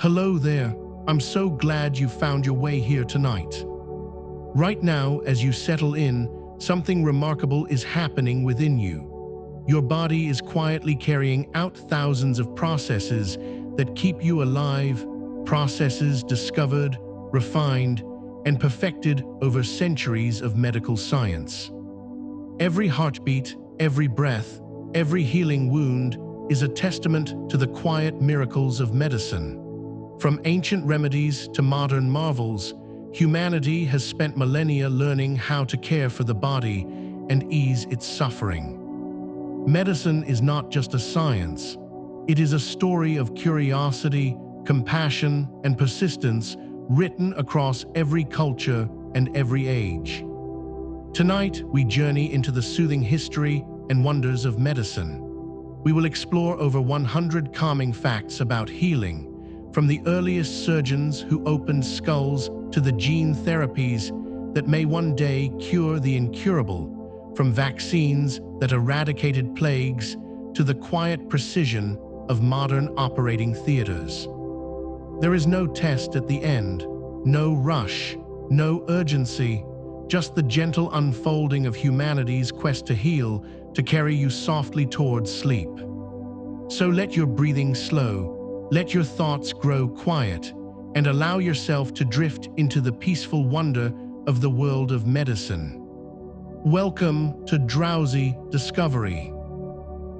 Hello there. I'm so glad you found your way here tonight. Right now, as you settle in, something remarkable is happening within you. Your body is quietly carrying out thousands of processes that keep you alive, processes discovered, refined, and perfected over centuries of medical science. Every heartbeat, every breath, every healing wound is a testament to the quiet miracles of medicine. From ancient remedies to modern marvels, humanity has spent millennia learning how to care for the body and ease its suffering. Medicine is not just a science. It is a story of curiosity, compassion, and persistence written across every culture and every age. Tonight, we journey into the soothing history and wonders of medicine. We will explore over 100 calming facts about healing, from the earliest surgeons who opened skulls to the gene therapies that may one day cure the incurable, from vaccines that eradicated plagues to the quiet precision of modern operating theaters. There is no test at the end, no rush, no urgency, just the gentle unfolding of humanity's quest to heal, to carry you softly towards sleep. So let your breathing slow, let your thoughts grow quiet, and allow yourself to drift into the peaceful wonder of the world of medicine. Welcome to Drowsy Discovery.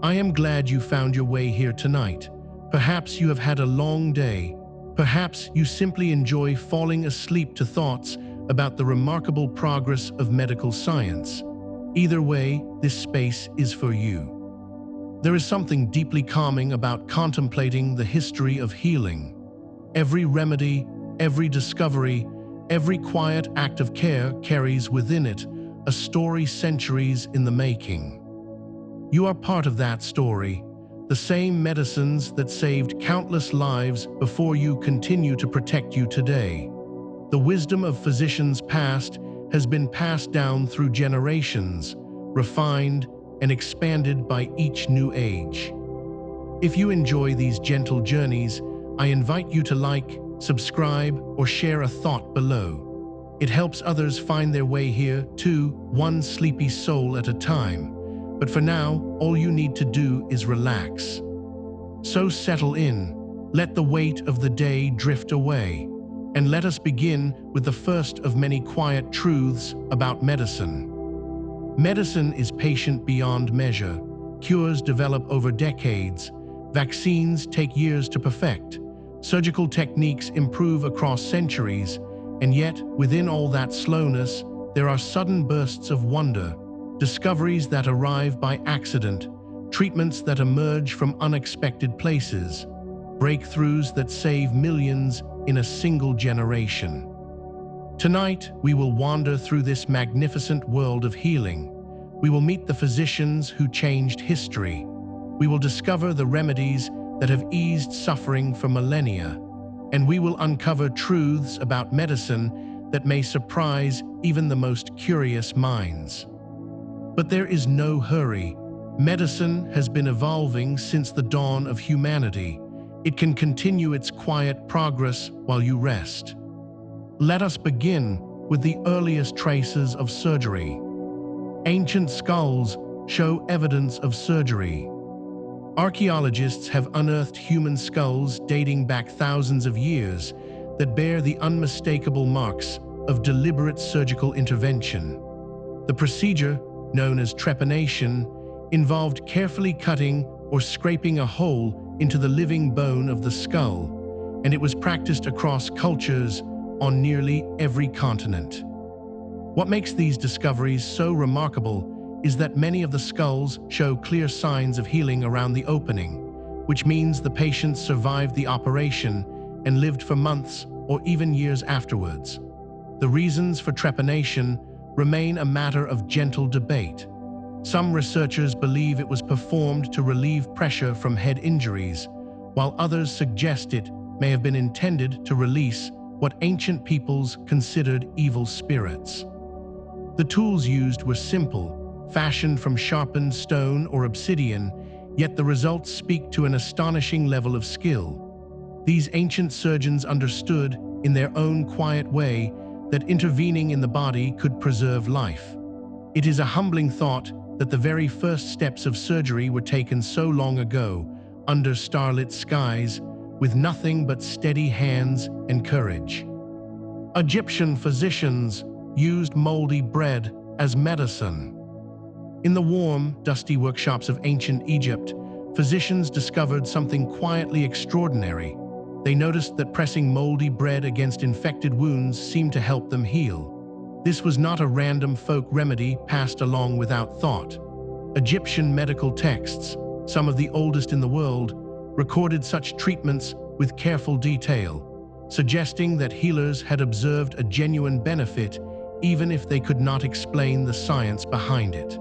I am glad you found your way here tonight. Perhaps you have had a long day. Perhaps you simply enjoy falling asleep to thoughts about the remarkable progress of medical science. Either way, this space is for you. There is something deeply calming about contemplating the history of healing. Every remedy, every discovery, every quiet act of care carries within it a story centuries in the making. You are part of that story. The same medicines that saved countless lives before you continue to protect you today. The wisdom of physicians past has been passed down through generations, refined and expanded by each new age. If you enjoy these gentle journeys, I invite you to like, subscribe, or share a thought below. It helps others find their way here too, one sleepy soul at a time. But for now, all you need to do is relax. So settle in, let the weight of the day drift away, and let us begin with the first of many quiet truths about medicine. Medicine is patient beyond measure. Cures develop over decades. Vaccines take years to perfect. Surgical techniques improve across centuries. And yet, within all that slowness, there are sudden bursts of wonder, discoveries that arrive by accident, treatments that emerge from unexpected places, breakthroughs that save millions in a single generation. Tonight, we will wander through this magnificent world of healing. We will meet the physicians who changed history. We will discover the remedies that have eased suffering for millennia. And we will uncover truths about medicine that may surprise even the most curious minds. But there is no hurry. Medicine has been evolving since the dawn of humanity. It can continue its quiet progress while you rest. Let us begin with the earliest traces of surgery. Ancient skulls show evidence of surgery. Archaeologists have unearthed human skulls dating back thousands of years that bear the unmistakable marks of deliberate surgical intervention. The procedure, known as trepanation, involved carefully cutting or scraping a hole into the living bone of the skull, and it was practiced across cultures on nearly every continent. What makes these discoveries so remarkable is that many of the skulls show clear signs of healing around the opening, which means the patients survived the operation and lived for months or even years afterwards. The reasons for trepanation remain a matter of gentle debate. Some researchers believe it was performed to relieve pressure from head injuries, while others suggest it may have been intended to release what ancient peoples considered evil spirits. The tools used were simple, fashioned from sharpened stone or obsidian, yet the results speak to an astonishing level of skill. These ancient surgeons understood, in their own quiet way, that intervening in the body could preserve life. It is a humbling thought that the very first steps of surgery were taken so long ago, under starlit skies, with nothing but steady hands and courage. Egyptian physicians used moldy bread as medicine. In the warm, dusty workshops of ancient Egypt, physicians discovered something quietly extraordinary. They noticed that pressing moldy bread against infected wounds seemed to help them heal. This was not a random folk remedy passed along without thought. Egyptian medical texts, some of the oldest in the world, recorded such treatments with careful detail, suggesting that healers had observed a genuine benefit even if they could not explain the science behind it.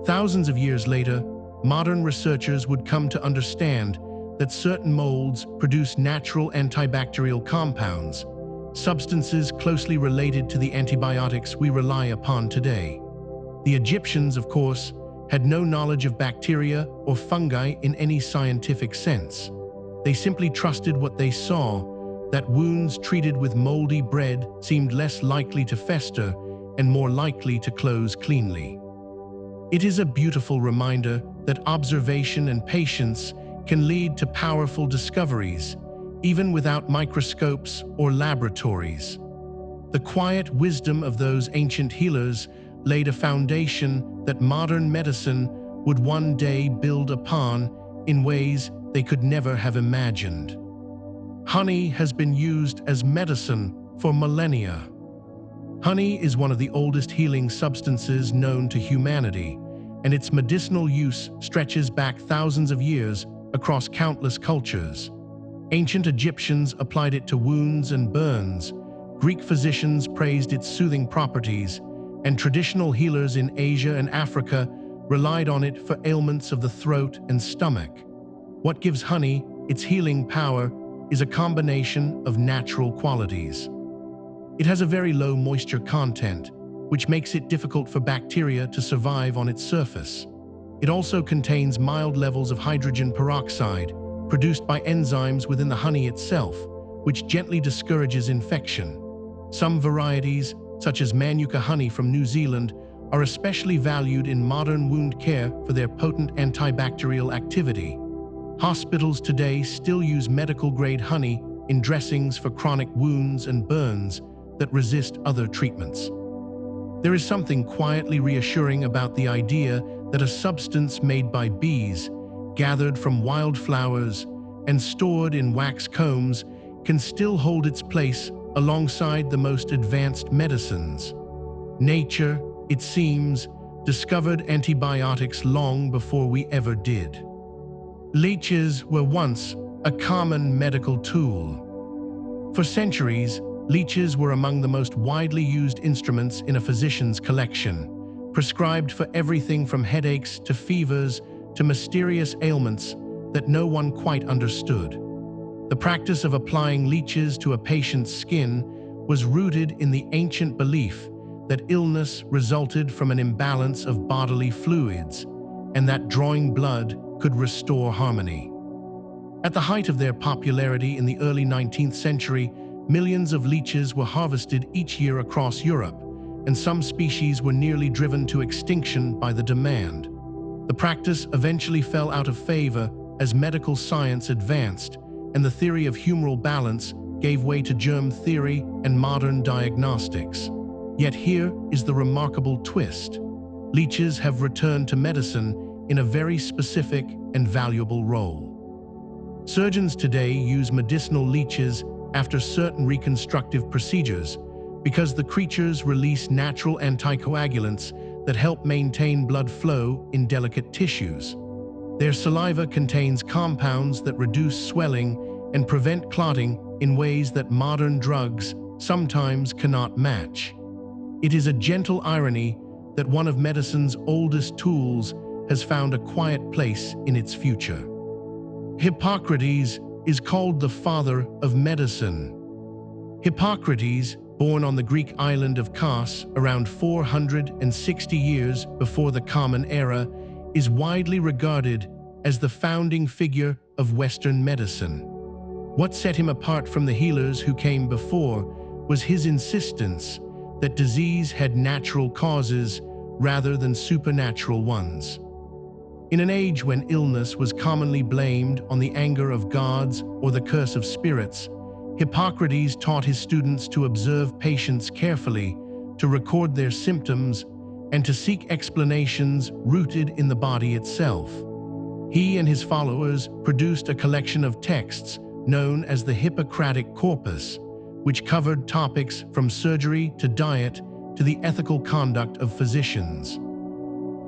Thousands of years later, modern researchers would come to understand that certain molds produce natural antibacterial compounds, substances closely related to the antibiotics we rely upon today. The Egyptians, of course, had no knowledge of bacteria or fungi in any scientific sense. They simply trusted what they saw, that wounds treated with moldy bread seemed less likely to fester and more likely to close cleanly. It is a beautiful reminder that observation and patience can lead to powerful discoveries, even without microscopes or laboratories. The quiet wisdom of those ancient healers laid a foundation that modern medicine would one day build upon in ways they could never have imagined. Honey has been used as medicine for millennia. Honey is one of the oldest healing substances known to humanity, and its medicinal use stretches back thousands of years across countless cultures. Ancient Egyptians applied it to wounds and burns, Greek physicians praised its soothing properties, and traditional healers in Asia and Africa relied on it for ailments of the throat and stomach. What gives honey its healing power is a combination of natural qualities. It has a very low moisture content, which makes it difficult for bacteria to survive on its surface. It also contains mild levels of hydrogen peroxide, produced by enzymes within the honey itself, which gently discourages infection. Some varieties, such as Manuka honey from New Zealand, are especially valued in modern wound care for their potent antibacterial activity. Hospitals today still use medical-grade honey in dressings for chronic wounds and burns that resist other treatments. There is something quietly reassuring about the idea that a substance made by bees, gathered from wildflowers and stored in wax combs, can still hold its place alongside the most advanced medicines. Nature, it seems, discovered antibiotics long before we ever did. Leeches were once a common medical tool. For centuries, leeches were among the most widely used instruments in a physician's collection, prescribed for everything from headaches to fevers to mysterious ailments that no one quite understood. The practice of applying leeches to a patient's skin was rooted in the ancient belief that illness resulted from an imbalance of bodily fluids, and that drawing blood could restore harmony. At the height of their popularity in the early 19th century, millions of leeches were harvested each year across Europe, and some species were nearly driven to extinction by the demand. The practice eventually fell out of favor as medical science advanced, and the theory of humoral balance gave way to germ theory and modern diagnostics. Yet here is the remarkable twist. Leeches have returned to medicine in a very specific and valuable role. Surgeons today use medicinal leeches after certain reconstructive procedures because the creatures release natural anticoagulants that help maintain blood flow in delicate tissues. Their saliva contains compounds that reduce swelling and prevent clotting in ways that modern drugs sometimes cannot match. It is a gentle irony that one of medicine's oldest tools has found a quiet place in its future. Hippocrates is called the father of medicine. Hippocrates, born on the Greek island of Kos around 460 years before the Common Era, is widely regarded as the founding figure of Western medicine. What set him apart from the healers who came before was his insistence that disease had natural causes rather than supernatural ones. In an age when illness was commonly blamed on the anger of gods or the curse of spirits, Hippocrates taught his students to observe patients carefully, to record their symptoms, and to seek explanations rooted in the body itself. He and his followers produced a collection of texts known as the Hippocratic Corpus, which covered topics from surgery to diet to the ethical conduct of physicians.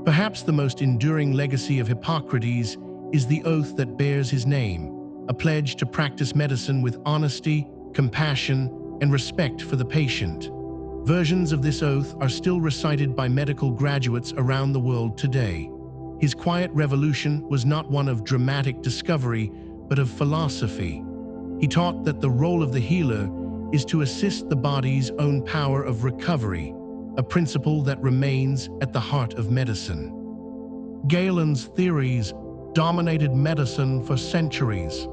Perhaps the most enduring legacy of Hippocrates is the oath that bears his name, a pledge to practice medicine with honesty, compassion, and respect for the patient. Versions of this oath are still recited by medical graduates around the world today. His quiet revolution was not one of dramatic discovery, but of philosophy. He taught that the role of the healer is to assist the body's own power of recovery, a principle that remains at the heart of medicine. Galen's theories dominated medicine for centuries.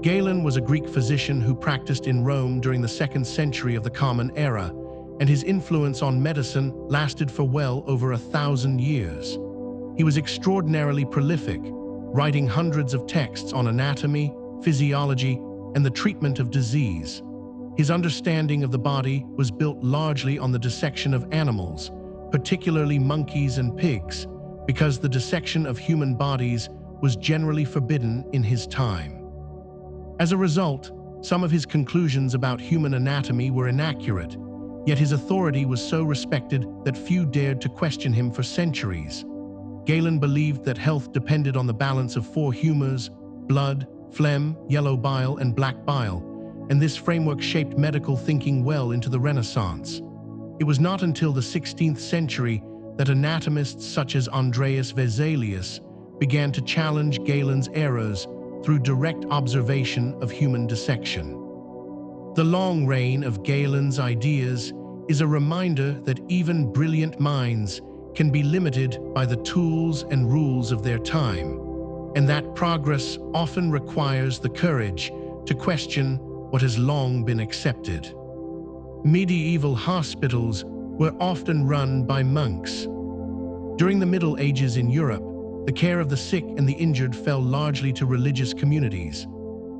Galen was a Greek physician who practiced in Rome during the 2nd century of the Common Era, and his influence on medicine lasted for well over 1,000 years. He was extraordinarily prolific, writing hundreds of texts on anatomy, physiology, and the treatment of disease. His understanding of the body was built largely on the dissection of animals, particularly monkeys and pigs, because the dissection of human bodies was generally forbidden in his time. As a result, some of his conclusions about human anatomy were inaccurate, yet his authority was so respected that few dared to question him for centuries. Galen believed that health depended on the balance of 4 humors: blood, phlegm, yellow bile, and black bile, and this framework shaped medical thinking well into the Renaissance. It was not until the 16th century that anatomists such as Andreas Vesalius began to challenge Galen's errors through direct observation of human dissection. The long reign of Galen's ideas is a reminder that even brilliant minds can be limited by the tools and rules of their time, and that progress often requires the courage to question what has long been accepted. Medieval hospitals were often run by monks. During the Middle Ages in Europe, the care of the sick and the injured fell largely to religious communities.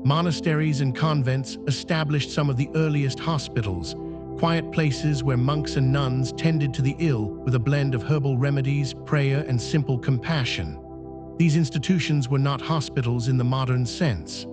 Monasteries and convents established some of the earliest hospitals, quiet places where monks and nuns tended to the ill with a blend of herbal remedies, prayer, and simple compassion. These institutions were not hospitals in the modern sense.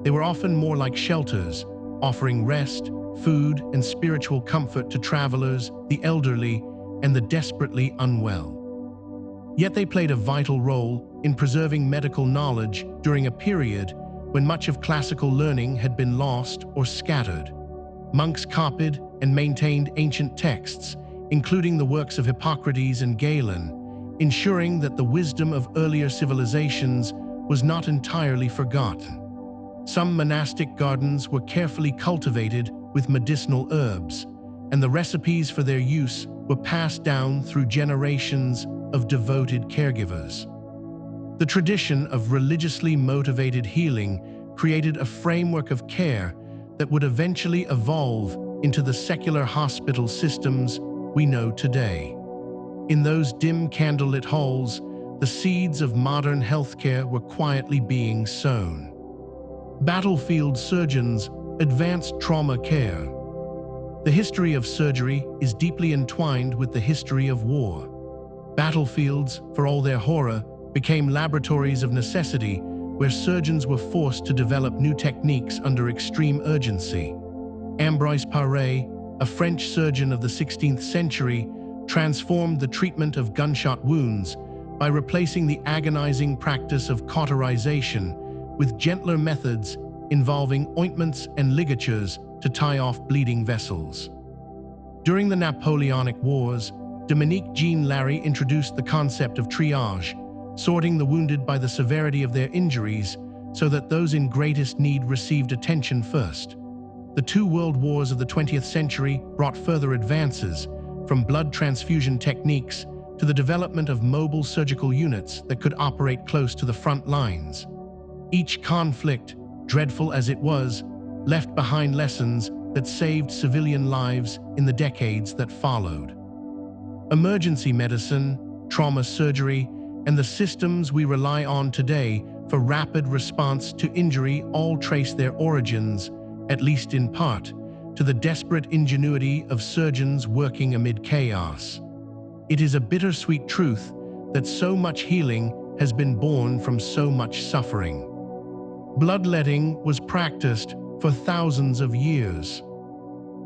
They were often more like shelters, offering rest, food, and spiritual comfort to travelers, the elderly, and the desperately unwell. Yet they played a vital role in preserving medical knowledge during a period when much of classical learning had been lost or scattered. Monks copied and maintained ancient texts, including the works of Hippocrates and Galen, ensuring that the wisdom of earlier civilizations was not entirely forgotten. Some monastic gardens were carefully cultivated with medicinal herbs, and the recipes for their use were passed down through generations of devoted caregivers. The tradition of religiously motivated healing created a framework of care that would eventually evolve into the secular hospital systems we know today. In those dim candlelit halls, the seeds of modern healthcare were quietly being sown. Battlefield surgeons advanced trauma care. The history of surgery is deeply entwined with the history of war. Battlefields, for all their horror, became laboratories of necessity where surgeons were forced to develop new techniques under extreme urgency. Ambroise Paré, a French surgeon of the 16th century, transformed the treatment of gunshot wounds by replacing the agonizing practice of cauterization with gentler methods involving ointments and ligatures to tie off bleeding vessels. During the Napoleonic Wars, Dominique Jean Larrey introduced the concept of triage, sorting the wounded by the severity of their injuries so that those in greatest need received attention first. The 2 world wars of the 20th century brought further advances, from blood transfusion techniques to the development of mobile surgical units that could operate close to the front lines. Each conflict dreadful as it was, left behind lessons that saved civilian lives in the decades that followed. Emergency medicine, trauma surgery, and the systems we rely on today for rapid response to injury all trace their origins, at least in part, to the desperate ingenuity of surgeons working amid chaos. It is a bittersweet truth that so much healing has been born from so much suffering. Bloodletting was practiced for thousands of years.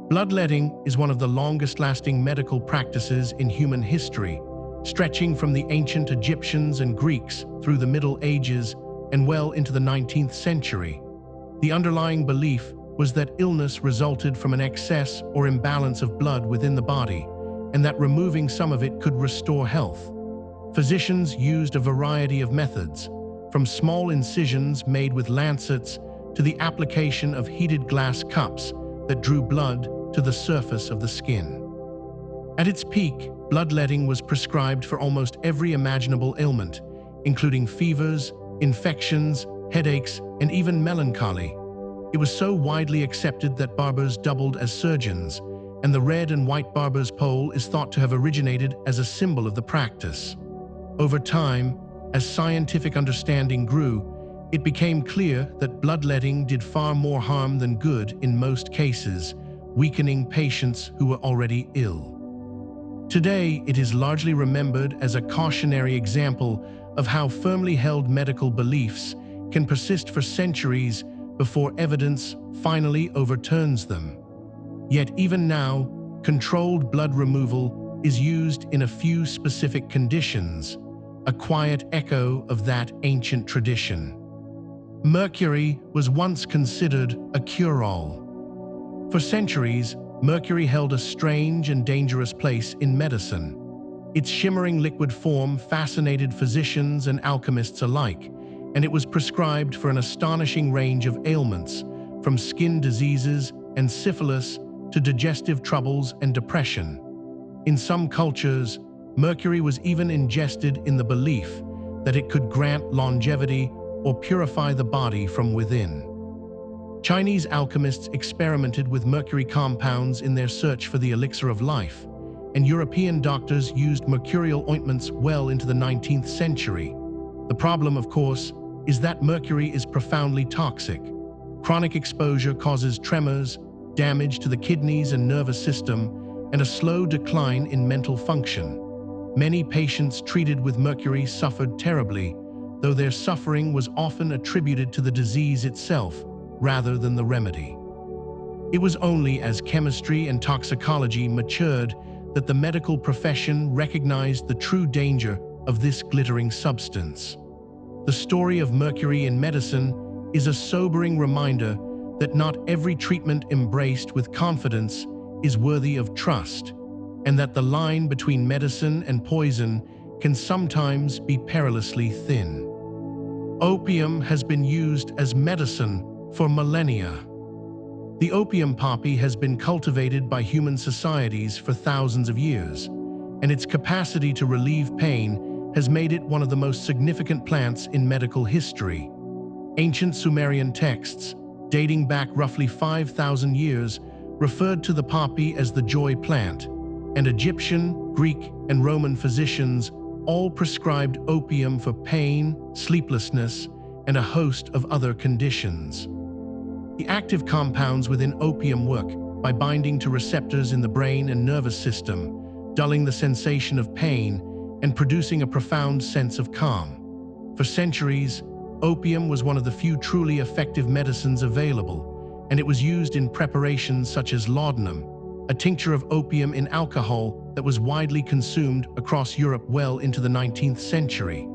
Bloodletting is one of the longest-lasting medical practices in human history, stretching from the ancient Egyptians and Greeks through the Middle Ages and well into the 19th century. The underlying belief was that illness resulted from an excess or imbalance of blood within the body, and that removing some of it could restore health. Physicians used a variety of methods, from small incisions made with lancets to the application of heated glass cups that drew blood to the surface of the skin. At its peak, bloodletting was prescribed for almost every imaginable ailment, including fevers, infections, headaches, and even melancholy. It was so widely accepted that barbers doubled as surgeons, and the red and white barber's pole is thought to have originated as a symbol of the practice. Over time, as scientific understanding grew, it became clear that bloodletting did far more harm than good in most cases, weakening patients who were already ill. Today, it is largely remembered as a cautionary example of how firmly held medical beliefs can persist for centuries before evidence finally overturns them. Yet even now, controlled blood removal is used in a few specific conditions, a quiet echo of that ancient tradition. Mercury was once considered a cure-all. For centuries, mercury held a strange and dangerous place in medicine. Its shimmering liquid form fascinated physicians and alchemists alike, and it was prescribed for an astonishing range of ailments, from skin diseases and syphilis to digestive troubles and depression. In some cultures, mercury was even ingested in the belief that it could grant longevity or purify the body from within. Chinese alchemists experimented with mercury compounds in their search for the elixir of life, and European doctors used mercurial ointments well into the 19th century. The problem, of course, is that mercury is profoundly toxic. Chronic exposure causes tremors, damage to the kidneys and nervous system, and a slow decline in mental function. Many patients treated with mercury suffered terribly, though their suffering was often attributed to the disease itself rather than the remedy. It was only as chemistry and toxicology matured that the medical profession recognized the true danger of this glittering substance. The story of mercury in medicine is a sobering reminder that not every treatment embraced with confidence is worthy of trust, and that the line between medicine and poison can sometimes be perilously thin. Opium has been used as medicine for millennia. The opium poppy has been cultivated by human societies for thousands of years, and its capacity to relieve pain has made it one of the most significant plants in medical history. Ancient Sumerian texts, dating back roughly 5,000 years, referred to the poppy as the joy plant, and Egyptian, Greek, and Roman physicians all prescribed opium for pain, sleeplessness, and a host of other conditions. The active compounds within opium work by binding to receptors in the brain and nervous system, dulling the sensation of pain, and producing a profound sense of calm. For centuries, opium was one of the few truly effective medicines available, and it was used in preparations such as laudanum, a tincture of opium in alcohol that was widely consumed across Europe well into the 19th century.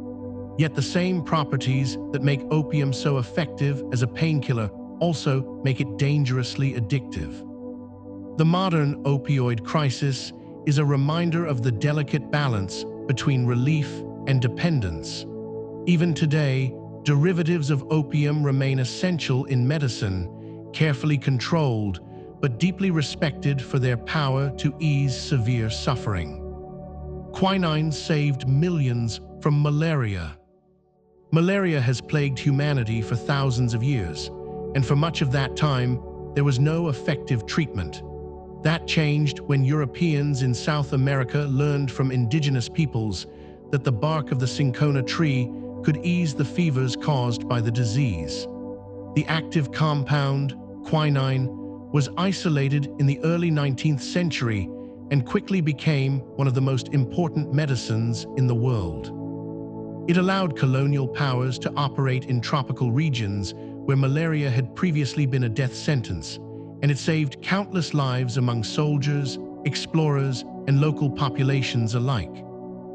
Yet the same properties that make opium so effective as a painkiller also make it dangerously addictive. The modern opioid crisis is a reminder of the delicate balance between relief and dependence. Even today, derivatives of opium remain essential in medicine, carefully controlled, but deeply respected for their power to ease severe suffering. Quinine saved millions from malaria. Malaria has plagued humanity for thousands of years, and for much of that time, there was no effective treatment. That changed when Europeans in South America learned from indigenous peoples that the bark of the cinchona tree could ease the fevers caused by the disease. The active compound, quinine, was isolated in the early 19th century and quickly became one of the most important medicines in the world. It allowed colonial powers to operate in tropical regions where malaria had previously been a death sentence, and it saved countless lives among soldiers, explorers, and local populations alike.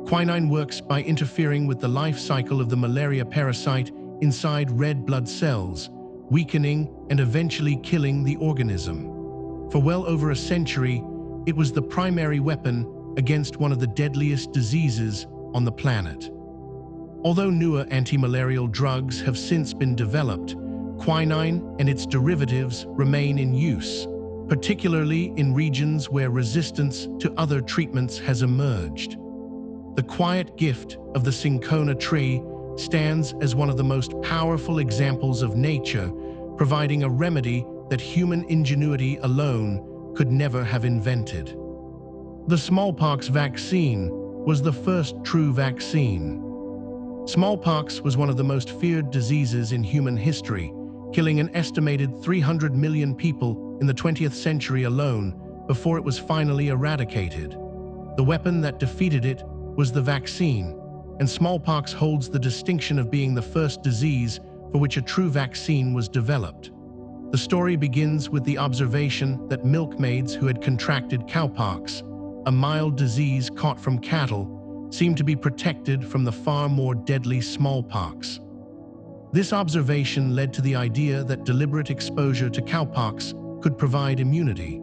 Quinine works by interfering with the life cycle of the malaria parasite inside red blood cells, weakening and eventually killing the organism. For well over a century, it was the primary weapon against one of the deadliest diseases on the planet. Although newer anti-malarial drugs have since been developed, quinine and its derivatives remain in use, particularly in regions where resistance to other treatments has emerged. The quiet gift of the cinchona tree stands as one of the most powerful examples of nature, providing a remedy that human ingenuity alone could never have invented. The smallpox vaccine was the first true vaccine. Smallpox was one of the most feared diseases in human history, killing an estimated 300 million people in the 20th century alone before it was finally eradicated. The weapon that defeated it was the vaccine, and smallpox holds the distinction of being the first disease for which a true vaccine was developed. The story begins with the observation that milkmaids who had contracted cowpox, a mild disease caught from cattle, seemed to be protected from the far more deadly smallpox. This observation led to the idea that deliberate exposure to cowpox could provide immunity.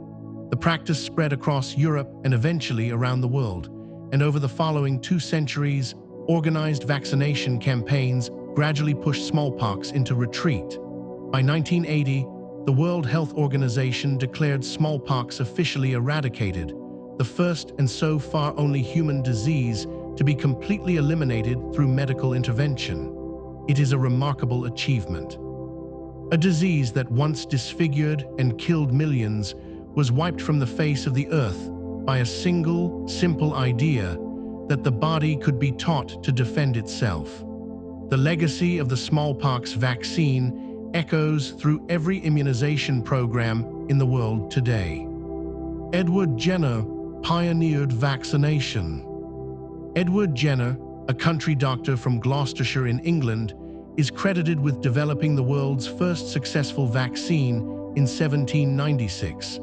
The practice spread across Europe and eventually around the world, and over the following 2 centuries, organized vaccination campaigns gradually pushed smallpox into retreat. By 1980, the World Health Organization declared smallpox officially eradicated, the first and so far only human disease to be completely eliminated through medical intervention. It is a remarkable achievement. A disease that once disfigured and killed millions was wiped from the face of the earth by a single, simple idea that the body could be taught to defend itself. The legacy of the smallpox vaccine echoes through every immunization program in the world today. Edward Jenner pioneered vaccination. Edward Jenner, a country doctor from Gloucestershire in England, is credited with developing the world's first successful vaccine in 1796.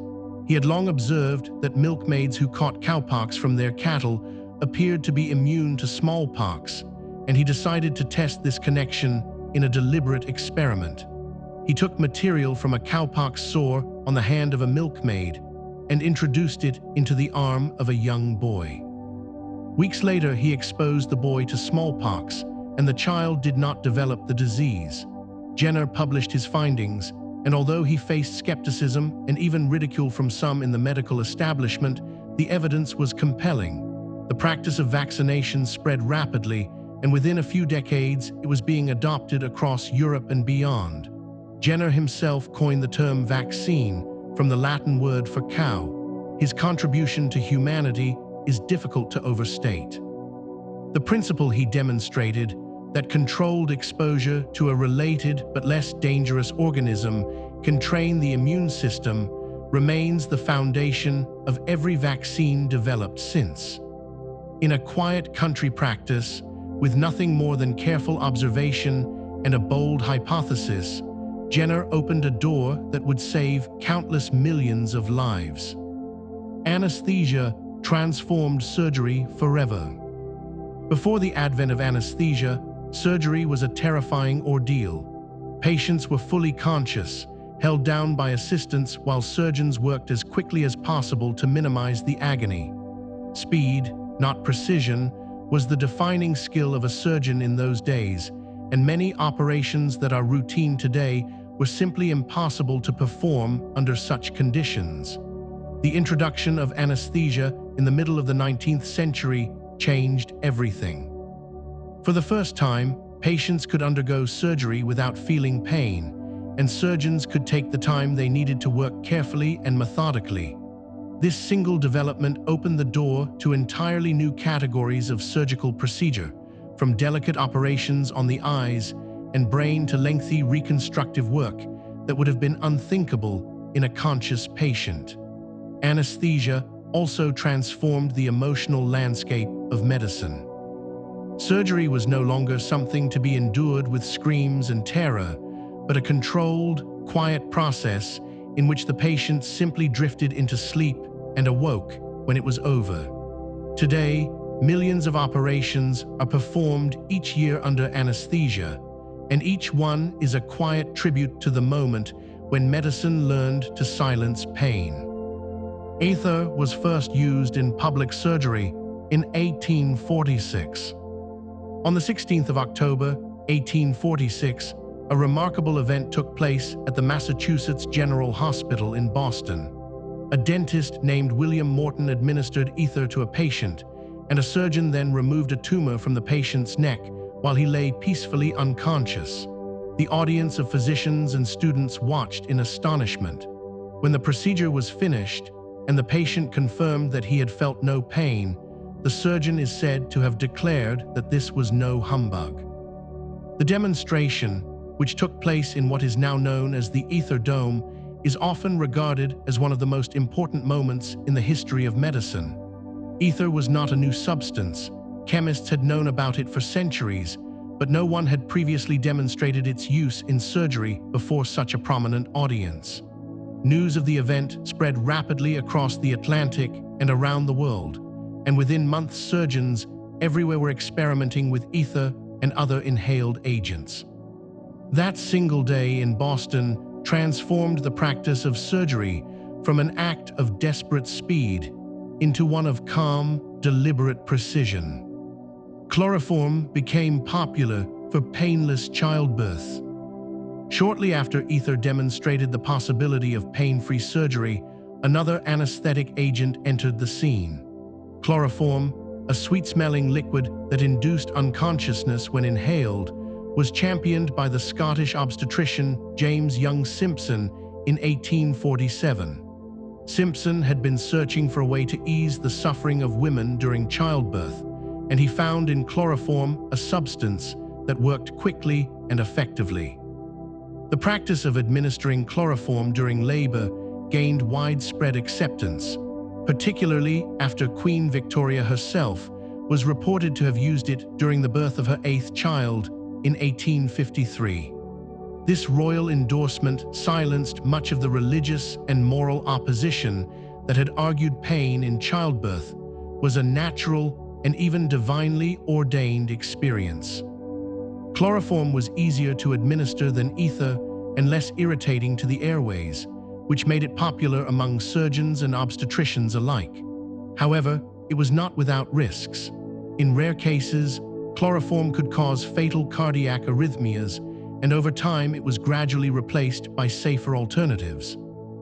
He had long observed that milkmaids who caught cowpox from their cattle appeared to be immune to smallpox, and he decided to test this connection in a deliberate experiment. He took material from a cowpox sore on the hand of a milkmaid and introduced it into the arm of a young boy. Weeks later, he exposed the boy to smallpox, and the child did not develop the disease. Jenner published his findings, and although he faced skepticism and even ridicule from some in the medical establishment, the evidence was compelling. The practice of vaccination spread rapidly, and within a few decades, it was being adopted across Europe and beyond. Jenner himself coined the term vaccine from the Latin word for cow. His contribution to humanity is difficult to overstate. The principle he demonstrated, that controlled exposure to a related but less dangerous organism can train the immune system, remains the foundation of every vaccine developed since. In a quiet country practice, with nothing more than careful observation and a bold hypothesis, Jenner opened a door that would save countless millions of lives. Anesthesia transformed surgery forever. Before the advent of anesthesia, surgery was a terrifying ordeal. Patients were fully conscious, held down by assistants while surgeons worked as quickly as possible to minimize the agony. Speed, not precision, was the defining skill of a surgeon in those days, and many operations that are routine today were simply impossible to perform under such conditions. The introduction of anesthesia in the middle of the 19th century changed everything. For the first time, patients could undergo surgery without feeling pain, and surgeons could take the time they needed to work carefully and methodically. This single development opened the door to entirely new categories of surgical procedure, from delicate operations on the eyes and brain to lengthy reconstructive work that would have been unthinkable in a conscious patient. Anesthesia also transformed the emotional landscape of medicine. Surgery was no longer something to be endured with screams and terror, but a controlled, quiet process in which the patient simply drifted into sleep and awoke when it was over. Today, millions of operations are performed each year under anesthesia, and each one is a quiet tribute to the moment when medicine learned to silence pain. Aether was first used in public surgery in 1846. On the 16th of October, 1846, a remarkable event took place at the Massachusetts General Hospital in Boston. A dentist named William Morton administered ether to a patient, and a surgeon then removed a tumor from the patient's neck while he lay peacefully unconscious. The audience of physicians and students watched in astonishment. When the procedure was finished, and the patient confirmed that he had felt no pain, the surgeon is said to have declared that this was no humbug. The demonstration, which took place in what is now known as the Ether Dome, is often regarded as one of the most important moments in the history of medicine. Ether was not a new substance. Chemists had known about it for centuries, but no one had previously demonstrated its use in surgery before such a prominent audience. News of the event spread rapidly across the Atlantic and around the world, and within months surgeons everywhere were experimenting with ether and other inhaled agents. That single day in Boston transformed the practice of surgery from an act of desperate speed into one of calm, deliberate precision. Chloroform became popular for painless childbirth. Shortly after ether demonstrated the possibility of pain-free surgery, another anesthetic agent entered the scene. Chloroform, a sweet-smelling liquid that induced unconsciousness when inhaled, was championed by the Scottish obstetrician James Young Simpson in 1847. Simpson had been searching for a way to ease the suffering of women during childbirth, and he found in chloroform a substance that worked quickly and effectively. The practice of administering chloroform during labor gained widespread acceptance, particularly after Queen Victoria herself was reported to have used it during the birth of her 8th child in 1853. This royal endorsement silenced much of the religious and moral opposition that had argued pain in childbirth was a natural and even divinely ordained experience. Chloroform was easier to administer than ether and less irritating to the airways, which made it popular among surgeons and obstetricians alike. However, it was not without risks. In rare cases, chloroform could cause fatal cardiac arrhythmias, and over time it was gradually replaced by safer alternatives.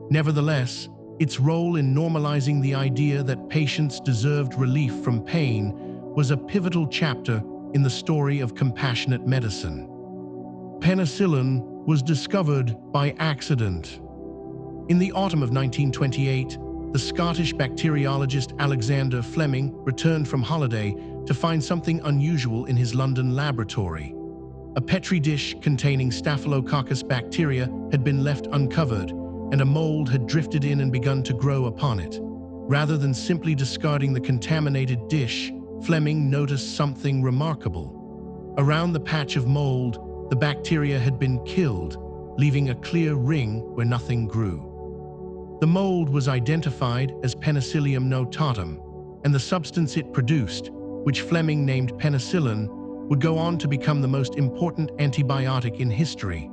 Nevertheless, its role in normalizing the idea that patients deserved relief from pain was a pivotal chapter in the story of compassionate medicine. Penicillin was discovered by accident. In the autumn of 1928, the Scottish bacteriologist Alexander Fleming returned from holiday to find something unusual in his London laboratory. A petri dish containing Staphylococcus bacteria had been left uncovered, and a mold had drifted in and begun to grow upon it. Rather than simply discarding the contaminated dish, Fleming noticed something remarkable. Around the patch of mold, the bacteria had been killed, leaving a clear ring where nothing grew. The mold was identified as Penicillium notatum, and the substance it produced, which Fleming named penicillin, would go on to become the most important antibiotic in history.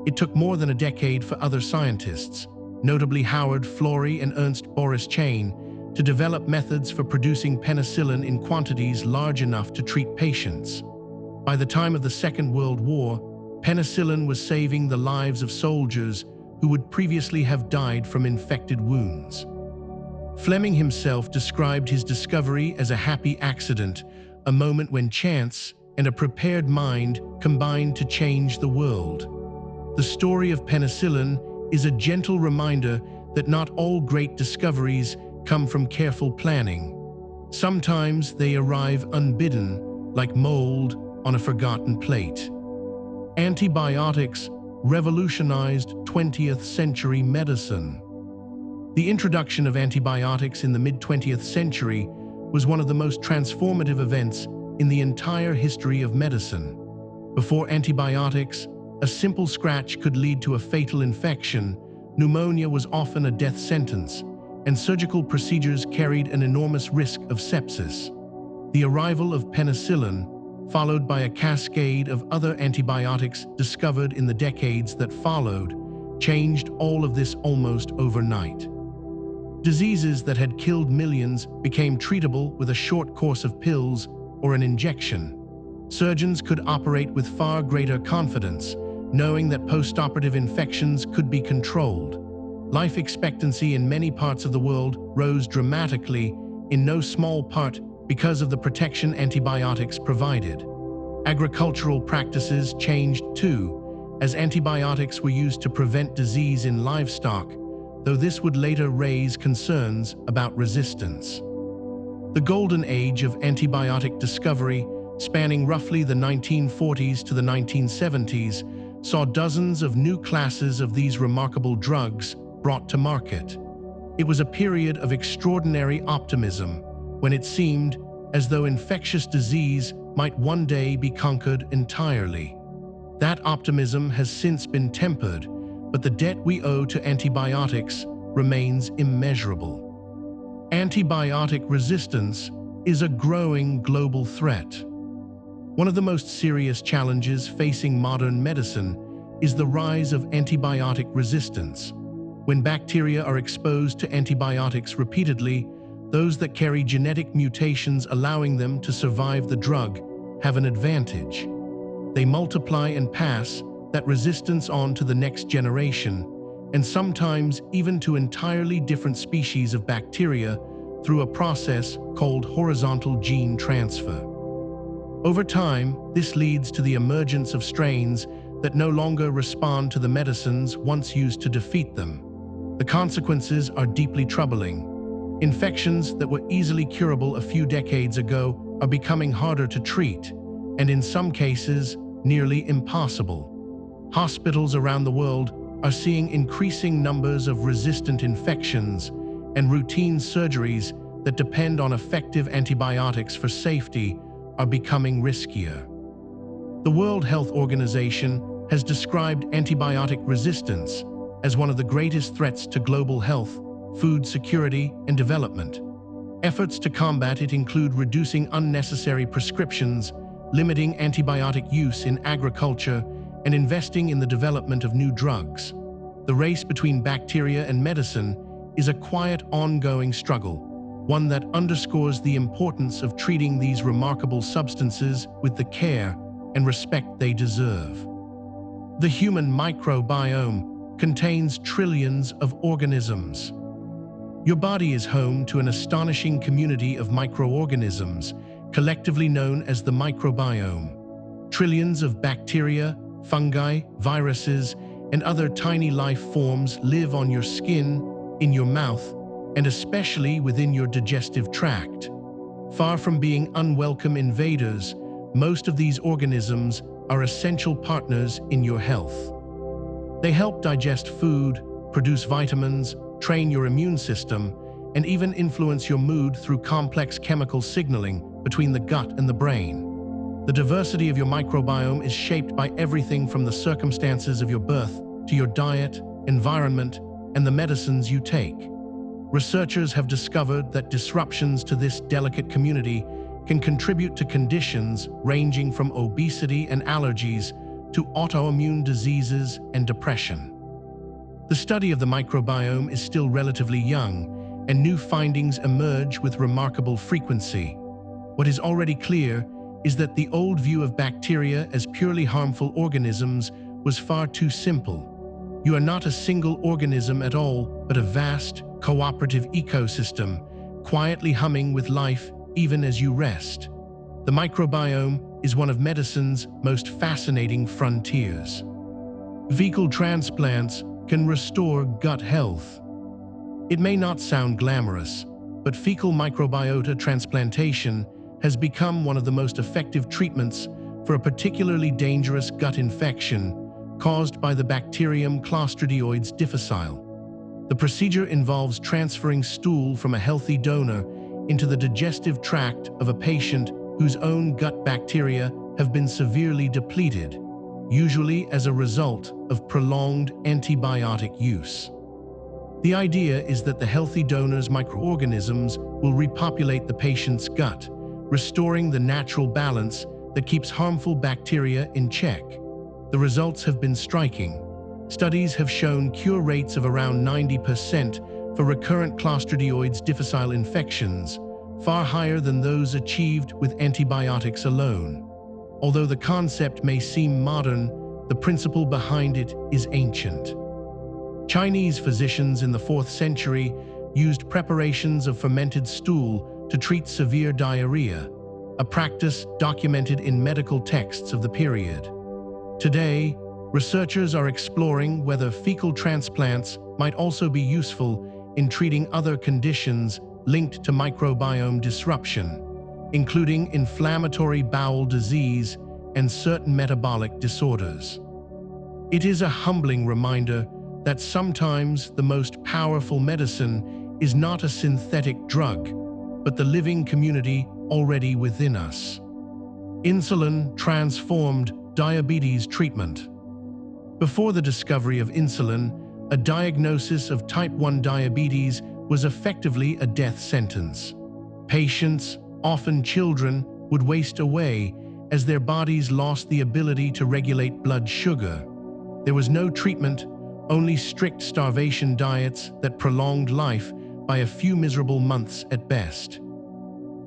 It took more than a decade for other scientists, notably Howard Florey and Ernst Boris Chain, to develop methods for producing penicillin in quantities large enough to treat patients. By the time of the Second World War, penicillin was saving the lives of soldiers who would previously have died from infected wounds. Fleming himself described his discovery as a happy accident, a moment when chance and a prepared mind combined to change the world. The story of penicillin is a gentle reminder that not all great discoveries come from careful planning. Sometimes they arrive unbidden, like mold on a forgotten plate. Antibiotics revolutionized 20th century medicine. The introduction of antibiotics in the mid-20th century was one of the most transformative events in the entire history of medicine. Before antibiotics, a simple scratch could lead to a fatal infection, pneumonia was often a death sentence, and surgical procedures carried an enormous risk of sepsis. The arrival of penicillin, followed by a cascade of other antibiotics discovered in the decades that followed, changed all of this almost overnight. Diseases that had killed millions became treatable with a short course of pills or an injection. Surgeons could operate with far greater confidence, knowing that post-operative infections could be controlled. Life expectancy in many parts of the world rose dramatically, in no small part because of the protection antibiotics provided. Agricultural practices changed too, as antibiotics were used to prevent disease in livestock, though this would later raise concerns about resistance. The golden age of antibiotic discovery, spanning roughly the 1940s to the 1970s, saw dozens of new classes of these remarkable drugs brought to market. It was a period of extraordinary optimism, when it seemed as though infectious disease might one day be conquered entirely. That optimism has since been tempered, but the debt we owe to antibiotics remains immeasurable. Antibiotic resistance is a growing global threat. One of the most serious challenges facing modern medicine is the rise of antibiotic resistance. When bacteria are exposed to antibiotics repeatedly, those that carry genetic mutations allowing them to survive the drug have an advantage. They multiply and pass that resistance on to the next generation, and sometimes even to entirely different species of bacteria through a process called horizontal gene transfer. Over time, this leads to the emergence of strains that no longer respond to the medicines once used to defeat them. The consequences are deeply troubling. Infections that were easily curable a few decades ago are becoming harder to treat, and in some cases, nearly impossible. Hospitals around the world are seeing increasing numbers of resistant infections, and routine surgeries that depend on effective antibiotics for safety are becoming riskier. The World Health Organization has described antibiotic resistance as one of the greatest threats to global health, food security, and development. Efforts to combat it include reducing unnecessary prescriptions, limiting antibiotic use in agriculture, and investing in the development of new drugs. The race between bacteria and medicine is a quiet, ongoing struggle, one that underscores the importance of treating these remarkable substances with the care and respect they deserve. The human microbiome contains trillions of organisms. Your body is home to an astonishing community of microorganisms, collectively known as the microbiome. Trillions of bacteria, fungi, viruses, and other tiny life forms live on your skin, in your mouth, and especially within your digestive tract. Far from being unwelcome invaders, most of these organisms are essential partners in your health. They help digest food, produce vitamins, train your immune system, and even influence your mood through complex chemical signaling between the gut and the brain. The diversity of your microbiome is shaped by everything from the circumstances of your birth to your diet, environment, and the medicines you take. Researchers have discovered that disruptions to this delicate community can contribute to conditions ranging from obesity and allergies to autoimmune diseases and depression. The study of the microbiome is still relatively young, and new findings emerge with remarkable frequency. What is already clear is that the old view of bacteria as purely harmful organisms was far too simple. You are not a single organism at all, but a vast, cooperative ecosystem, quietly humming with life even as you rest. The microbiome is one of medicine's most fascinating frontiers. Fecal transplants can restore gut health. It may not sound glamorous, but fecal microbiota transplantation has become one of the most effective treatments for a particularly dangerous gut infection caused by the bacterium Clostridioides difficile. The procedure involves transferring stool from a healthy donor into the digestive tract of a patient whose own gut bacteria have been severely depleted, usually as a result of prolonged antibiotic use. The idea is that the healthy donor's microorganisms will repopulate the patient's gut, restoring the natural balance that keeps harmful bacteria in check. The results have been striking. Studies have shown cure rates of around 90% for recurrent Clostridioides difficile infections, far higher than those achieved with antibiotics alone. Although the concept may seem modern, the principle behind it is ancient. Chinese physicians in the 4th century used preparations of fermented stool to treat severe diarrhea, a practice documented in medical texts of the period. Today, researchers are exploring whether fecal transplants might also be useful in treating other conditions linked to microbiome disruption, including inflammatory bowel disease and certain metabolic disorders. It is a humbling reminder that sometimes the most powerful medicine is not a synthetic drug, but the living community already within us. Insulin transformed diabetes treatment. Before the discovery of insulin, a diagnosis of type 1 diabetes was effectively a death sentence. Patients, often children, would waste away as their bodies lost the ability to regulate blood sugar. There was no treatment, only strict starvation diets that prolonged life by a few miserable months at best.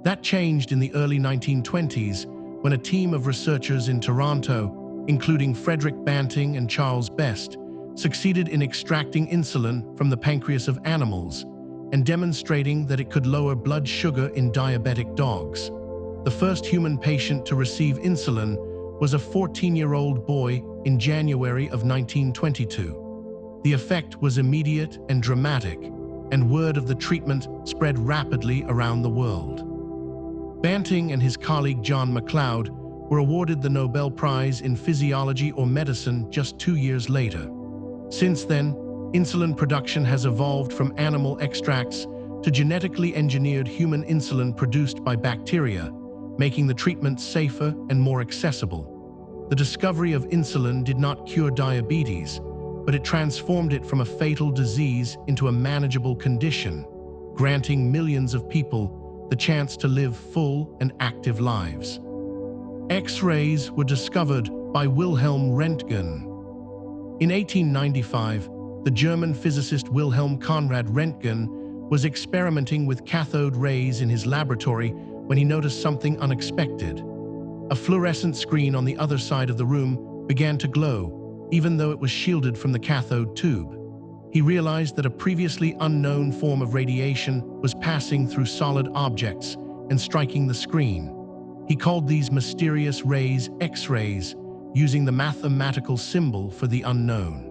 That changed in the early 1920s when a team of researchers in Toronto, including Frederick Banting and Charles Best, succeeded in extracting insulin from the pancreas of animals and demonstrating that it could lower blood sugar in diabetic dogs. The first human patient to receive insulin was a 14-year-old boy in January of 1922. The effect was immediate and dramatic, and word of the treatment spread rapidly around the world. Banting and his colleague John MacLeod were awarded the Nobel Prize in Physiology or Medicine just 2 years later. Since then, insulin production has evolved from animal extracts to genetically engineered human insulin produced by bacteria, making the treatment safer and more accessible. The discovery of insulin did not cure diabetes, but it transformed it from a fatal disease into a manageable condition, granting millions of people the chance to live full and active lives. X-rays were discovered by Wilhelm Röntgen. In 1895, the German physicist Wilhelm Conrad Röntgen was experimenting with cathode rays in his laboratory when he noticed something unexpected. A fluorescent screen on the other side of the room began to glow, even though it was shielded from the cathode tube. He realized that a previously unknown form of radiation was passing through solid objects and striking the screen. He called these mysterious rays X-rays, using the mathematical symbol for the unknown.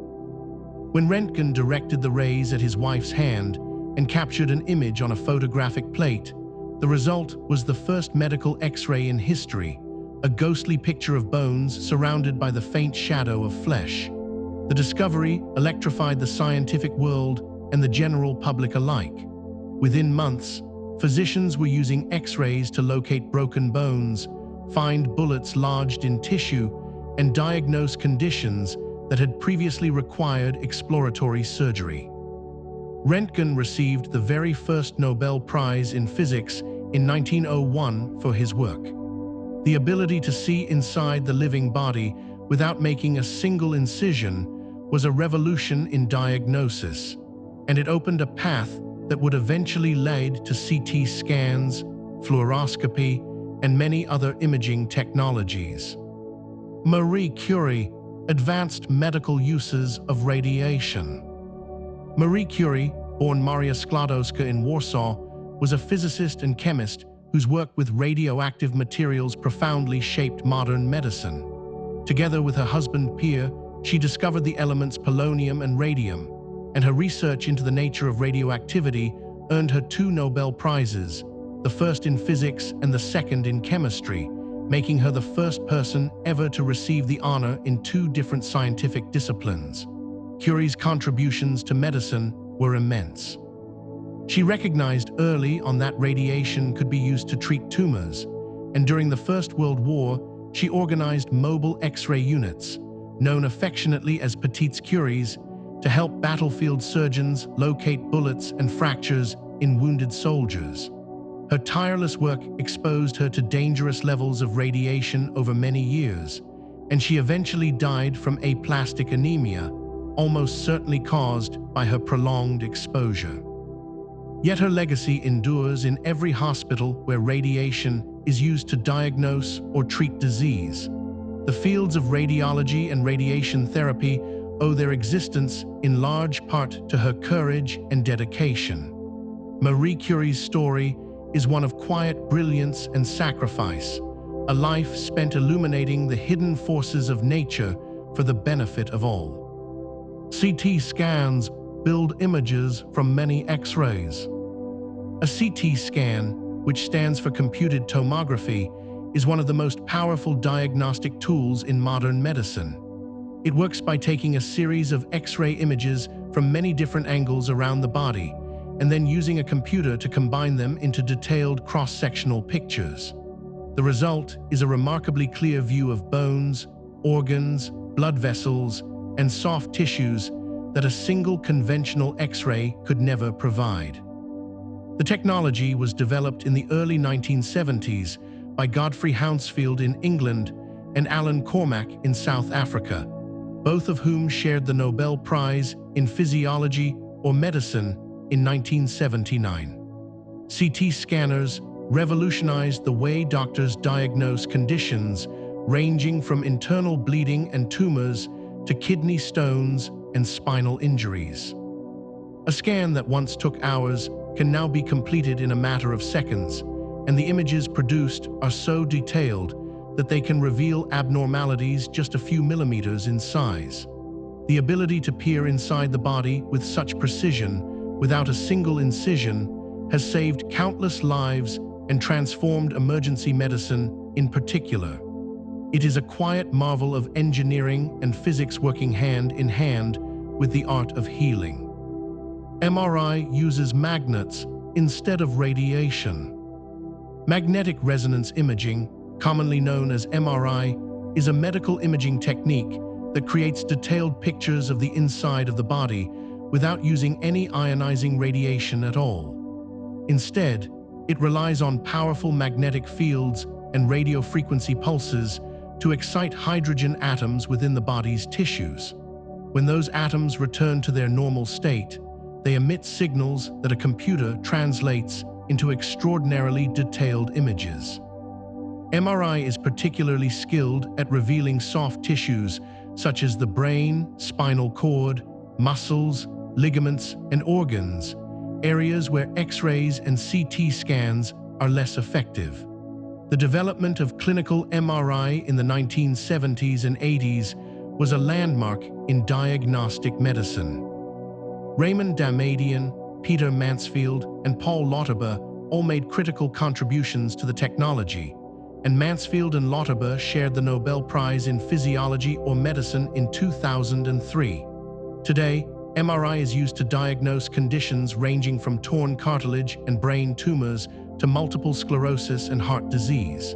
When Röntgen directed the rays at his wife's hand and captured an image on a photographic plate, the result was the first medical X-ray in history, a ghostly picture of bones surrounded by the faint shadow of flesh. The discovery electrified the scientific world and the general public alike. Within months, physicians were using X-rays to locate broken bones, find bullets lodged in tissue, and diagnose conditions that had previously required exploratory surgery. Röntgen received the very first Nobel Prize in Physics in 1901 for his work. The ability to see inside the living body without making a single incision was a revolution in diagnosis, and it opened a path that would eventually lead to CT scans, fluoroscopy, and many other imaging technologies. Marie Curie, advanced medical uses of radiation. Marie Curie, born Maria Skłodowska in Warsaw, was a physicist and chemist whose work with radioactive materials profoundly shaped modern medicine. Together with her husband Pierre, She discovered the elements polonium and radium, and her research into the nature of radioactivity earned her 2 Nobel Prizes, the first in physics and the second in chemistry, making her the first person ever to receive the honor in 2 different scientific disciplines. Curie's contributions to medicine were immense. She recognized early on that radiation could be used to treat tumors, and during the First World War, she organized mobile X-ray units, known affectionately as Petites Curies, to help battlefield surgeons locate bullets and fractures in wounded soldiers. Her tireless work exposed her to dangerous levels of radiation over many years, and she eventually died from aplastic anemia, almost certainly caused by her prolonged exposure. Yet her legacy endures in every hospital where radiation is used to diagnose or treat disease. The fields of radiology and radiation therapy owe their existence in large part to her courage and dedication. Marie Curie's story is one of quiet brilliance and sacrifice, a life spent illuminating the hidden forces of nature for the benefit of all. CT scans build images from many X-rays. A CT scan, which stands for computed tomography, is one of the most powerful diagnostic tools in modern medicine. It works by taking a series of X-ray images from many different angles around the body, and then using a computer to combine them into detailed cross-sectional pictures. The result is a remarkably clear view of bones, organs, blood vessels, and soft tissues that a single conventional X-ray could never provide. The technology was developed in the early 1970s by Godfrey Hounsfield in England and Alan Cormack in South Africa, both of whom shared the Nobel Prize in Physiology or Medicine in 1979. CT scanners revolutionized the way doctors diagnose conditions ranging from internal bleeding and tumors to kidney stones and spinal injuries. A scan that once took hours can now be completed in a matter of seconds, and the images produced are so detailed that they can reveal abnormalities just a few millimeters in size. The ability to peer inside the body with such precision without a single incision has saved countless lives and transformed emergency medicine in particular. It is a quiet marvel of engineering and physics working hand in hand with the art of healing. MRI uses magnets instead of radiation. Magnetic resonance imaging, commonly known as MRI, is a medical imaging technique that creates detailed pictures of the inside of the body without using any ionizing radiation at all. Instead, it relies on powerful magnetic fields and radio frequency pulses to excite hydrogen atoms within the body's tissues. When those atoms return to their normal state, they emit signals that a computer translates into extraordinarily detailed images. MRI is particularly skilled at revealing soft tissues such as the brain, spinal cord, muscles, ligaments, and organs, areas where X-rays and CT scans are less effective. The development of clinical MRI in the 1970s and 80s was a landmark in diagnostic medicine. Raymond Damadian, Peter Mansfield, and Paul Lauterbur all made critical contributions to the technology, and Mansfield and Lauterbur shared the Nobel Prize in Physiology or Medicine in 2003. Today, MRI is used to diagnose conditions ranging from torn cartilage and brain tumors to multiple sclerosis and heart disease.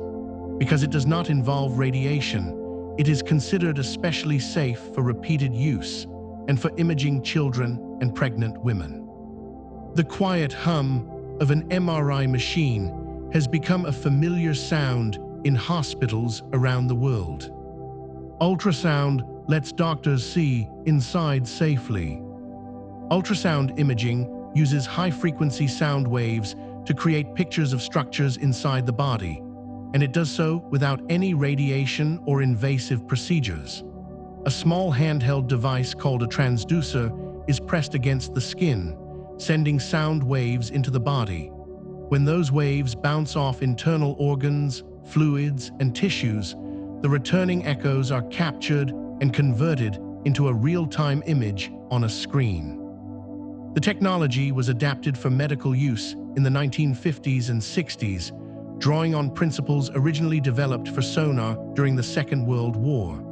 Because it does not involve radiation, it is considered especially safe for repeated use and for imaging children and pregnant women. The quiet hum of an MRI machine has become a familiar sound in hospitals around the world. Ultrasound lets doctors see inside safely. Ultrasound imaging uses high-frequency sound waves to create pictures of structures inside the body, and it does so without any radiation or invasive procedures. A small handheld device called a transducer is pressed against the skin, sending sound waves into the body. When those waves bounce off internal organs, fluids, and tissues, the returning echoes are captured and converted into a real-time image on a screen. The technology was adapted for medical use in the 1950s and 60s, drawing on principles originally developed for sonar during the Second World War.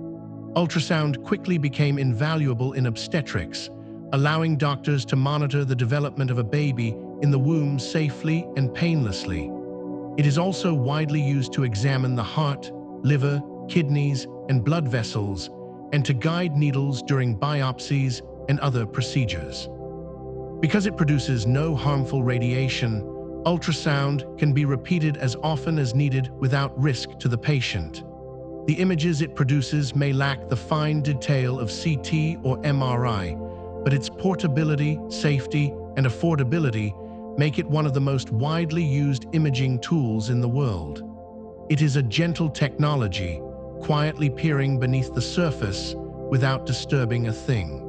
Ultrasound quickly became invaluable in obstetrics, allowing doctors to monitor the development of a baby in the womb safely and painlessly. It is also widely used to examine the heart, liver, kidneys, and blood vessels, and to guide needles during biopsies and other procedures. Because it produces no harmful radiation, ultrasound can be repeated as often as needed without risk to the patient. The images it produces may lack the fine detail of CT or MRI, but its portability, safety, and affordability make it one of the most widely used imaging tools in the world. It is a gentle technology, quietly peering beneath the surface without disturbing a thing.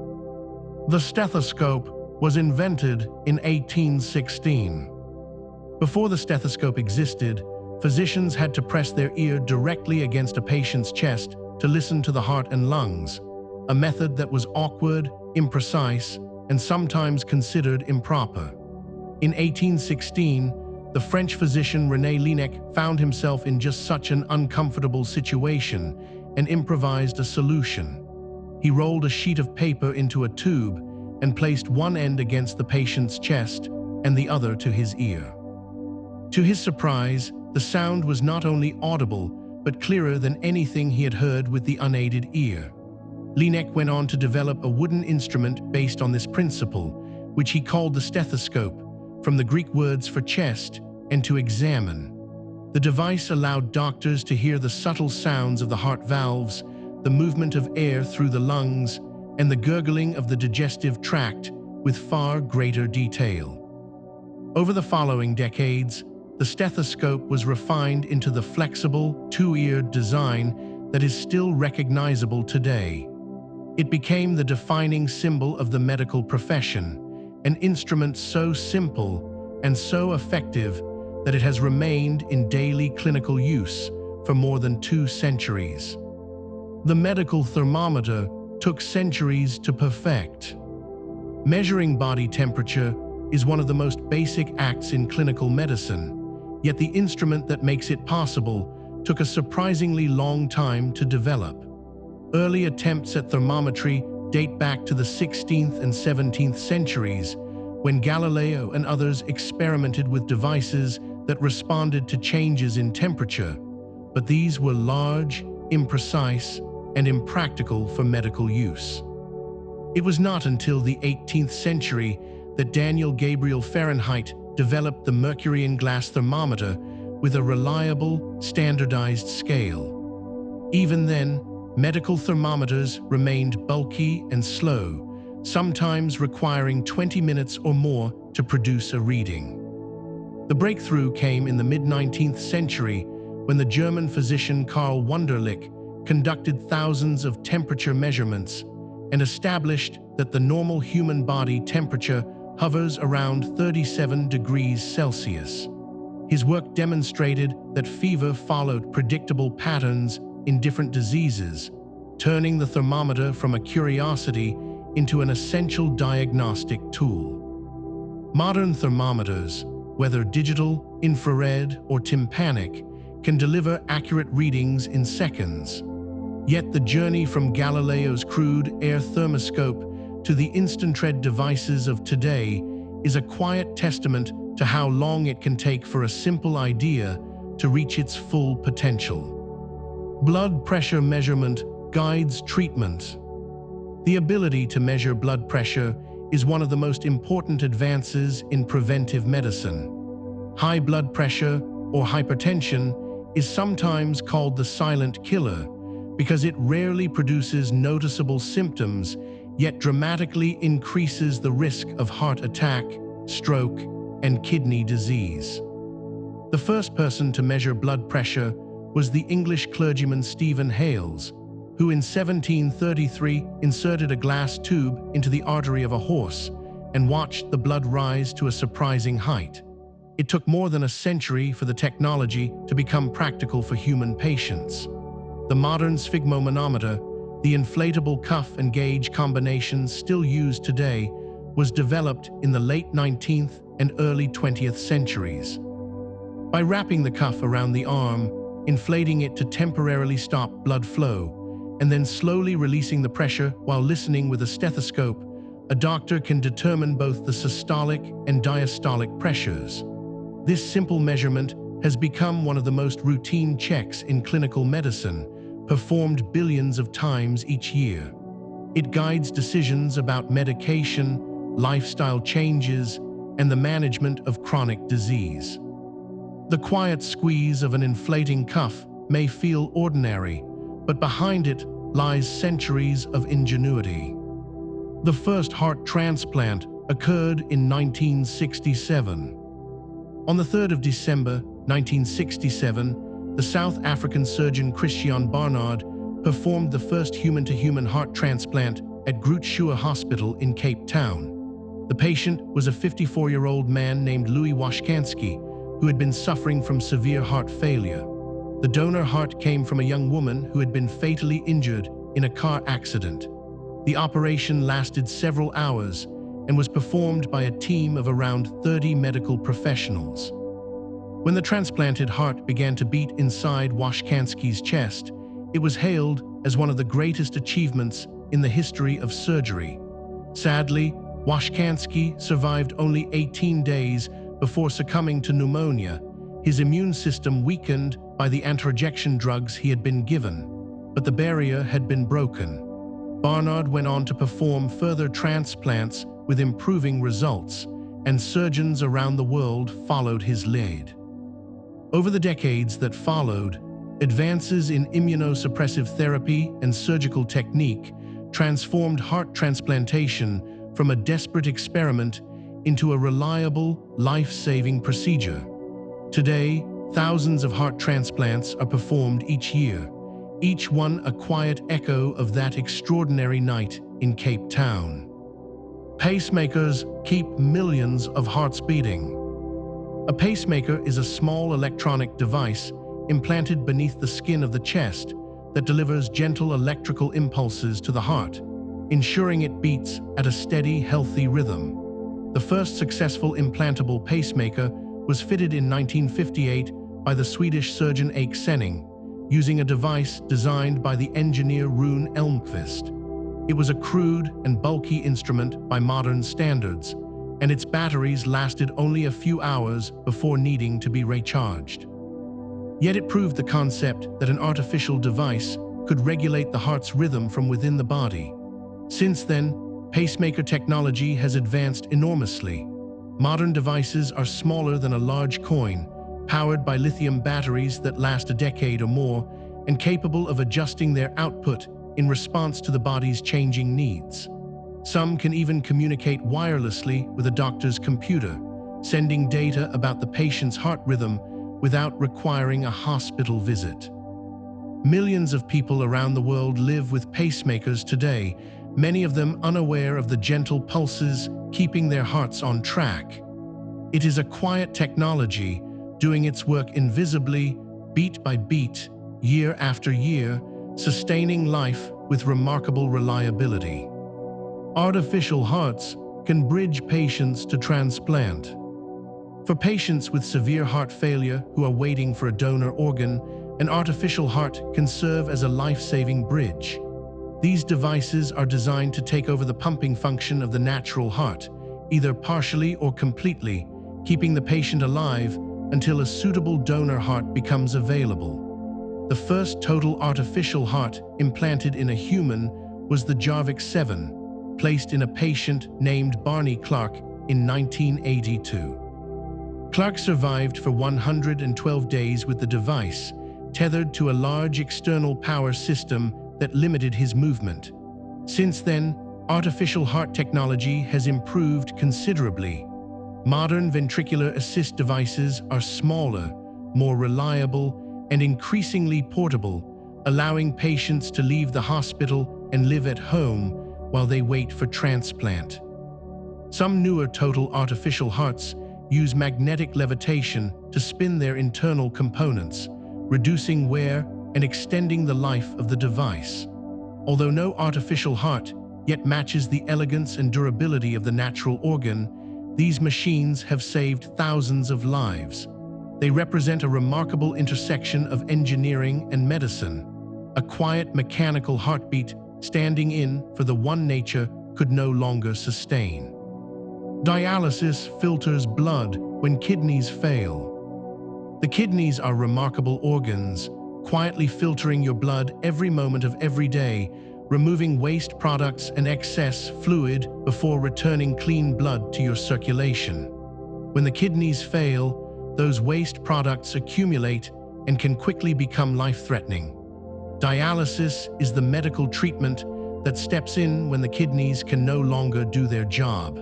The stethoscope was invented in 1816. Before the stethoscope existed, physicians had to press their ear directly against a patient's chest to listen to the heart and lungs, a method that was awkward, imprecise, and sometimes considered improper. In 1816, the French physician René Laennec found himself in just such an uncomfortable situation and improvised a solution. He rolled a sheet of paper into a tube and placed one end against the patient's chest and the other to his ear. To his surprise, the sound was not only audible, but clearer than anything he had heard with the unaided ear. Laennec went on to develop a wooden instrument based on this principle, which he called the stethoscope, from the Greek words for chest and to examine. The device allowed doctors to hear the subtle sounds of the heart valves, the movement of air through the lungs, and the gurgling of the digestive tract with far greater detail. Over the following decades, the stethoscope was refined into the flexible, two-eared design that is still recognizable today. It became the defining symbol of the medical profession, an instrument so simple and so effective that it has remained in daily clinical use for more than 2 centuries. The medical thermometer took centuries to perfect. Measuring body temperature is one of the most basic acts in clinical medicine, yet the instrument that makes it possible took a surprisingly long time to develop. Early attempts at thermometry date back to the 16th and 17th centuries, when Galileo and others experimented with devices that responded to changes in temperature, but these were large, imprecise, and impractical for medical use. It was not until the 18th century that Daniel Gabriel Fahrenheit developed the Mercurian glass thermometer with a reliable, standardized scale. Even then, medical thermometers remained bulky and slow, sometimes requiring 20 minutes or more to produce a reading. The breakthrough came in the mid-19th century when the German physician Karl Wunderlich conducted thousands of temperature measurements and established that the normal human body temperature hovers around 37 degrees Celsius. His work demonstrated that fever followed predictable patterns in different diseases, turning the thermometer from a curiosity into an essential diagnostic tool. Modern thermometers, whether digital, infrared, or tympanic, can deliver accurate readings in seconds. Yet the journey from Galileo's crude air thermoscope to the Instantred devices of today is a quiet testament to how long it can take for a simple idea to reach its full potential. Blood pressure measurement guides treatment. The ability to measure blood pressure is one of the most important advances in preventive medicine. High blood pressure, or hypertension, is sometimes called the silent killer because it rarely produces noticeable symptoms, yet dramatically increases the risk of heart attack, stroke, and kidney disease. The first person to measure blood pressure was the English clergyman Stephen Hales, who in 1733 inserted a glass tube into the artery of a horse and watched the blood rise to a surprising height. It took more than a century for the technology to become practical for human patients. The modern sphygmomanometer, The inflatable cuff and gauge combination still used today was developed in the late 19th and early 20th centuries. By wrapping the cuff around the arm, inflating it to temporarily stop blood flow, and then slowly releasing the pressure while listening with a stethoscope, a doctor can determine both the systolic and diastolic pressures. This simple measurement has become one of the most routine checks in clinical medicine, performed billions of times each year. It guides decisions about medication, lifestyle changes, and the management of chronic disease. The quiet squeeze of an inflating cuff may feel ordinary, but behind it lies centuries of ingenuity. The first heart transplant occurred in 1967. On the 3rd of December, 1967, the South African surgeon Christiaan Barnard performed the first human-to-human heart transplant at Groote Schuur Hospital in Cape Town. The patient was a 54-year-old man named Louis Washkansky, who had been suffering from severe heart failure. The donor heart came from a young woman who had been fatally injured in a car accident. The operation lasted several hours and was performed by a team of around 30 medical professionals. When the transplanted heart began to beat inside Washkansky's chest, it was hailed as one of the greatest achievements in the history of surgery. Sadly, Washkansky survived only 18 days before succumbing to pneumonia, his immune system weakened by the anti-rejection drugs he had been given. But the barrier had been broken. Barnard went on to perform further transplants with improving results, and surgeons around the world followed his lead. Over the decades that followed, advances in immunosuppressive therapy and surgical technique transformed heart transplantation from a desperate experiment into a reliable, life-saving procedure. Today, thousands of heart transplants are performed each year, each one a quiet echo of that extraordinary night in Cape Town. Pacemakers keep millions of hearts beating. A pacemaker is a small electronic device implanted beneath the skin of the chest that delivers gentle electrical impulses to the heart, ensuring it beats at a steady, healthy rhythm. The first successful implantable pacemaker was fitted in 1958 by the Swedish surgeon Åke Senning, using a device designed by the engineer Rune Elmqvist. It was a crude and bulky instrument by modern standards, and its batteries lasted only a few hours before needing to be recharged. Yet it proved the concept that an artificial device could regulate the heart's rhythm from within the body. Since then, pacemaker technology has advanced enormously. Modern devices are smaller than a large coin, powered by lithium batteries that last a decade or more, and capable of adjusting their output in response to the body's changing needs. Some can even communicate wirelessly with a doctor's computer, sending data about the patient's heart rhythm without requiring a hospital visit. Millions of people around the world live with pacemakers today, many of them unaware of the gentle pulses keeping their hearts on track. It is a quiet technology doing its work invisibly, beat by beat, year after year, sustaining life with remarkable reliability. Artificial hearts can bridge patients to transplant. For patients with severe heart failure who are waiting for a donor organ, an artificial heart can serve as a life-saving bridge. These devices are designed to take over the pumping function of the natural heart, either partially or completely, keeping the patient alive until a suitable donor heart becomes available. The first total artificial heart implanted in a human was the Jarvik 7, placed in a patient named Barney Clark in 1982. Clark survived for 112 days with the device, tethered to a large external power system that limited his movement. Since then, artificial heart technology has improved considerably. Modern ventricular assist devices are smaller, more reliable, and increasingly portable, allowing patients to leave the hospital and live at home while they wait for transplant. Some newer total artificial hearts use magnetic levitation to spin their internal components, reducing wear and extending the life of the device. Although no artificial heart yet matches the elegance and durability of the natural organ, these machines have saved thousands of lives. They represent a remarkable intersection of engineering and medicine, a quiet mechanical heartbeat standing in for the one nature could no longer sustain. Dialysis filters blood when kidneys fail. The kidneys are remarkable organs, quietly filtering your blood every moment of every day, removing waste products and excess fluid before returning clean blood to your circulation. When the kidneys fail, those waste products accumulate and can quickly become life-threatening. Dialysis is the medical treatment that steps in when the kidneys can no longer do their job.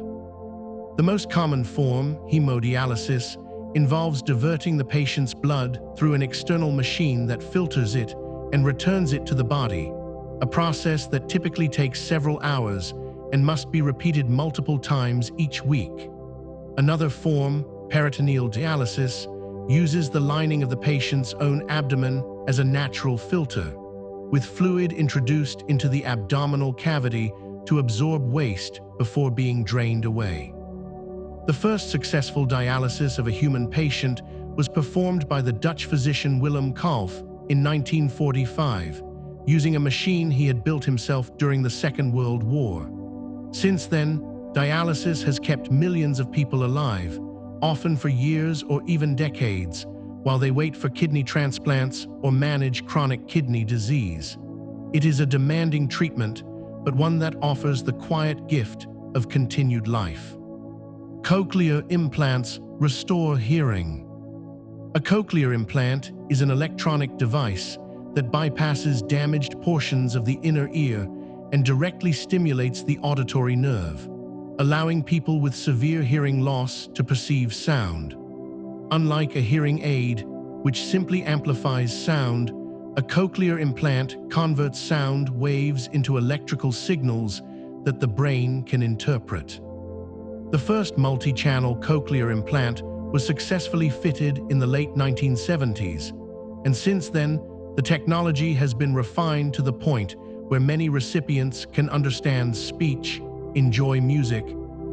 The most common form, hemodialysis, involves diverting the patient's blood through an external machine that filters it and returns it to the body, a process that typically takes several hours and must be repeated multiple times each week. Another form, peritoneal dialysis, uses the lining of the patient's own abdomen as a natural filter, with fluid introduced into the abdominal cavity to absorb waste before being drained away. The first successful dialysis of a human patient was performed by the Dutch physician Willem Kalf in 1945, using a machine he had built himself during the Second World War. Since then, dialysis has kept millions of people alive, often for years or even decades, while they wait for kidney transplants or manage chronic kidney disease. It is a demanding treatment, but one that offers the quiet gift of continued life. Cochlear implants restore hearing. A cochlear implant is an electronic device that bypasses damaged portions of the inner ear and directly stimulates the auditory nerve, allowing people with severe hearing loss to perceive sound. Unlike a hearing aid, which simply amplifies sound, a cochlear implant converts sound waves into electrical signals that the brain can interpret. The first multi-channel cochlear implant was successfully fitted in the late 1970s, and since then, the technology has been refined to the point where many recipients can understand speech, enjoy music,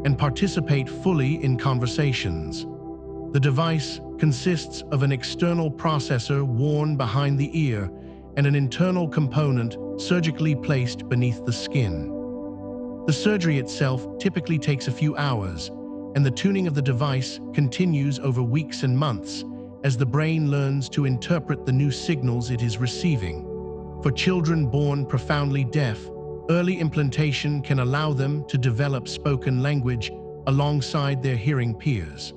and participate fully in conversations. The device consists of an external processor worn behind the ear and an internal component surgically placed beneath the skin. The surgery itself typically takes a few hours, and the tuning of the device continues over weeks and months as the brain learns to interpret the new signals it is receiving. For children born profoundly deaf, early implantation can allow them to develop spoken language alongside their hearing peers.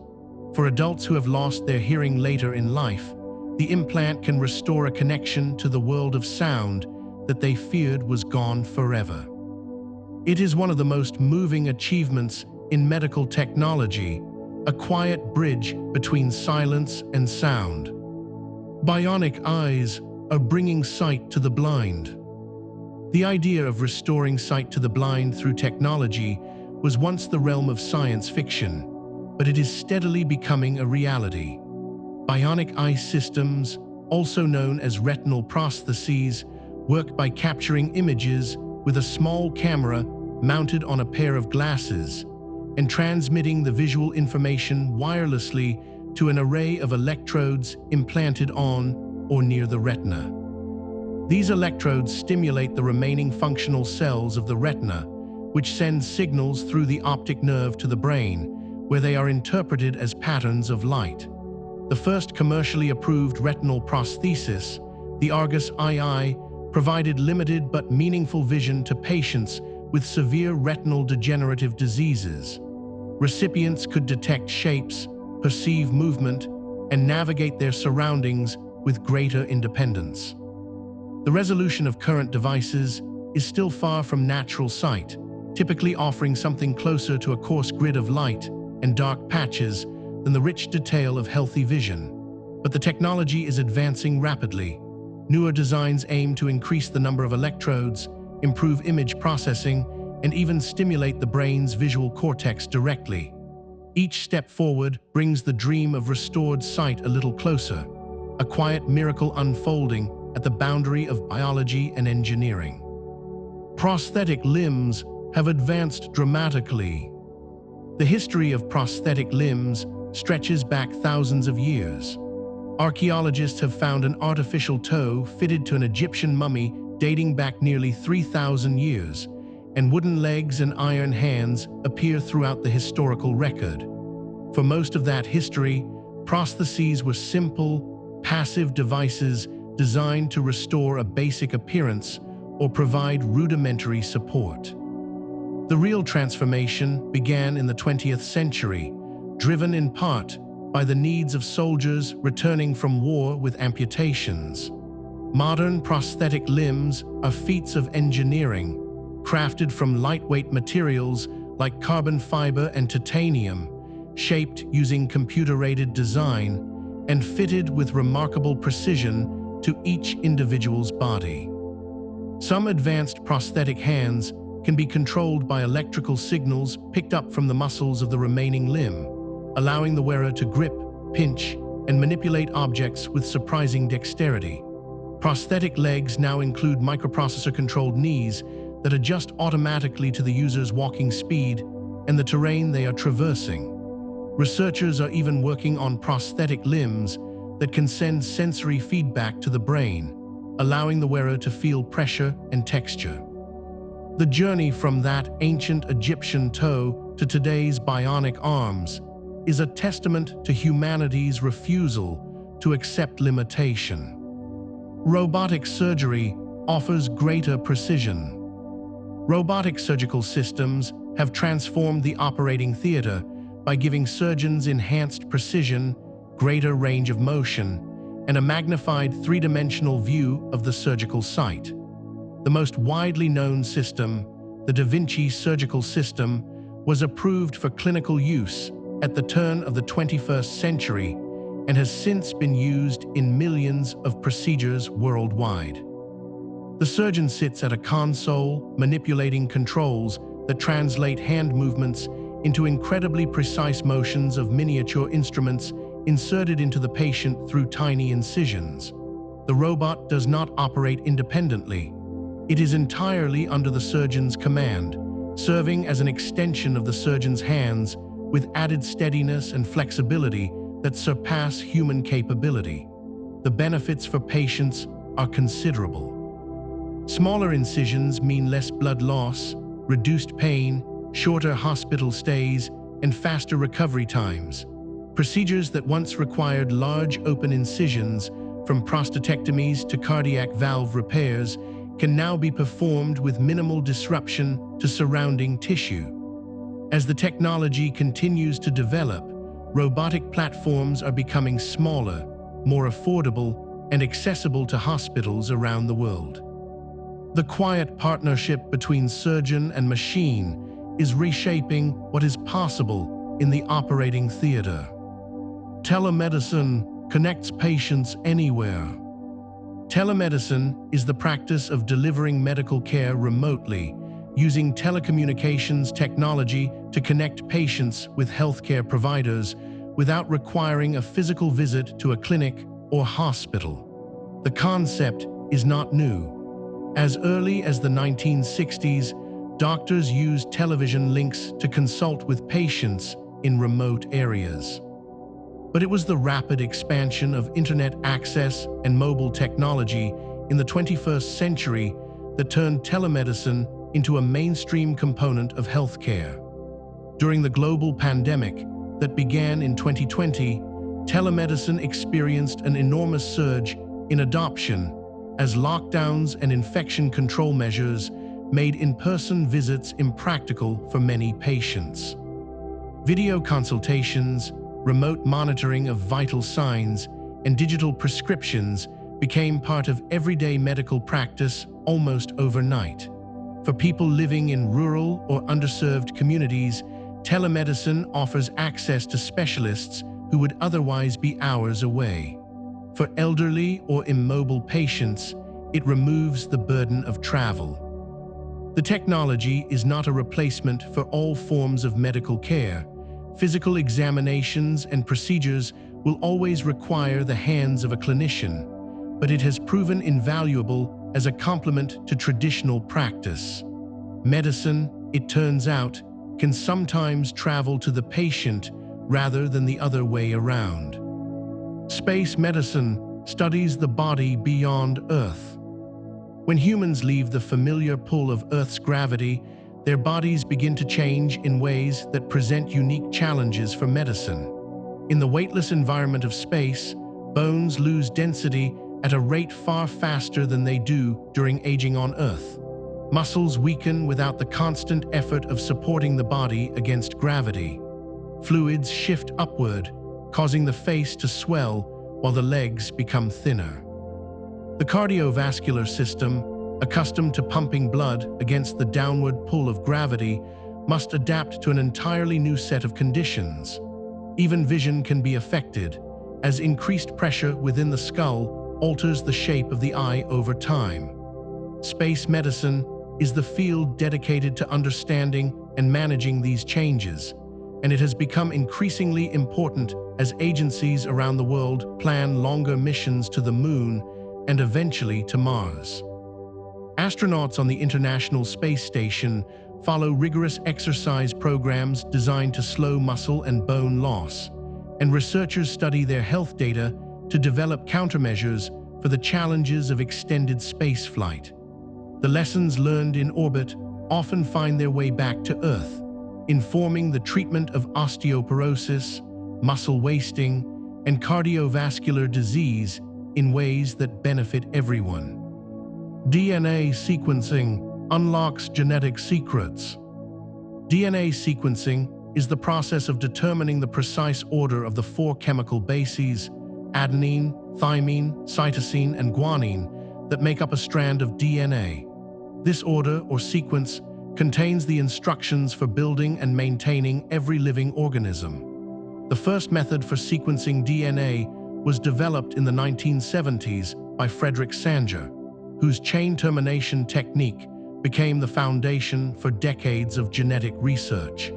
For adults who have lost their hearing later in life, the implant can restore a connection to the world of sound that they feared was gone forever. It is one of the most moving achievements in medical technology, a quiet bridge between silence and sound. Bionic eyes are bringing sight to the blind. The idea of restoring sight to the blind through technology was once the realm of science fiction, but it is steadily becoming a reality. Bionic eye systems, also known as retinal prostheses, work by capturing images with a small camera mounted on a pair of glasses and transmitting the visual information wirelessly to an array of electrodes implanted on or near the retina. These electrodes stimulate the remaining functional cells of the retina, which send signals through the optic nerve to the brain, where they are interpreted as patterns of light. The first commercially approved retinal prosthesis, the Argus II, provided limited but meaningful vision to patients with severe retinal degenerative diseases. Recipients could detect shapes, perceive movement, and navigate their surroundings with greater independence. The resolution of current devices is still far from natural sight, typically offering something closer to a coarse grid of light and dark patches than the rich detail of healthy vision. But the technology is advancing rapidly. Newer designs aim to increase the number of electrodes, improve image processing, and even stimulate the brain's visual cortex directly. Each step forward brings the dream of restored sight a little closer, a quiet miracle unfolding at the boundary of biology and engineering. Prosthetic limbs have advanced dramatically. The history of prosthetic limbs stretches back thousands of years. Archaeologists have found an artificial toe fitted to an Egyptian mummy dating back nearly 3,000 years, and wooden legs and iron hands appear throughout the historical record. For most of that history, prostheses were simple, passive devices designed to restore a basic appearance or provide rudimentary support. The real transformation began in the 20th century, driven in part by the needs of soldiers returning from war with amputations. Modern prosthetic limbs are feats of engineering, crafted from lightweight materials like carbon fiber and titanium, shaped using computer-aided design, and fitted with remarkable precision to each individual's body. Some advanced prosthetic hands can be controlled by electrical signals picked up from the muscles of the remaining limb, allowing the wearer to grip, pinch, and manipulate objects with surprising dexterity. Prosthetic legs now include microprocessor-controlled knees that adjust automatically to the user's walking speed and the terrain they are traversing. Researchers are even working on prosthetic limbs that can send sensory feedback to the brain, allowing the wearer to feel pressure and texture. The journey from that ancient Egyptian toe to today's bionic arms is a testament to humanity's refusal to accept limitation. Robotic surgery offers greater precision. Robotic surgical systems have transformed the operating theater by giving surgeons enhanced precision, greater range of motion, and a magnified three-dimensional view of the surgical site. The most widely known system, the Da Vinci surgical system, was approved for clinical use at the turn of the 21st century and has since been used in millions of procedures worldwide. The surgeon sits at a console, manipulating controls that translate hand movements into incredibly precise motions of miniature instruments inserted into the patient through tiny incisions. The robot does not operate independently. It is entirely under the surgeon's command, serving as an extension of the surgeon's hands with added steadiness and flexibility that surpass human capability. The benefits for patients are considerable. Smaller incisions mean less blood loss, reduced pain, shorter hospital stays, and faster recovery times. Procedures that once required large open incisions, from prostatectomies to cardiac valve repairs, can now be performed with minimal disruption to surrounding tissue. As the technology continues to develop, robotic platforms are becoming smaller, more affordable, and accessible to hospitals around the world. The quiet partnership between surgeon and machine is reshaping what is possible in the operating theater. Telemedicine connects patients anywhere. Telemedicine is the practice of delivering medical care remotely, using telecommunications technology to connect patients with healthcare providers without requiring a physical visit to a clinic or hospital. The concept is not new. As early as the 1960s, doctors used television links to consult with patients in remote areas. But it was the rapid expansion of internet access and mobile technology in the 21st century that turned telemedicine into a mainstream component of healthcare. During the global pandemic that began in 2020, telemedicine experienced an enormous surge in adoption as lockdowns and infection control measures made in-person visits impractical for many patients. Video consultations, remote monitoring of vital signs, and digital prescriptions became part of everyday medical practice almost overnight. For people living in rural or underserved communities, telemedicine offers access to specialists who would otherwise be hours away. For elderly or immobile patients, it removes the burden of travel. The technology is not a replacement for all forms of medical care. Physical examinations and procedures will always require the hands of a clinician, but it has proven invaluable as a complement to traditional practice. Medicine, it turns out, can sometimes travel to the patient rather than the other way around. Space medicine studies the body beyond Earth. When humans leave the familiar pull of Earth's gravity, their bodies begin to change in ways that present unique challenges for medicine. In the weightless environment of space, bones lose density at a rate far faster than they do during aging on Earth. Muscles weaken without the constant effort of supporting the body against gravity. Fluids shift upward, causing the face to swell while the legs become thinner. The cardiovascular system, accustomed to pumping blood against the downward pull of gravity, must adapt to an entirely new set of conditions. Even vision can be affected, as increased pressure within the skull alters the shape of the eye over time. Space medicine is the field dedicated to understanding and managing these changes, and it has become increasingly important as agencies around the world plan longer missions to the Moon and eventually to Mars. Astronauts on the International Space Station follow rigorous exercise programs designed to slow muscle and bone loss, and researchers study their health data to develop countermeasures for the challenges of extended spaceflight. The lessons learned in orbit often find their way back to Earth, informing the treatment of osteoporosis, muscle wasting, and cardiovascular disease in ways that benefit everyone. DNA sequencing unlocks genetic secrets. DNA sequencing is the process of determining the precise order of the four chemical bases, adenine, thymine, cytosine, and guanine, that make up a strand of DNA. This order or sequence contains the instructions for building and maintaining every living organism. The first method for sequencing DNA was developed in the 1970s by Frederick Sanger, whose chain termination technique became the foundation for decades of genetic research.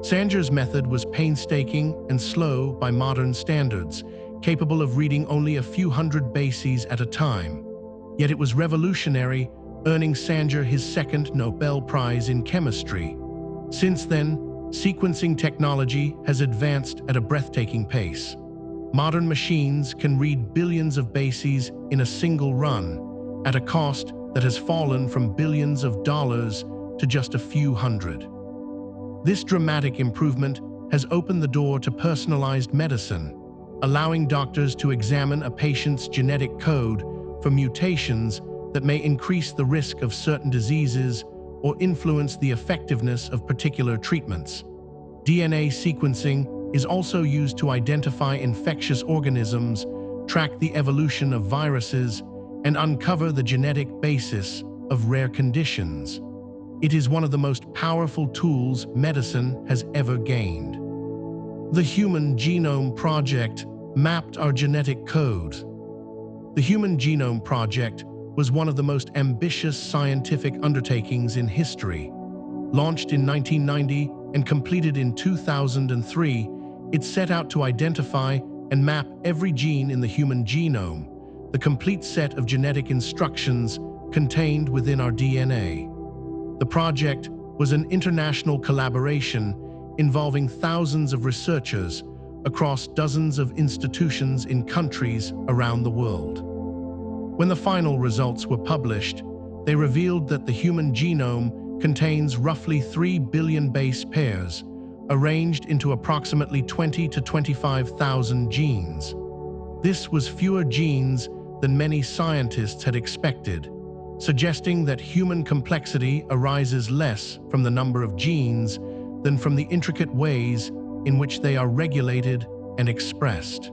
Sanger's method was painstaking and slow by modern standards, capable of reading only a few hundred bases at a time. Yet it was revolutionary, earning Sanger his second Nobel Prize in chemistry. Since then, sequencing technology has advanced at a breathtaking pace. Modern machines can read billions of bases in a single run, at a cost that has fallen from billions of dollars to just a few hundred. This dramatic improvement has opened the door to personalized medicine, allowing doctors to examine a patient's genetic code for mutations that may increase the risk of certain diseases or influence the effectiveness of particular treatments. DNA sequencing is also used to identify infectious organisms, track the evolution of viruses, and uncover the genetic basis of rare conditions. It is one of the most powerful tools medicine has ever gained. The Human Genome Project mapped our genetic code. The Human Genome Project was one of the most ambitious scientific undertakings in history. Launched in 1990 and completed in 2003, it set out to identify and map every gene in the human genome, the complete set of genetic instructions contained within our DNA. The project was an international collaboration involving thousands of researchers across dozens of institutions in countries around the world. When the final results were published, they revealed that the human genome contains roughly 3 billion base pairs, arranged into approximately 20 to 25,000 genes. This was fewer genes than many scientists had expected, suggesting that human complexity arises less from the number of genes than from the intricate ways in which they are regulated and expressed.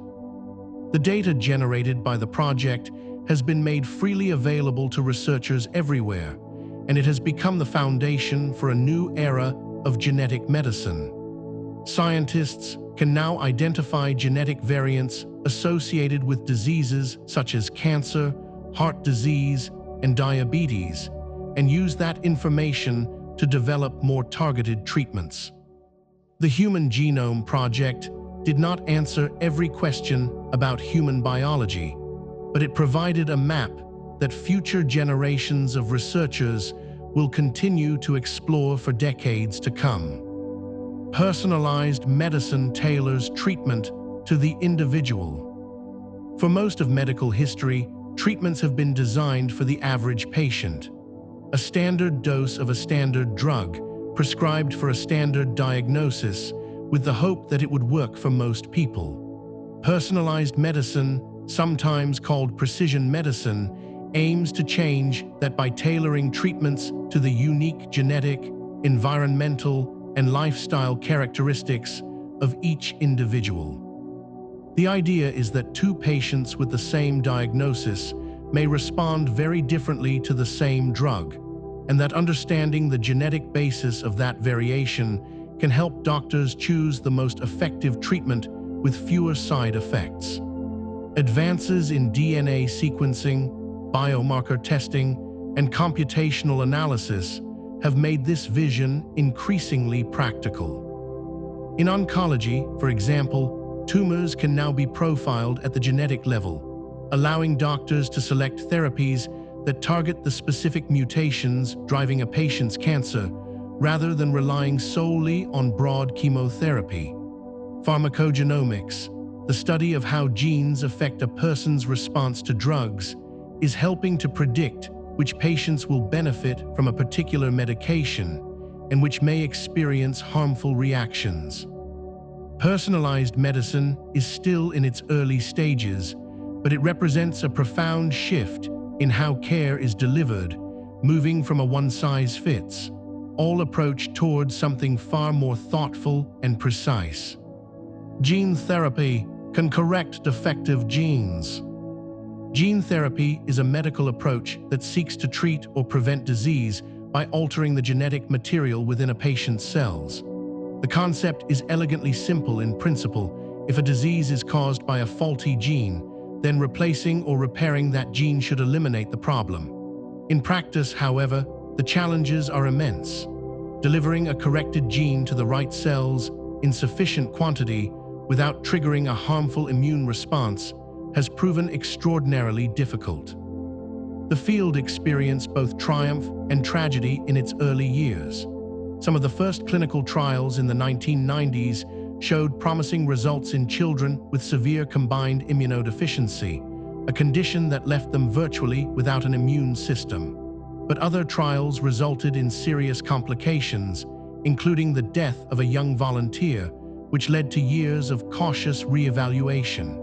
The data generated by the project has been made freely available to researchers everywhere, and it has become the foundation for a new era of genetic medicine. Scientists can now identify genetic variants associated with diseases such as cancer, heart disease, and diabetes, and use that information to develop more targeted treatments. The Human Genome Project did not answer every question about human biology, but it provided a map that future generations of researchers will continue to explore for decades to come. Personalized medicine tailors treatment to the individual. For most of medical history, treatments have been designed for the average patient. A standard dose of a standard drug, prescribed for a standard diagnosis, with the hope that it would work for most people. Personalized medicine, sometimes called precision medicine, aims to change that by tailoring treatments to the unique genetic, environmental, and lifestyle characteristics of each individual. The idea is that two patients with the same diagnosis may respond very differently to the same drug, and that understanding the genetic basis of that variation can help doctors choose the most effective treatment with fewer side effects. Advances in DNA sequencing, biomarker testing, and computational analysis have made this vision increasingly practical. In oncology, for example, tumors can now be profiled at the genetic level, allowing doctors to select therapies that target the specific mutations driving a patient's cancer, rather than relying solely on broad chemotherapy. Pharmacogenomics, the study of how genes affect a person's response to drugs, is helping to predict which patients will benefit from a particular medication and which may experience harmful reactions. Personalized medicine is still in its early stages, but it represents a profound shift in how care is delivered, moving from a one-size-fits-all approach towards something far more thoughtful and precise. Gene therapy can correct defective genes. Gene therapy is a medical approach that seeks to treat or prevent disease by altering the genetic material within a patient's cells. The concept is elegantly simple in principle. If a disease is caused by a faulty gene, then replacing or repairing that gene should eliminate the problem. In practice, however, the challenges are immense. Delivering a corrected gene to the right cells in sufficient quantity without triggering a harmful immune response has proven extraordinarily difficult. The field experienced both triumph and tragedy in its early years. Some of the first clinical trials in the 1990s showed promising results in children with severe combined immunodeficiency, a condition that left them virtually without an immune system. But other trials resulted in serious complications, including the death of a young volunteer, which led to years of cautious re-evaluation.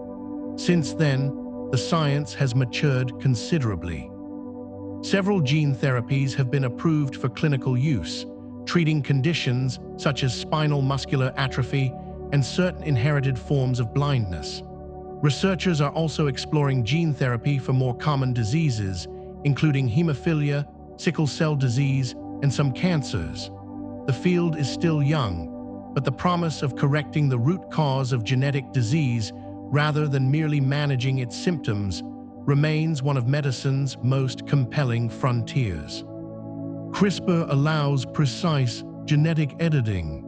Since then, the science has matured considerably. Several gene therapies have been approved for clinical use, treating conditions such as spinal muscular atrophy and certain inherited forms of blindness. Researchers are also exploring gene therapy for more common diseases, including hemophilia, sickle cell disease, and some cancers. The field is still young, but the promise of correcting the root cause of genetic disease rather than merely managing its symptoms remains one of medicine's most compelling frontiers. CRISPR allows precise genetic editing.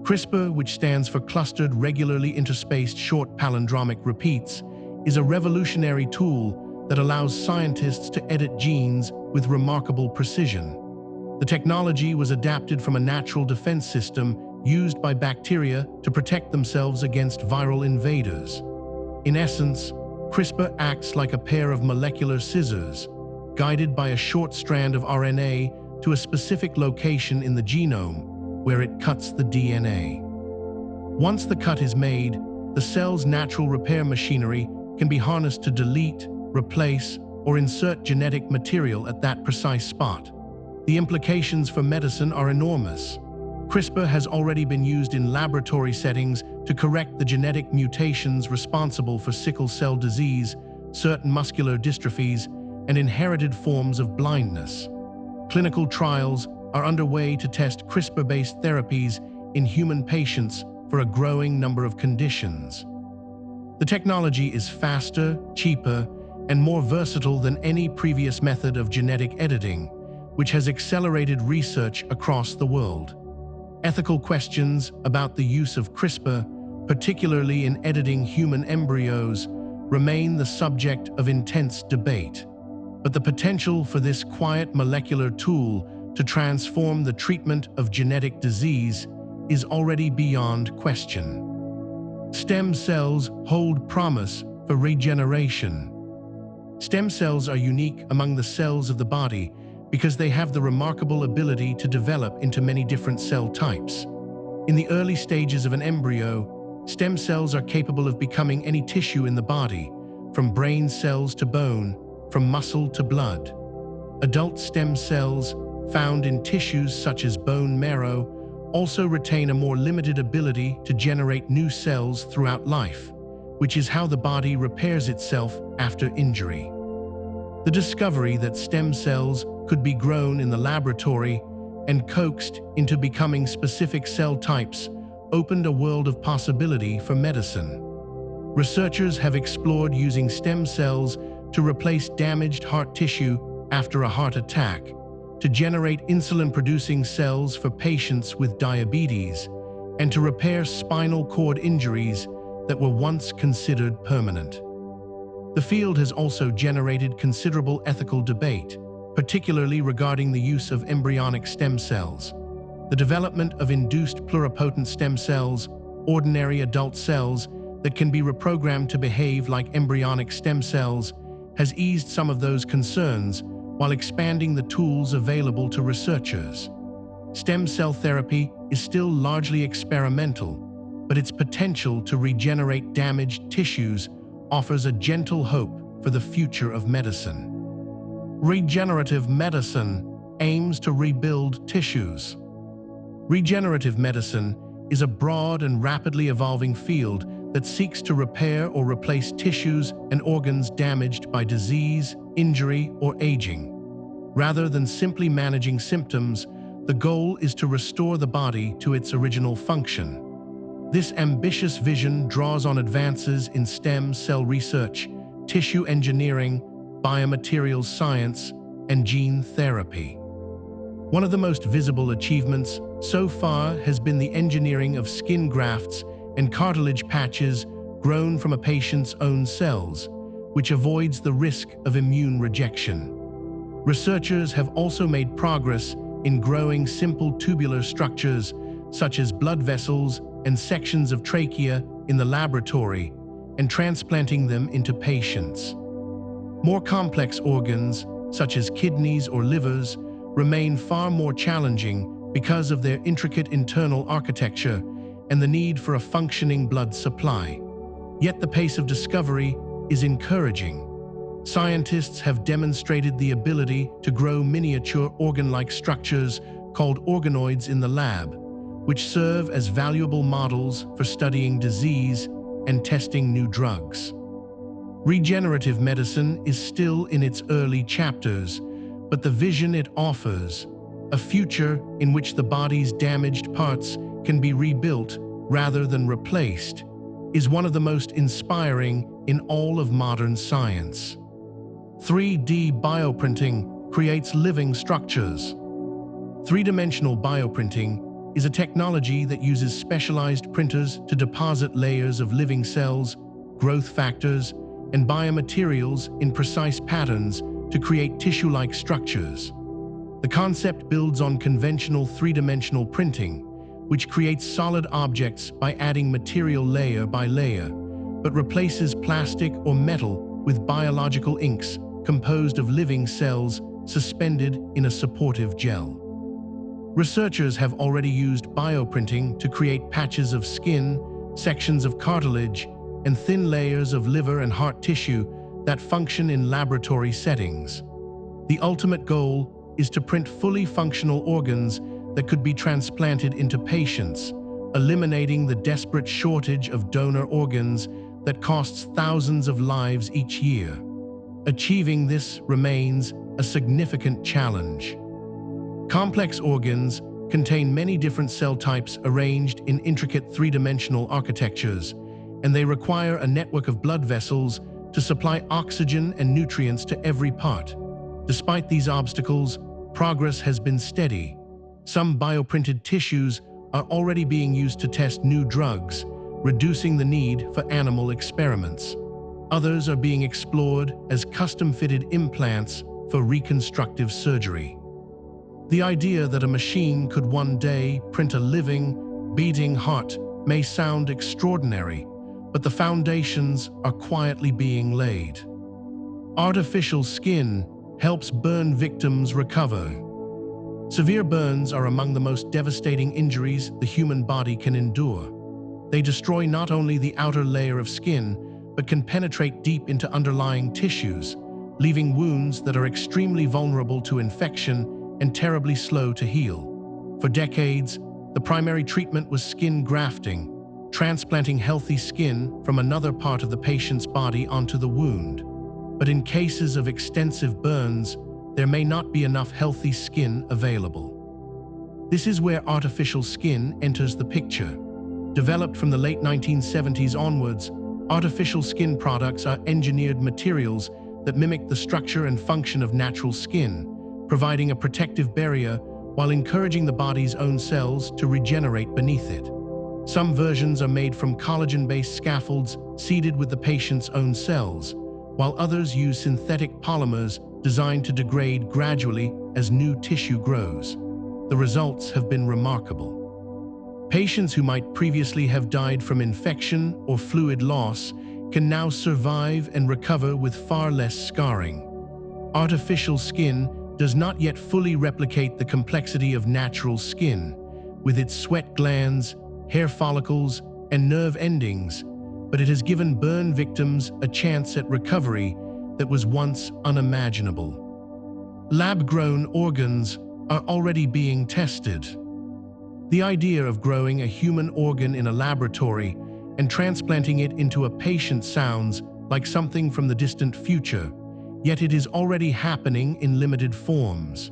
CRISPR, which stands for Clustered Regularly Interspaced Short Palindromic Repeats, is a revolutionary tool that allows scientists to edit genes with remarkable precision. The technology was adapted from a natural defense system used by bacteria to protect themselves against viral invaders. In essence, CRISPR acts like a pair of molecular scissors, guided by a short strand of RNA to a specific location in the genome, where it cuts the DNA. Once the cut is made, the cell's natural repair machinery can be harnessed to delete, replace, or insert genetic material at that precise spot. The implications for medicine are enormous. CRISPR has already been used in laboratory settings to correct the genetic mutations responsible for sickle cell disease, certain muscular dystrophies, and inherited forms of blindness. Clinical trials are underway to test CRISPR-based therapies in human patients for a growing number of conditions. The technology is faster, cheaper, and more versatile than any previous method of genetic editing, which has accelerated research across the world. Ethical questions about the use of CRISPR, particularly in editing human embryos, remain the subject of intense debate. But the potential for this quiet molecular tool to transform the treatment of genetic disease is already beyond question. Stem cells hold promise for regeneration. Stem cells are unique among the cells of the body because they have the remarkable ability to develop into many different cell types. In the early stages of an embryo, stem cells are capable of becoming any tissue in the body, from brain cells to bone, from muscle to blood. Adult stem cells, found in tissues such as bone marrow, also retain a more limited ability to generate new cells throughout life, which is how the body repairs itself after injury. The discovery that stem cells could be grown in the laboratory and coaxed into becoming specific cell types opened a world of possibility for medicine. Researchers have explored using stem cells to replace damaged heart tissue after a heart attack, to generate insulin-producing cells for patients with diabetes, and to repair spinal cord injuries that were once considered permanent. The field has also generated considerable ethical debate, particularly regarding the use of embryonic stem cells. The development of induced pluripotent stem cells, ordinary adult cells that can be reprogrammed to behave like embryonic stem cells, has eased some of those concerns while expanding the tools available to researchers. Stem cell therapy is still largely experimental, but its potential to regenerate damaged tissues offers a gentle hope for the future of medicine. Regenerative medicine aims to rebuild tissues. Regenerative medicine is a broad and rapidly evolving field that seeks to repair or replace tissues and organs damaged by disease, injury, or aging. Rather than simply managing symptoms, the goal is to restore the body to its original function. This ambitious vision draws on advances in stem cell research, tissue engineering, biomaterials science, and gene therapy. One of the most visible achievements so far has been the engineering of skin grafts and cartilage patches grown from a patient's own cells, which avoids the risk of immune rejection. Researchers have also made progress in growing simple tubular structures, such as blood vessels and sections of trachea, in the laboratory, and transplanting them into patients. More complex organs, such as kidneys or livers, remain far more challenging because of their intricate internal architecture and the need for a functioning blood supply. Yet the pace of discovery is encouraging. Scientists have demonstrated the ability to grow miniature organ-like structures called organoids in the lab, which serve as valuable models for studying disease and testing new drugs. Regenerative medicine is still in its early chapters, but the vision it offers, a future in which the body's damaged parts can be rebuilt rather than replaced, is one of the most inspiring in all of modern science. 3D bioprinting creates living structures. Three-dimensional bioprinting is a technology that uses specialized printers to deposit layers of living cells, growth factors, and biomaterials in precise patterns to create tissue-like structures. The concept builds on conventional three-dimensional printing, which creates solid objects by adding material layer by layer, but replaces plastic or metal with biological inks composed of living cells suspended in a supportive gel. Researchers have already used bioprinting to create patches of skin, sections of cartilage, and thin layers of liver and heart tissue that function in laboratory settings. The ultimate goal is to print fully functional organs that could be transplanted into patients, eliminating the desperate shortage of donor organs that costs thousands of lives each year. Achieving this remains a significant challenge. Complex organs contain many different cell types arranged in intricate three-dimensional architectures, and they require a network of blood vessels to supply oxygen and nutrients to every part. Despite these obstacles, progress has been steady. Some bioprinted tissues are already being used to test new drugs, reducing the need for animal experiments. Others are being explored as custom-fitted implants for reconstructive surgery. The idea that a machine could one day print a living, beating heart may sound extraordinary, but the foundations are quietly being laid. Artificial skin helps burn victims recover. Severe burns are among the most devastating injuries the human body can endure. They destroy not only the outer layer of skin, but can penetrate deep into underlying tissues, leaving wounds that are extremely vulnerable to infection and terribly slow to heal. For decades, the primary treatment was skin grafting, transplanting healthy skin from another part of the patient's body onto the wound. But in cases of extensive burns, there may not be enough healthy skin available. This is where artificial skin enters the picture. Developed from the late 1970s onwards, artificial skin products are engineered materials that mimic the structure and function of natural skin, providing a protective barrier while encouraging the body's own cells to regenerate beneath it. Some versions are made from collagen-based scaffolds seeded with the patient's own cells, while others use synthetic polymers designed to degrade gradually as new tissue grows. The results have been remarkable. Patients who might previously have died from infection or fluid loss can now survive and recover with far less scarring. Artificial skin does not yet fully replicate the complexity of natural skin, with its sweat glands, hair follicles, and nerve endings, but it has given burn victims a chance at recovery that was once unimaginable. Lab-grown organs are already being tested. The idea of growing a human organ in a laboratory and transplanting it into a patient sounds like something from the distant future, yet it is already happening in limited forms.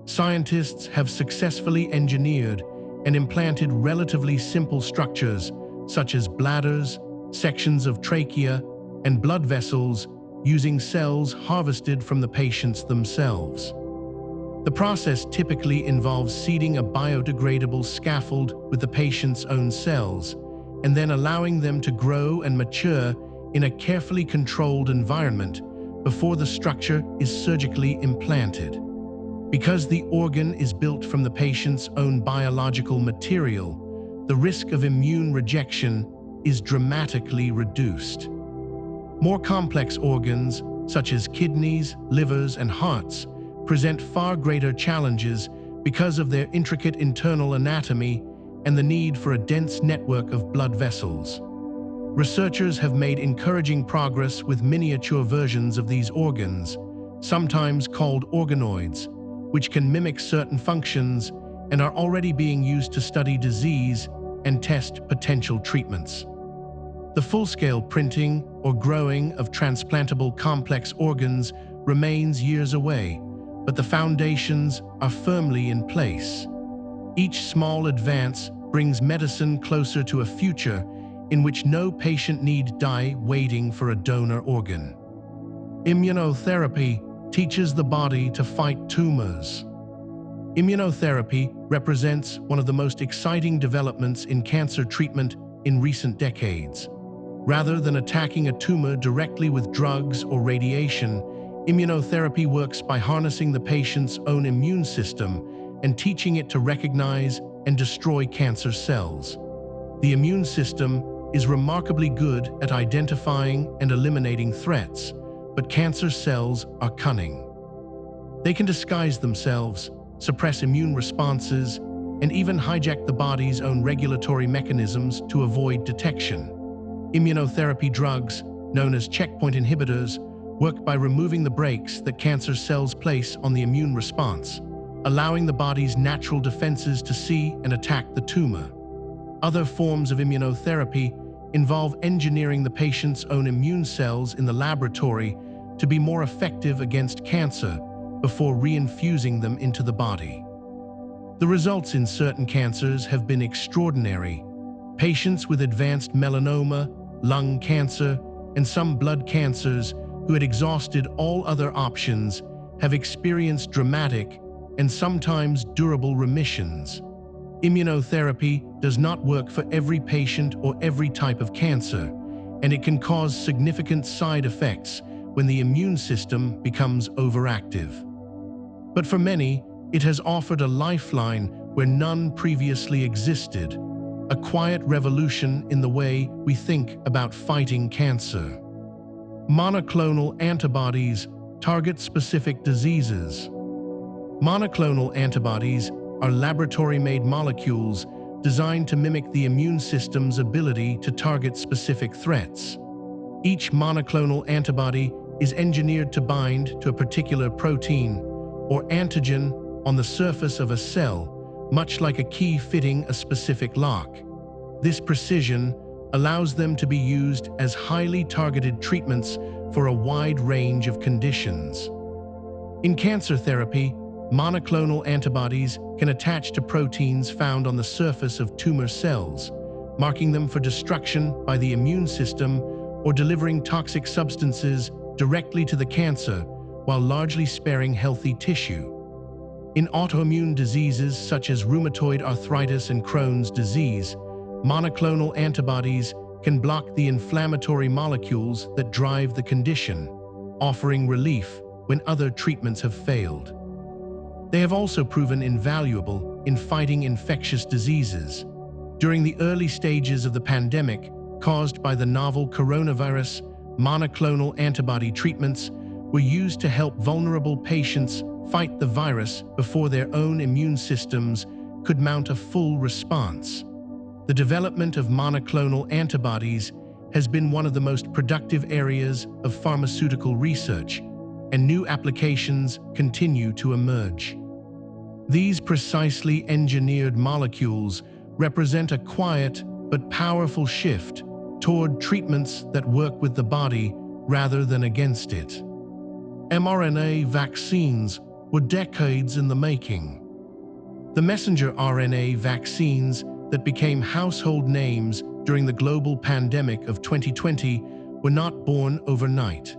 Scientists have successfully engineered and implanted relatively simple structures such as bladders, sections of trachea, and blood vessels using cells harvested from the patients themselves. The process typically involves seeding a biodegradable scaffold with the patient's own cells, and then allowing them to grow and mature in a carefully controlled environment before the structure is surgically implanted. Because the organ is built from the patient's own biological material, the risk of immune rejection is dramatically reduced. More complex organs, such as kidneys, livers, and hearts, present far greater challenges because of their intricate internal anatomy and the need for a dense network of blood vessels. Researchers have made encouraging progress with miniature versions of these organs, sometimes called organoids, which can mimic certain functions and are already being used to study disease and test potential treatments. The full-scale printing or growing of transplantable complex organs remains years away, but the foundations are firmly in place. Each small advance brings medicine closer to a future in which no patient need die waiting for a donor organ. Immunotherapy teaches the body to fight tumors. Immunotherapy represents one of the most exciting developments in cancer treatment in recent decades. Rather than attacking a tumor directly with drugs or radiation, immunotherapy works by harnessing the patient's own immune system and teaching it to recognize and destroy cancer cells. The immune system is remarkably good at identifying and eliminating threats, but cancer cells are cunning. They can disguise themselves, suppress immune responses, and even hijack the body's own regulatory mechanisms to avoid detection. Immunotherapy drugs, known as checkpoint inhibitors, work by removing the brakes that cancer cells place on the immune response, allowing the body's natural defenses to see and attack the tumor. Other forms of immunotherapy involve engineering the patient's own immune cells in the laboratory to be more effective against cancer before reinfusing them into the body. The results in certain cancers have been extraordinary. Patients with advanced melanoma, lung cancer, and some blood cancers who had exhausted all other options have experienced dramatic and sometimes durable remissions. Immunotherapy does not work for every patient or every type of cancer, and it can cause significant side effects when the immune system becomes overactive. But for many, it has offered a lifeline where none previously existed, a quiet revolution in the way we think about fighting cancer. Monoclonal antibodies target specific diseases. Monoclonal antibodies are laboratory-made molecules designed to mimic the immune system's ability to target specific threats. Each monoclonal antibody is engineered to bind to a particular protein or antigen on the surface of a cell, much like a key fitting a specific lock. This precision allows them to be used as highly targeted treatments for a wide range of conditions. In cancer therapy, monoclonal antibodies can attach to proteins found on the surface of tumor cells, marking them for destruction by the immune system or delivering toxic substances directly to the cancer while largely sparing healthy tissue. In autoimmune diseases such as rheumatoid arthritis and Crohn's disease, monoclonal antibodies can block the inflammatory molecules that drive the condition, offering relief when other treatments have failed. They have also proven invaluable in fighting infectious diseases. During the early stages of the pandemic caused by the novel coronavirus, monoclonal antibody treatments were used to help vulnerable patients fight the virus before their own immune systems could mount a full response. The development of monoclonal antibodies has been one of the most productive areas of pharmaceutical research, and new applications continue to emerge. These precisely engineered molecules represent a quiet but powerful shift toward treatments that work with the body rather than against it. mRNA vaccines were decades in the making. The messenger RNA vaccines that became household names during the global pandemic of 2020 were not born overnight.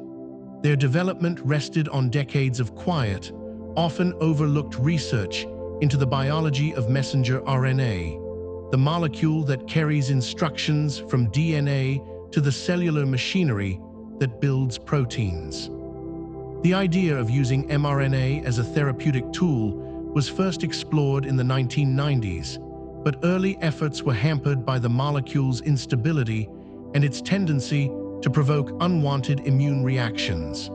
Their development rested on decades of quiet, often overlooked research into the biology of messenger RNA, the molecule that carries instructions from DNA to the cellular machinery that builds proteins. The idea of using mRNA as a therapeutic tool was first explored in the 1990s, but early efforts were hampered by the molecule's instability and its tendency to provoke unwanted immune reactions.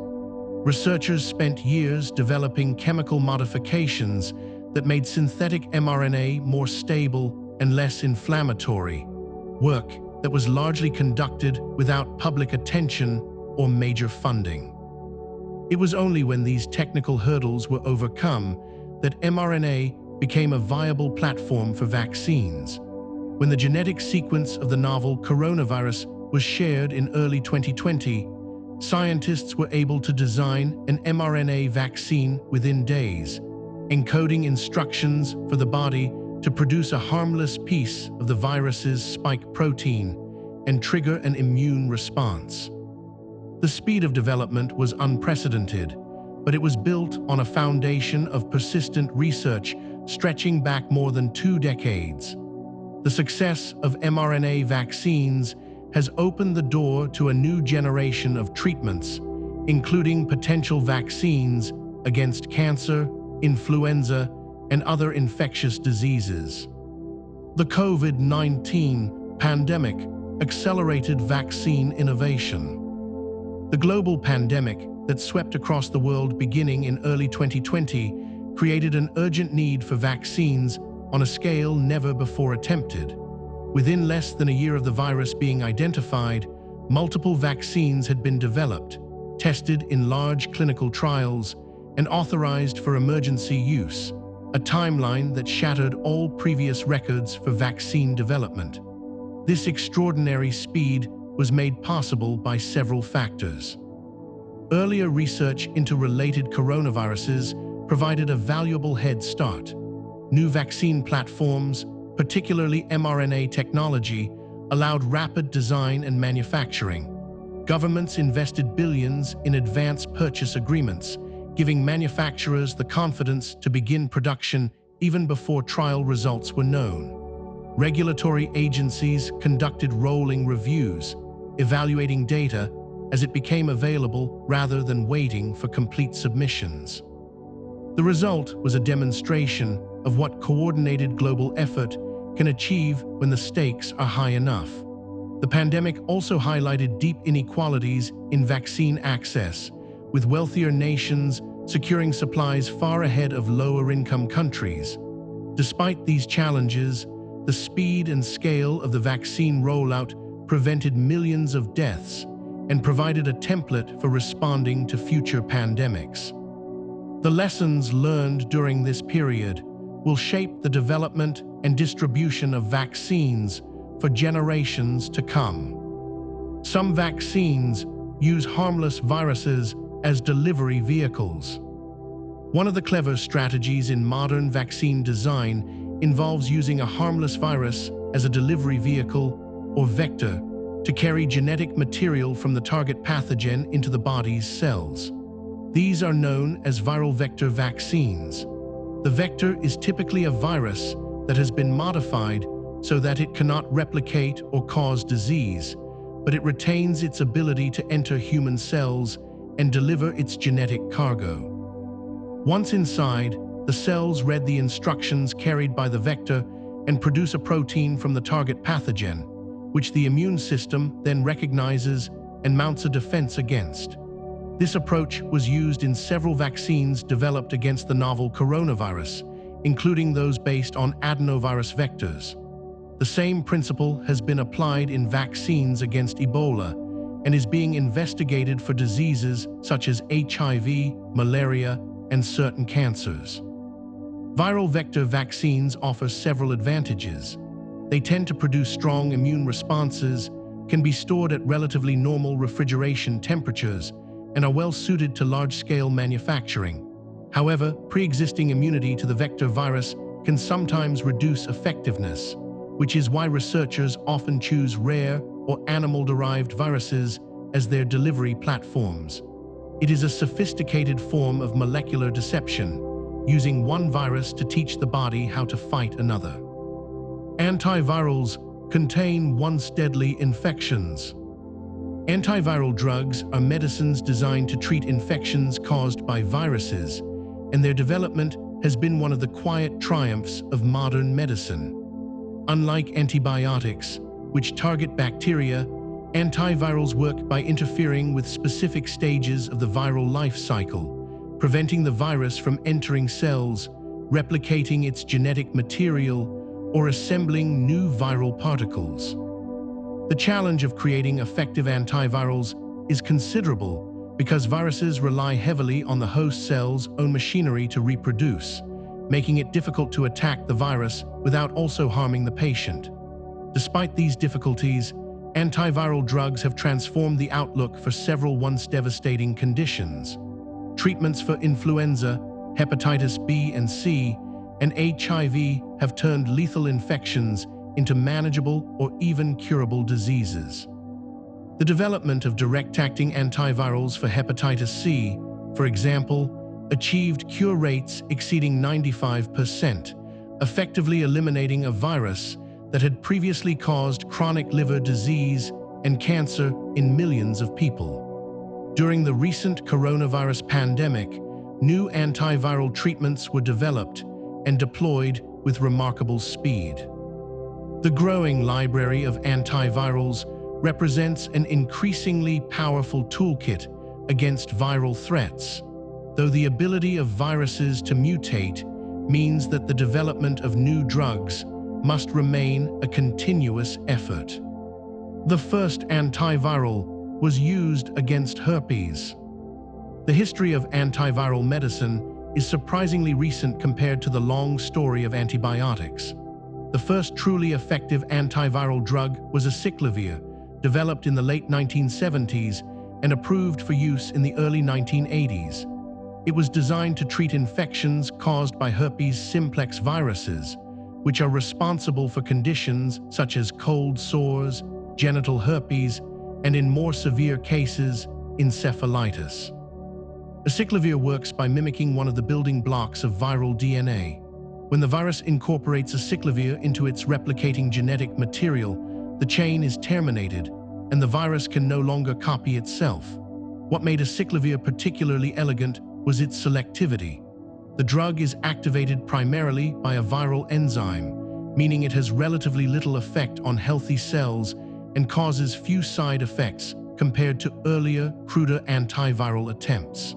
Researchers spent years developing chemical modifications that made synthetic mRNA more stable and less inflammatory, work that was largely conducted without public attention or major funding. It was only when these technical hurdles were overcome that mRNA became a viable platform for vaccines. When the genetic sequence of the novel coronavirus was shared in early 2020, scientists were able to design an mRNA vaccine within days, encoding instructions for the body to produce a harmless piece of the virus's spike protein and trigger an immune response. The speed of development was unprecedented, but it was built on a foundation of persistent research stretching back more than 2 decades. The success of mRNA vaccines has opened the door to a new generation of treatments, including potential vaccines against cancer, influenza, and other infectious diseases. The COVID-19 pandemic accelerated vaccine innovation. The global pandemic that swept across the world beginning in early 2020 created an urgent need for vaccines on a scale never before attempted. Within less than a year of the virus being identified, multiple vaccines had been developed, tested in large clinical trials, and authorized for emergency use, a timeline that shattered all previous records for vaccine development. This extraordinary speed was made possible by several factors. Earlier research into related coronaviruses provided a valuable head start. New vaccine platforms, particularly mRNA technology, allowed rapid design and manufacturing. Governments invested billions in advance purchase agreements, giving manufacturers the confidence to begin production even before trial results were known. Regulatory agencies conducted rolling reviews, evaluating data as it became available rather than waiting for complete submissions. The result was a demonstration of what coordinated global effort can achieve when the stakes are high enough. The pandemic also highlighted deep inequalities in vaccine access, with wealthier nations securing supplies far ahead of lower-income countries. Despite these challenges, the speed and scale of the vaccine rollout prevented millions of deaths and provided a template for responding to future pandemics. The lessons learned during this period will shape the development and distribution of vaccines for generations to come. Some vaccines use harmless viruses as delivery vehicles. One of the clever strategies in modern vaccine design involves using a harmless virus as a delivery vehicle or vector to carry genetic material from the target pathogen into the body's cells. These are known as viral vector vaccines. The vector is typically a virus that has been modified so that it cannot replicate or cause disease, but it retains its ability to enter human cells and deliver its genetic cargo. Once inside, the cells read the instructions carried by the vector and produce a protein from the target pathogen, which the immune system then recognizes and mounts a defense against. This approach was used in several vaccines developed against the novel coronavirus, including those based on adenovirus vectors. The same principle has been applied in vaccines against Ebola and is being investigated for diseases such as HIV, malaria, and certain cancers. Viral vector vaccines offer several advantages. They tend to produce strong immune responses, can be stored at relatively normal refrigeration temperatures, and are well suited to large-scale manufacturing. However, pre-existing immunity to the vector virus can sometimes reduce effectiveness, which is why researchers often choose rare or animal-derived viruses as their delivery platforms. It is a sophisticated form of molecular deception, using one virus to teach the body how to fight another. Antivirals contain once-deadly infections. Antiviral drugs are medicines designed to treat infections caused by viruses, and their development has been one of the quiet triumphs of modern medicine. Unlike antibiotics, which target bacteria, antivirals work by interfering with specific stages of the viral life cycle, preventing the virus from entering cells, replicating its genetic material, or assembling new viral particles. The challenge of creating effective antivirals is considerable because viruses rely heavily on the host cell's own machinery to reproduce, making it difficult to attack the virus without also harming the patient. Despite these difficulties, antiviral drugs have transformed the outlook for several once devastating conditions. Treatments for influenza, hepatitis B and C, and HIV have turned lethal infections into manageable or even curable diseases. The development of direct-acting antivirals for hepatitis C, for example, achieved cure rates exceeding 95%, effectively eliminating a virus that had previously caused chronic liver disease and cancer in millions of people. During the recent coronavirus pandemic, new antiviral treatments were developed and deployed with remarkable speed. The growing library of antivirals represents an increasingly powerful toolkit against viral threats, though the ability of viruses to mutate means that the development of new drugs must remain a continuous effort. The first antiviral was used against herpes. The history of antiviral medicine is surprisingly recent compared to the long story of antibiotics. The first truly effective antiviral drug was acyclovir, developed in the late 1970s and approved for use in the early 1980s. It was designed to treat infections caused by herpes simplex viruses, which are responsible for conditions such as cold sores, genital herpes, and in more severe cases, encephalitis. Acyclovir works by mimicking one of the building blocks of viral DNA. When the virus incorporates acyclovir into its replicating genetic material, the chain is terminated, and the virus can no longer copy itself. What made acyclovir particularly elegant was its selectivity. The drug is activated primarily by a viral enzyme, meaning it has relatively little effect on healthy cells and causes few side effects compared to earlier, cruder antiviral attempts.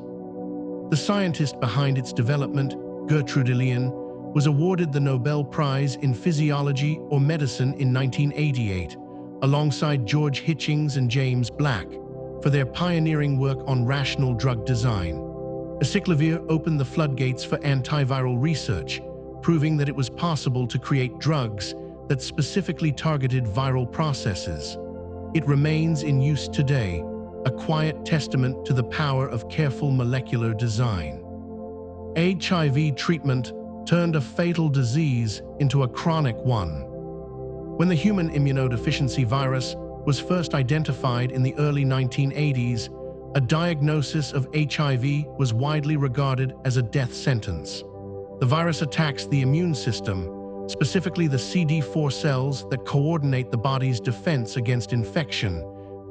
The scientist behind its development, Gertrude Ilian, was awarded the Nobel Prize in Physiology or Medicine in 1988, alongside George Hitchings and James Black, for their pioneering work on rational drug design. Acyclovir opened the floodgates for antiviral research, proving that it was possible to create drugs that specifically targeted viral processes. It remains in use today, a quiet testament to the power of careful molecular design. HIV treatment turned a fatal disease into a chronic one. When the human immunodeficiency virus was first identified in the early 1980s, a diagnosis of HIV was widely regarded as a death sentence. The virus attacks the immune system, specifically the CD4 cells that coordinate the body's defense against infection,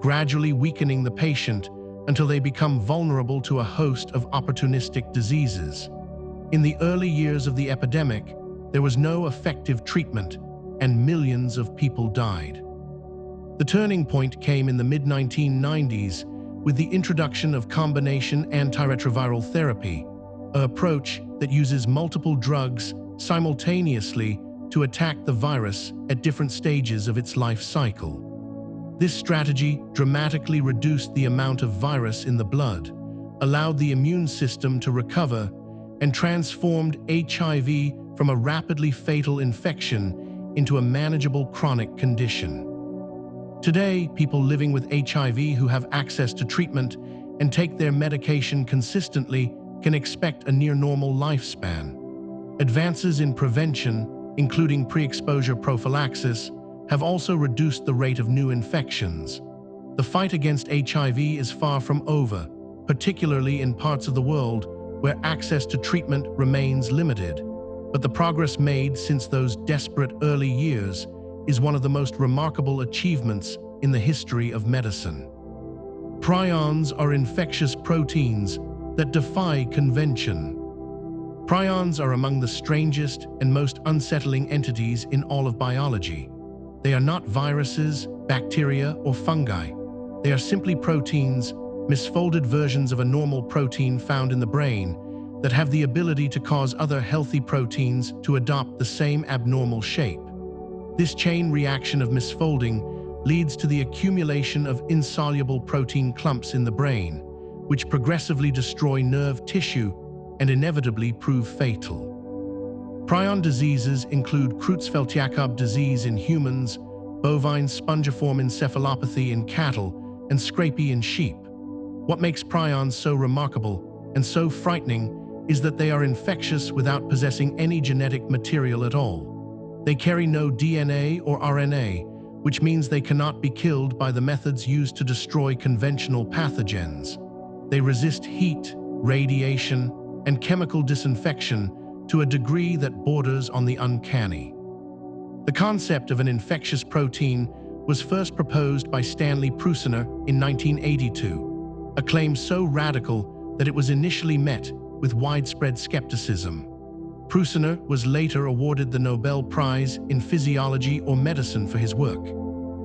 gradually weakening the patient until they become vulnerable to a host of opportunistic diseases. In the early years of the epidemic, there was no effective treatment, and millions of people died. The turning point came in the mid-1990s with the introduction of combination antiretroviral therapy, an approach that uses multiple drugs simultaneously to attack the virus at different stages of its life cycle. This strategy dramatically reduced the amount of virus in the blood, allowed the immune system to recover, and transformed HIV from a rapidly fatal infection into a manageable chronic condition. Today, people living with HIV who have access to treatment and take their medication consistently can expect a near-normal lifespan. Advances in prevention, including pre-exposure prophylaxis, have also reduced the rate of new infections. The fight against HIV is far from over, particularly in parts of the world where access to treatment remains limited. But the progress made since those desperate early years is one of the most remarkable achievements in the history of medicine. Prions are infectious proteins that defy convention. Prions are among the strangest and most unsettling entities in all of biology. They are not viruses, bacteria, or fungi. They are simply proteins, misfolded versions of a normal protein found in the brain, that have the ability to cause other healthy proteins to adopt the same abnormal shape. This chain reaction of misfolding leads to the accumulation of insoluble protein clumps in the brain, which progressively destroy nerve tissue and inevitably prove fatal. Prion diseases include Creutzfeldt-Jakob disease in humans, bovine spongiform encephalopathy in cattle, and scrapie in sheep. What makes prions so remarkable and so frightening is that they are infectious without possessing any genetic material at all. They carry no DNA or RNA, which means they cannot be killed by the methods used to destroy conventional pathogens. They resist heat, radiation, and chemical disinfection to a degree that borders on the uncanny. The concept of an infectious protein was first proposed by Stanley Prusiner in 1982, a claim so radical that it was initially met with widespread skepticism. Prusiner was later awarded the Nobel Prize in Physiology or Medicine for his work.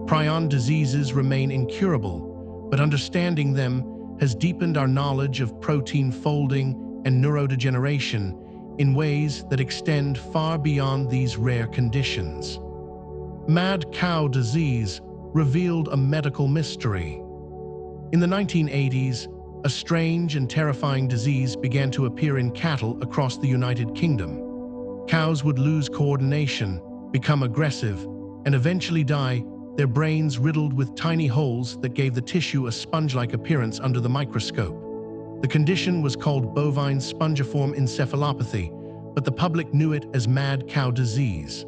Prion diseases remain incurable, but understanding them has deepened our knowledge of protein folding and neurodegeneration in ways that extend far beyond these rare conditions. Mad cow disease revealed a medical mystery. In the 1980s, a strange and terrifying disease began to appear in cattle across the United Kingdom. Cows would lose coordination, become aggressive, and eventually die, their brains riddled with tiny holes that gave the tissue a sponge-like appearance under the microscope. The condition was called bovine spongiform encephalopathy, but the public knew it as mad cow disease.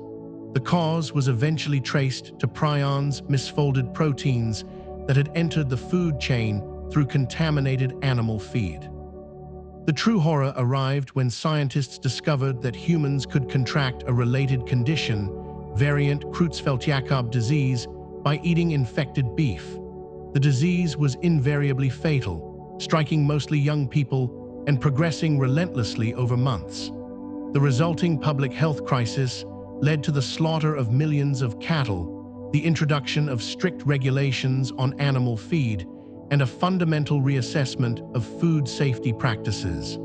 The cause was eventually traced to prions, misfolded proteins that had entered the food chain through contaminated animal feed. The true horror arrived when scientists discovered that humans could contract a related condition, variant Creutzfeldt-Jakob disease, by eating infected beef. The disease was invariably fatal, striking mostly young people and progressing relentlessly over months. The resulting public health crisis led to the slaughter of millions of cattle, the introduction of strict regulations on animal feed, and a fundamental reassessment of food safety practices.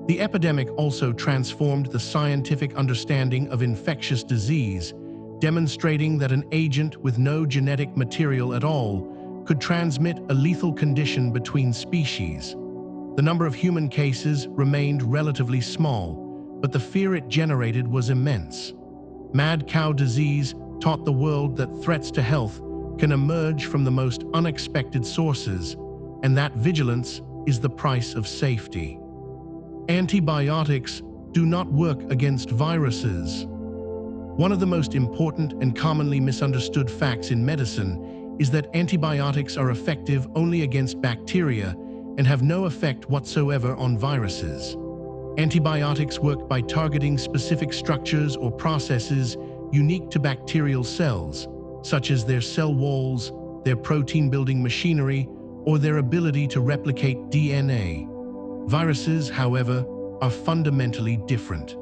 The epidemic also transformed the scientific understanding of infectious disease, demonstrating that an agent with no genetic material at all could transmit a lethal condition between species. The number of human cases remained relatively small, but the fear it generated was immense. Mad cow disease taught the world that threats to health can emerge from the most unexpected sources, and that vigilance is the price of safety. Antibiotics do not work against viruses. One of the most important and commonly misunderstood facts in medicine is that antibiotics are effective only against bacteria and have no effect whatsoever on viruses. Antibiotics work by targeting specific structures or processes unique to bacterial cells, such as their cell walls, their protein-building machinery, or their ability to replicate DNA. Viruses, however, are fundamentally different.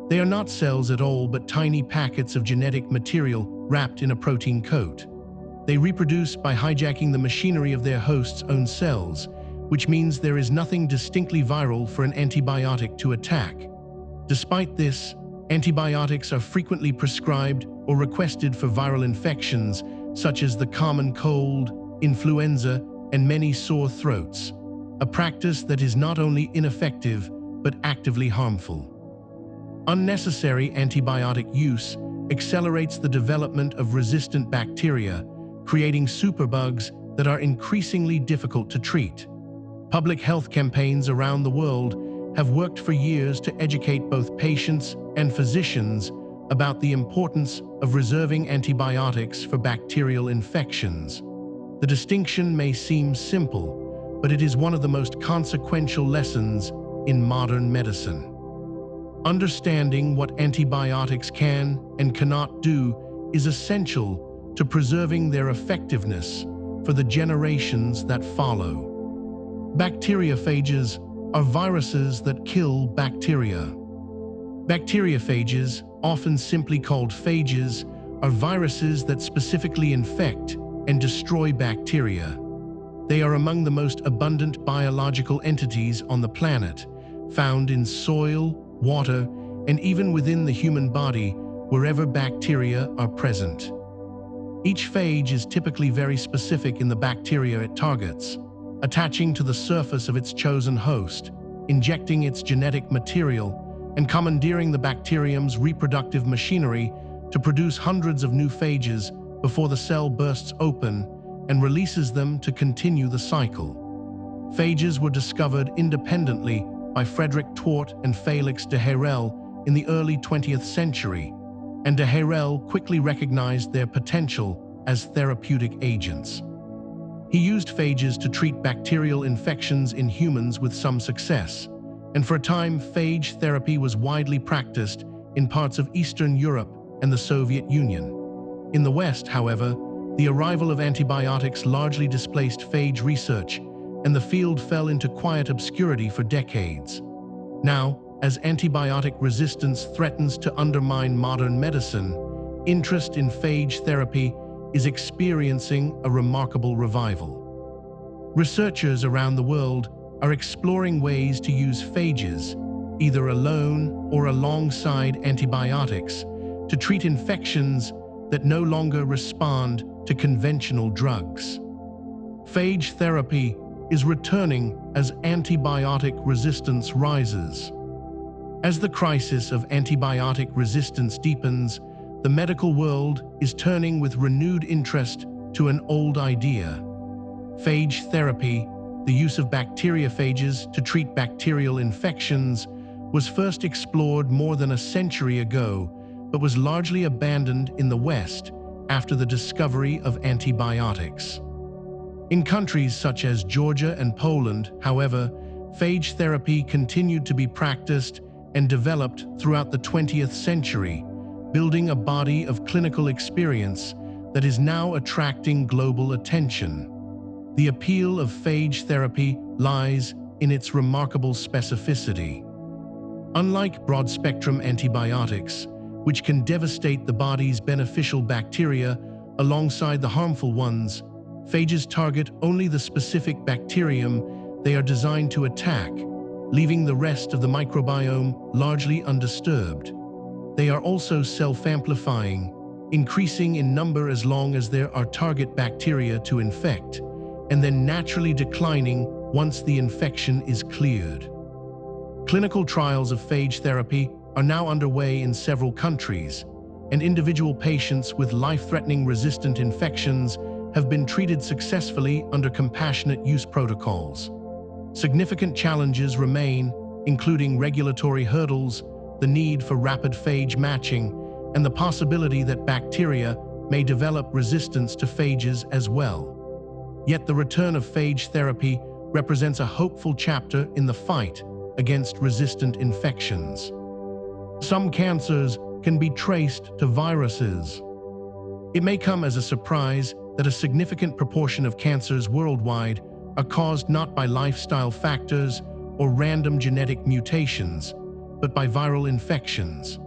They are not cells at all, but tiny packets of genetic material wrapped in a protein coat. They reproduce by hijacking the machinery of their host's own cells, which means there is nothing distinctly viral for an antibiotic to attack. Despite this, antibiotics are frequently prescribed or requested for viral infections, such as the common cold, influenza, and many sore throats, a practice that is not only ineffective, but actively harmful. Unnecessary antibiotic use accelerates the development of resistant bacteria, creating superbugs that are increasingly difficult to treat. Public health campaigns around the world have worked for years to educate both patients and physicians about the importance of reserving antibiotics for bacterial infections. The distinction may seem simple, but it is one of the most consequential lessons in modern medicine. Understanding what antibiotics can and cannot do is essential to preserving their effectiveness for the generations that follow. Bacteriophages are viruses that kill bacteria. Bacteriophages, often simply called phages, are viruses that specifically infect and destroy bacteria. They are among the most abundant biological entities on the planet, found in soil, water, and even within the human body, wherever bacteria are present. Each phage is typically very specific in the bacteria it targets, attaching to the surface of its chosen host, injecting its genetic material, and commandeering the bacterium's reproductive machinery to produce hundreds of new phages before the cell bursts open and releases them to continue the cycle. Phages were discovered independently by Frederick Twort and Felix de Herelle in the early 20th century, and de Herelle quickly recognized their potential as therapeutic agents. He used phages to treat bacterial infections in humans with some success, and for a time phage therapy was widely practiced in parts of Eastern Europe and the Soviet Union. In the West, however, the arrival of antibiotics largely displaced phage research, and the field fell into quiet obscurity for decades. Now, as antibiotic resistance threatens to undermine modern medicine, interest in phage therapy is experiencing a remarkable revival. Researchers around the world are exploring ways to use phages, either alone or alongside antibiotics, to treat infections that no longer respond to conventional drugs. Phage therapy is returning as antibiotic resistance rises. As the crisis of antibiotic resistance deepens, the medical world is turning with renewed interest to an old idea. Phage therapy, the use of bacteriophages to treat bacterial infections, was first explored more than a century ago, but was largely abandoned in the West after the discovery of antibiotics. In countries such as Georgia and Poland, however, phage therapy continued to be practiced and developed throughout the 20th century, building a body of clinical experience that that is now attracting global attention. The appeal of phage therapy lies in its remarkable specificity. Unlike broad-spectrum antibiotics, which can devastate the body's beneficial bacteria alongside the harmful ones, phages target only the specific bacterium they are designed to attack, leaving the rest of the microbiome largely undisturbed. They are also self-amplifying, increasing in number as long as there are target bacteria to infect, and then naturally declining once the infection is cleared. Clinical trials of phage therapy are now underway in several countries, and individual patients with life-threatening resistant infections have been treated successfully under compassionate use protocols. Significant challenges remain, including regulatory hurdles, the need for rapid phage matching, and the possibility that bacteria may develop resistance to phages as well. Yet the return of phage therapy represents a hopeful chapter in the fight against resistant infections. Some cancers can be traced to viruses. It may come as a surprise that a significant proportion of cancers worldwide are caused not by lifestyle factors or random genetic mutations, but by viral infections.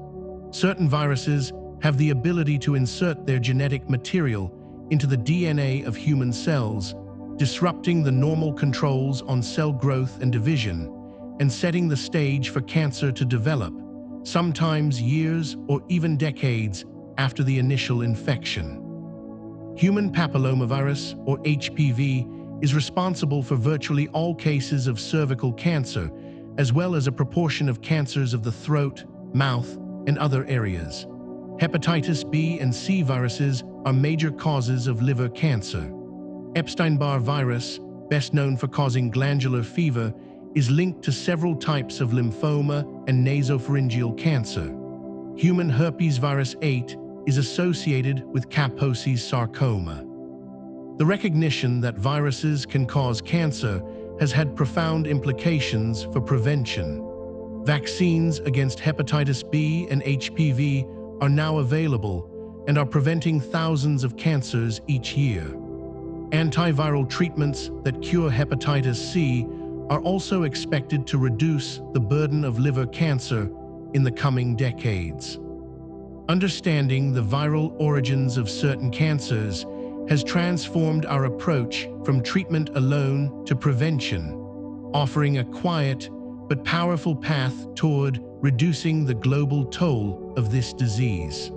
Certain viruses have the ability to insert their genetic material into the DNA of human cells, disrupting the normal controls on cell growth and division, and setting the stage for cancer to develop, sometimes years or even decades after the initial infection. Human papillomavirus, or HPV, is responsible for virtually all cases of cervical cancer, as well as a proportion of cancers of the throat, mouth, and other areas. Hepatitis B and C viruses are major causes of liver cancer. Epstein-Barr virus, best known for causing glandular fever, is linked to several types of lymphoma and nasopharyngeal cancer. Human herpes virus 8 is associated with Kaposi's sarcoma. The recognition that viruses can cause cancer has had profound implications for prevention. Vaccines against hepatitis B and HPV are now available and are preventing thousands of cancers each year. Antiviral treatments that cure hepatitis C are also expected to reduce the burden of liver cancer in the coming decades. Understanding the viral origins of certain cancers has transformed our approach from treatment alone to prevention, offering a quiet but powerful path toward reducing the global toll of this disease.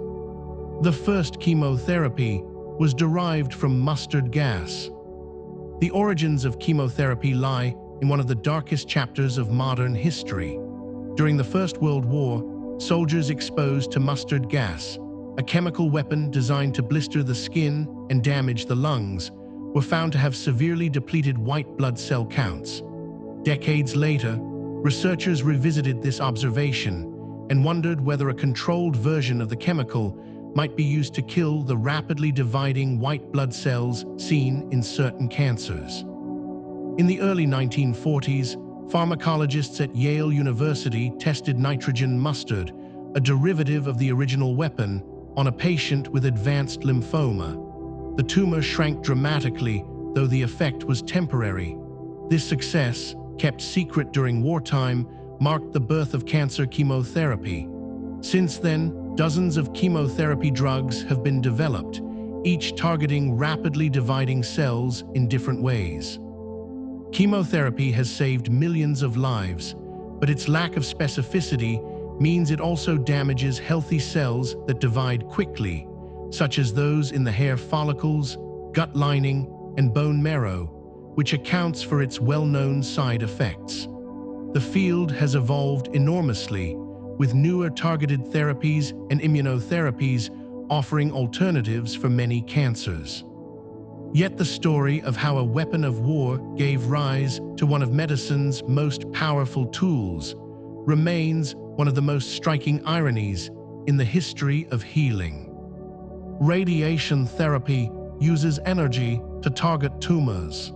The first chemotherapy was derived from mustard gas. The origins of chemotherapy lie in one of the darkest chapters of modern history. During the First World War, soldiers exposed to mustard gas, a chemical weapon designed to blister the skin and damage the lungs, were found to have severely depleted white blood cell counts. Decades later, researchers revisited this observation and wondered whether a controlled version of the chemical might be used to kill the rapidly dividing white blood cells seen in certain cancers. In the early 1940s, pharmacologists at Yale University tested nitrogen mustard, a derivative of the original weapon, on a patient with advanced lymphoma. The tumor shrank dramatically, though the effect was temporary. This success, kept secret during wartime, marked the birth of cancer chemotherapy. Since then, dozens of chemotherapy drugs have been developed, each targeting rapidly dividing cells in different ways. Chemotherapy has saved millions of lives, but its lack of specificity means it also damages healthy cells that divide quickly, such as those in the hair follicles, gut lining, and bone marrow, which accounts for its well-known side effects. The field has evolved enormously, with newer targeted therapies and immunotherapies offering alternatives for many cancers. Yet the story of how a weapon of war gave rise to one of medicine's most powerful tools remains one of the most striking ironies in the history of healing. Radiation therapy uses energy to target tumors.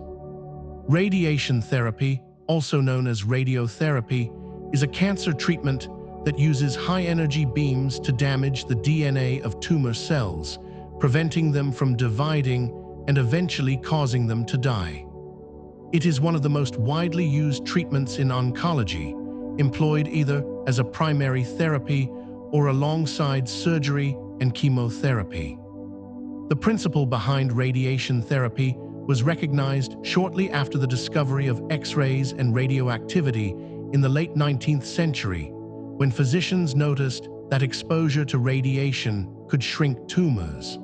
Radiation therapy, also known as radiotherapy, is a cancer treatment that uses high-energy beams to damage the DNA of tumor cells, preventing them from dividing and eventually causing them to die. It is one of the most widely used treatments in oncology, employed either as a primary therapy or alongside surgery and chemotherapy. The principle behind radiation therapy was recognized shortly after the discovery of X-rays and radioactivity in the late 19th century, when physicians noticed that exposure to radiation could shrink tumors.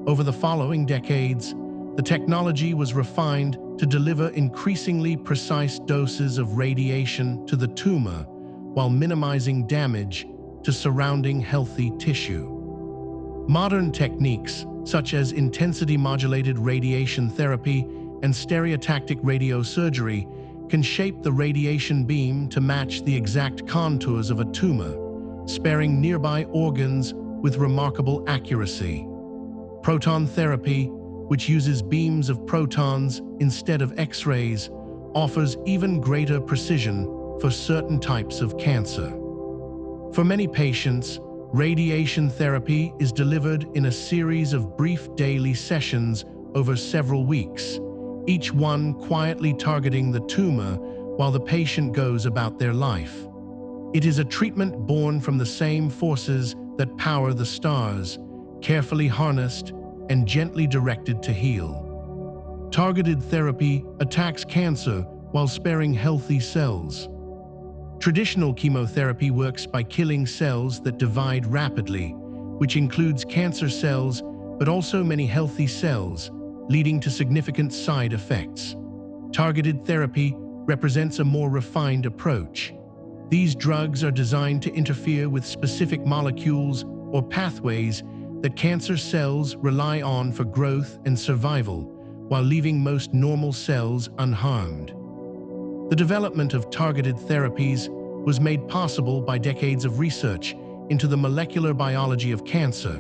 Over the following decades, the technology was refined to deliver increasingly precise doses of radiation to the tumor while minimizing damage to surrounding healthy tissue. Modern techniques such as intensity-modulated radiation therapy and stereotactic radiosurgery can shape the radiation beam to match the exact contours of a tumor, sparing nearby organs with remarkable accuracy. Proton therapy, which uses beams of protons instead of X-rays, offers even greater precision for certain types of cancer. For many patients, radiation therapy is delivered in a series of brief daily sessions over several weeks, each one quietly targeting the tumor while the patient goes about their life. It is a treatment born from the same forces that power the stars, carefully harnessed and gently directed to heal. Targeted therapy attacks cancer while sparing healthy cells. Traditional chemotherapy works by killing cells that divide rapidly, which includes cancer cells but also many healthy cells, leading to significant side effects. Targeted therapy represents a more refined approach. These drugs are designed to interfere with specific molecules or pathways that cancer cells rely on for growth and survival, while leaving most normal cells unharmed. The development of targeted therapies was made possible by decades of research into the molecular biology of cancer,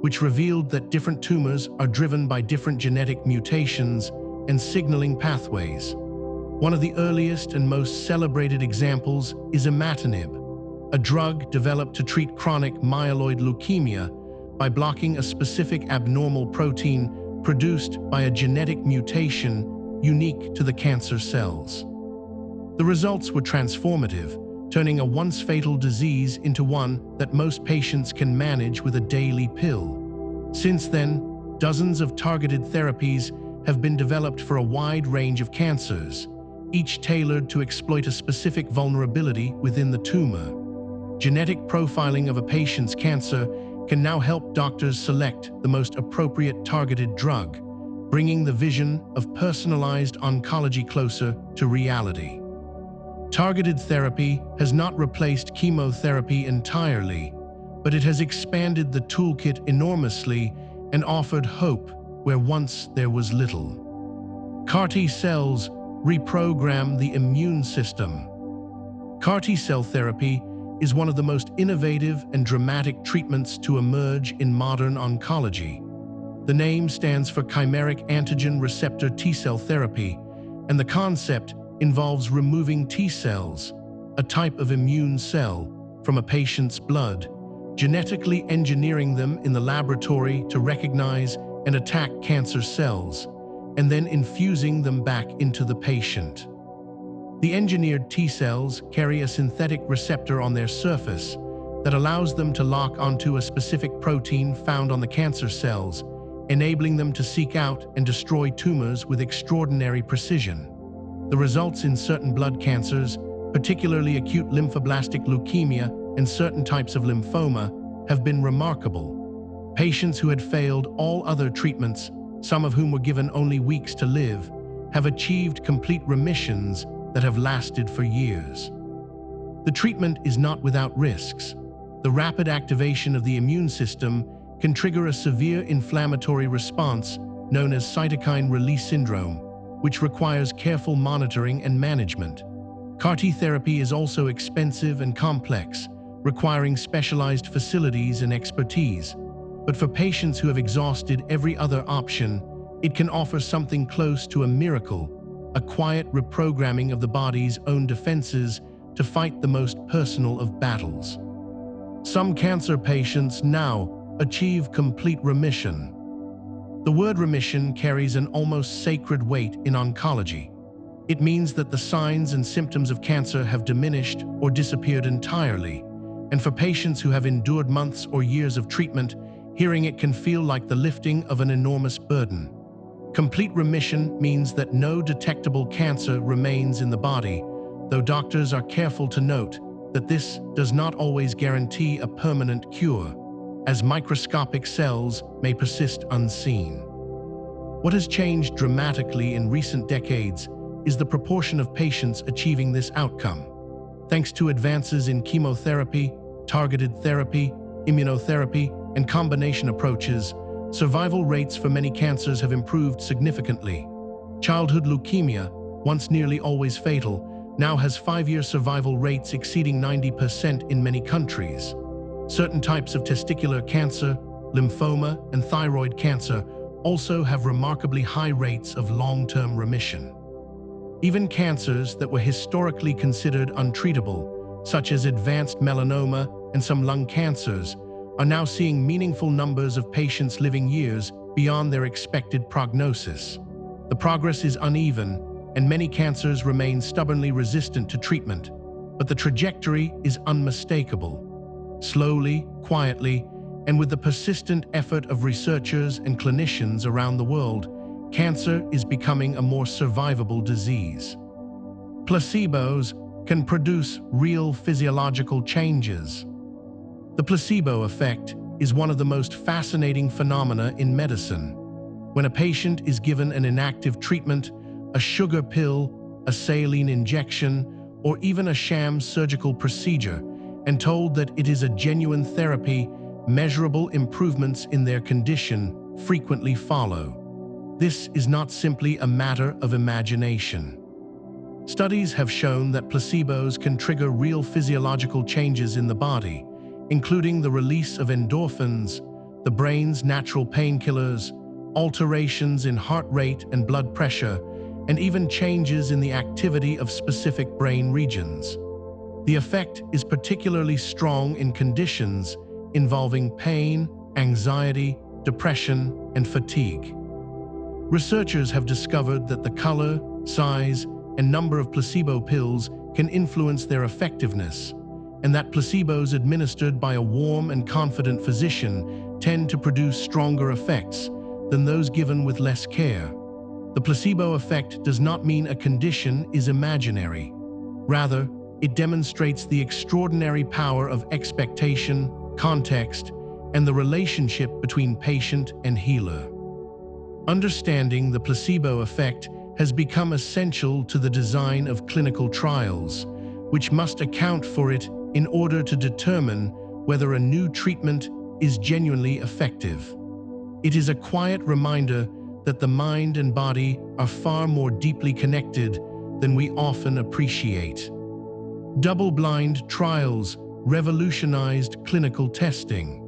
which revealed that different tumors are driven by different genetic mutations and signaling pathways. One of the earliest and most celebrated examples is imatinib, a drug developed to treat chronic myeloid leukemia by blocking a specific abnormal protein produced by a genetic mutation unique to the cancer cells. The results were transformative, turning a once fatal disease into one that most patients can manage with a daily pill. Since then, dozens of targeted therapies have been developed for a wide range of cancers, each tailored to exploit a specific vulnerability within the tumor. Genetic profiling of a patient's cancer can now help doctors select the most appropriate targeted drug, bringing the vision of personalized oncology closer to reality. Targeted therapy has not replaced chemotherapy entirely, but it has expanded the toolkit enormously and offered hope where once there was little. CAR-T cells reprogram the immune system. CAR-T cell therapy is one of the most innovative and dramatic treatments to emerge in modern oncology. The name stands for chimeric antigen receptor T-cell therapy, and the concept involves removing T cells, a type of immune cell, from a patient's blood, genetically engineering them in the laboratory to recognize and attack cancer cells, and then infusing them back into the patient. The engineered T cells carry a synthetic receptor on their surface that allows them to lock onto a specific protein found on the cancer cells, enabling them to seek out and destroy tumors with extraordinary precision. The results in certain blood cancers, particularly acute lymphoblastic leukemia and certain types of lymphoma, have been remarkable. Patients who had failed all other treatments, some of whom were given only weeks to live, have achieved complete remissions that have lasted for years. The treatment is not without risks. The rapid activation of the immune system can trigger a severe inflammatory response known as cytokine release syndrome, which requires careful monitoring and management. CAR-T therapy is also expensive and complex, requiring specialized facilities and expertise. But for patients who have exhausted every other option, it can offer something close to a miracle, a quiet reprogramming of the body's own defenses to fight the most personal of battles. Some cancer patients now achieve complete remission. The word remission carries an almost sacred weight in oncology. It means that the signs and symptoms of cancer have diminished or disappeared entirely, and for patients who have endured months or years of treatment, hearing it can feel like the lifting of an enormous burden. Complete remission means that no detectable cancer remains in the body, though doctors are careful to note that this does not always guarantee a permanent cure, as microscopic cells may persist unseen. What has changed dramatically in recent decades is the proportion of patients achieving this outcome. Thanks to advances in chemotherapy, targeted therapy, immunotherapy, and combination approaches, survival rates for many cancers have improved significantly. Childhood leukemia, once nearly always fatal, now has 5-year survival rates exceeding 90% in many countries. Certain types of testicular cancer, lymphoma, and thyroid cancer also have remarkably high rates of long-term remission. Even cancers that were historically considered untreatable, such as advanced melanoma and some lung cancers, are now seeing meaningful numbers of patients living years beyond their expected prognosis. The progress is uneven, and many cancers remain stubbornly resistant to treatment, but the trajectory is unmistakable. Slowly, quietly, and with the persistent effort of researchers and clinicians around the world, cancer is becoming a more survivable disease. Placebos can produce real physiological changes. The placebo effect is one of the most fascinating phenomena in medicine. When a patient is given an inactive treatment, a sugar pill, a saline injection, or even a sham surgical procedure, and told that it is a genuine therapy, measurable improvements in their condition frequently follow. This is not simply a matter of imagination. Studies have shown that placebos can trigger real physiological changes in the body, including the release of endorphins, the brain's natural painkillers, alterations in heart rate and blood pressure, and even changes in the activity of specific brain regions. The effect is particularly strong in conditions involving pain, anxiety, depression, and fatigue. Researchers have discovered that the color, size, and number of placebo pills can influence their effectiveness, and that placebos administered by a warm and confident physician tend to produce stronger effects than those given with less care. The placebo effect does not mean a condition is imaginary. Rather, it demonstrates the extraordinary power of expectation, context, and the relationship between patient and healer. Understanding the placebo effect has become essential to the design of clinical trials, which must account for it in order to determine whether a new treatment is genuinely effective. It is a quiet reminder that the mind and body are far more deeply connected than we often appreciate. Double-blind trials revolutionized clinical testing.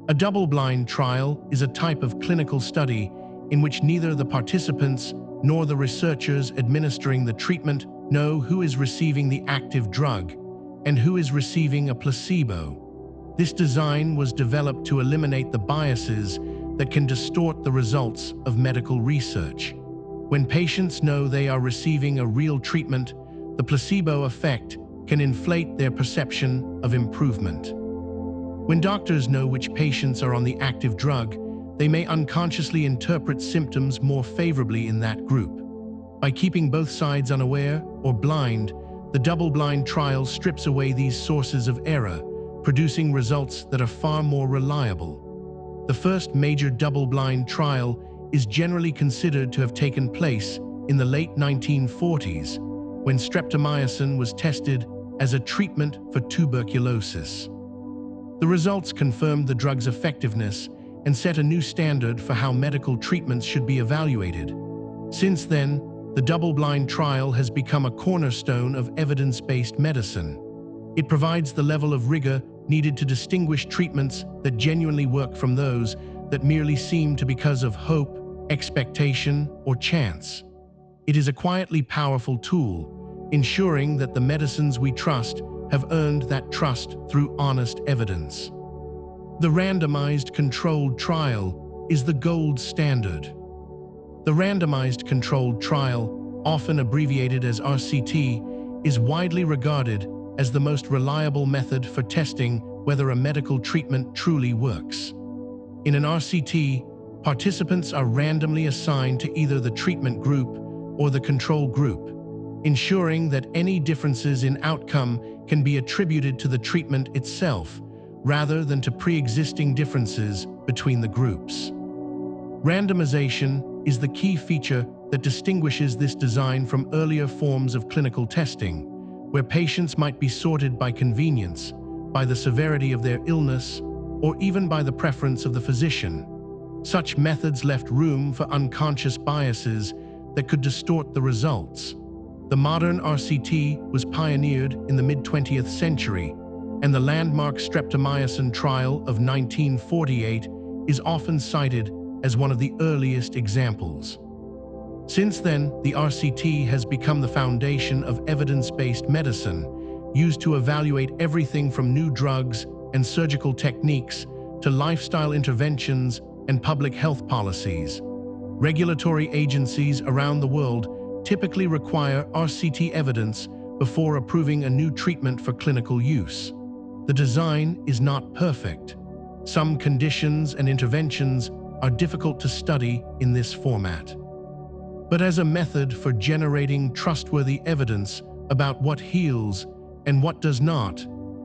A double-blind trial is a type of clinical study in which neither the participants nor the researchers administering the treatment know who is receiving the active drug and who is receiving a placebo. This design was developed to eliminate the biases that can distort the results of medical research. When patients know they are receiving a real treatment, the placebo effect can inflate their perception of improvement. When doctors know which patients are on the active drug, they may unconsciously interpret symptoms more favorably in that group. By keeping both sides unaware or blind, the double-blind trial strips away these sources of error, producing results that are far more reliable. The first major double-blind trial is generally considered to have taken place in the late 1940s, when streptomycin was tested as a treatment for tuberculosis. The results confirmed the drug's effectiveness and set a new standard for how medical treatments should be evaluated. Since then, the double-blind trial has become a cornerstone of evidence-based medicine. It provides the level of rigor needed to distinguish treatments that genuinely work from those that merely seem to because of hope, expectation, or chance. It is a quietly powerful tool, ensuring that the medicines we trust have earned that trust through honest evidence. The randomized controlled trial is the gold standard. The randomized controlled trial, often abbreviated as RCT, is widely regarded as the most reliable method for testing whether a medical treatment truly works. In an RCT, participants are randomly assigned to either the treatment group or the control group, ensuring that any differences in outcome can be attributed to the treatment itself rather than to pre-existing differences between the groups. Randomization is the key feature that distinguishes this design from earlier forms of clinical testing, where patients might be sorted by convenience, by the severity of their illness, or even by the preference of the physician. Such methods left room for unconscious biases that could distort the results. The modern RCT was pioneered in the mid-20th century, and the landmark streptomycin trial of 1948 is often cited as one of the earliest examples. Since then, the RCT has become the foundation of evidence-based medicine, used to evaluate everything from new drugs and surgical techniques to lifestyle interventions and public health policies. Regulatory agencies around the world typically require RCT evidence before approving a new treatment for clinical use. The design is not perfect. Some conditions and interventions are difficult to study in this format. But as a method for generating trustworthy evidence about what heals and what does not,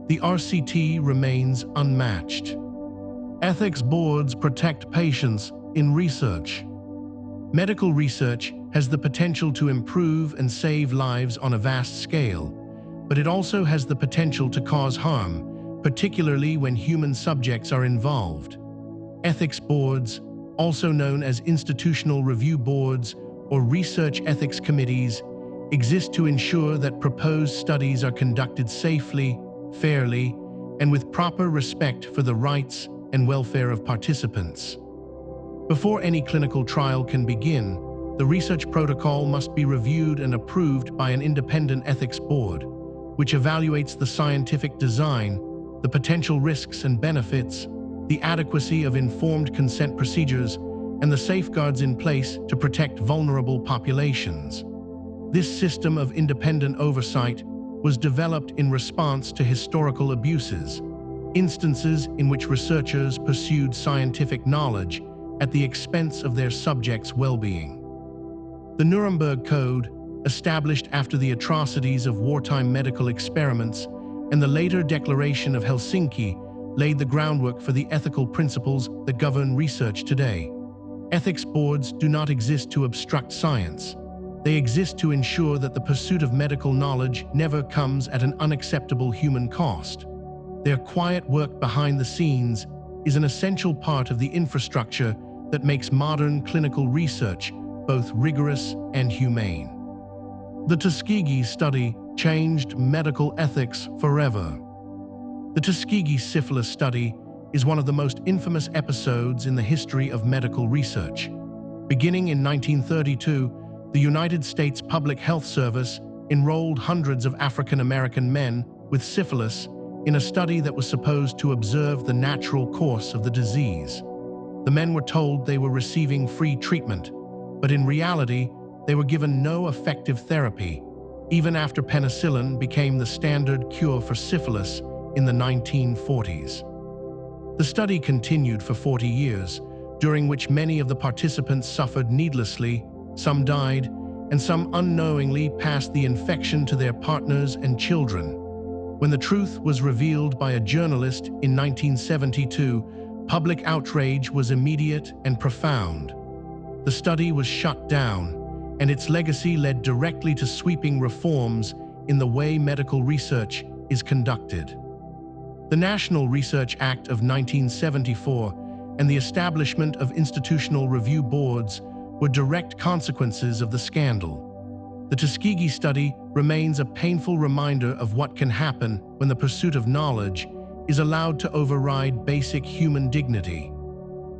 the RCT remains unmatched. Ethics boards protect patients in research. Medical research has the potential to improve and save lives on a vast scale, but it also has the potential to cause harm, particularly when human subjects are involved. Ethics boards, also known as institutional review boards or research ethics committees, exist to ensure that proposed studies are conducted safely, fairly, and with proper respect for the rights and welfare of participants. Before any clinical trial can begin, the research protocol must be reviewed and approved by an independent ethics board, which evaluates the scientific design, the potential risks and benefits, the adequacy of informed consent procedures, and the safeguards in place to protect vulnerable populations. This system of independent oversight was developed in response to historical abuses, instances in which researchers pursued scientific knowledge at the expense of their subjects' well-being. The Nuremberg Code, established after the atrocities of wartime medical experiments, and the later Declaration of Helsinki laid the groundwork for the ethical principles that govern research today. Ethics boards do not exist to obstruct science. They exist to ensure that the pursuit of medical knowledge never comes at an unacceptable human cost. Their quiet work behind the scenes is an essential part of the infrastructure that makes modern clinical research both rigorous and humane. The Tuskegee study changed medical ethics forever. The Tuskegee syphilis study is one of the most infamous episodes in the history of medical research. Beginning in 1932, the United States Public Health Service enrolled hundreds of African American men with syphilis in a study that was supposed to observe the natural course of the disease. The men were told they were receiving free treatment, but in reality, they were given no effective therapy, even after penicillin became the standard cure for syphilis in the 1940s. The study continued for 40 years, during which many of the participants suffered needlessly, some died, and some unknowingly passed the infection to their partners and children. When the truth was revealed by a journalist in 1972, public outrage was immediate and profound. The study was shut down, and its legacy led directly to sweeping reforms in the way medical research is conducted. The National Research Act of 1974 and the establishment of institutional review boards were direct consequences of the scandal. The Tuskegee study remains a painful reminder of what can happen when the pursuit of knowledge is allowed to override basic human dignity.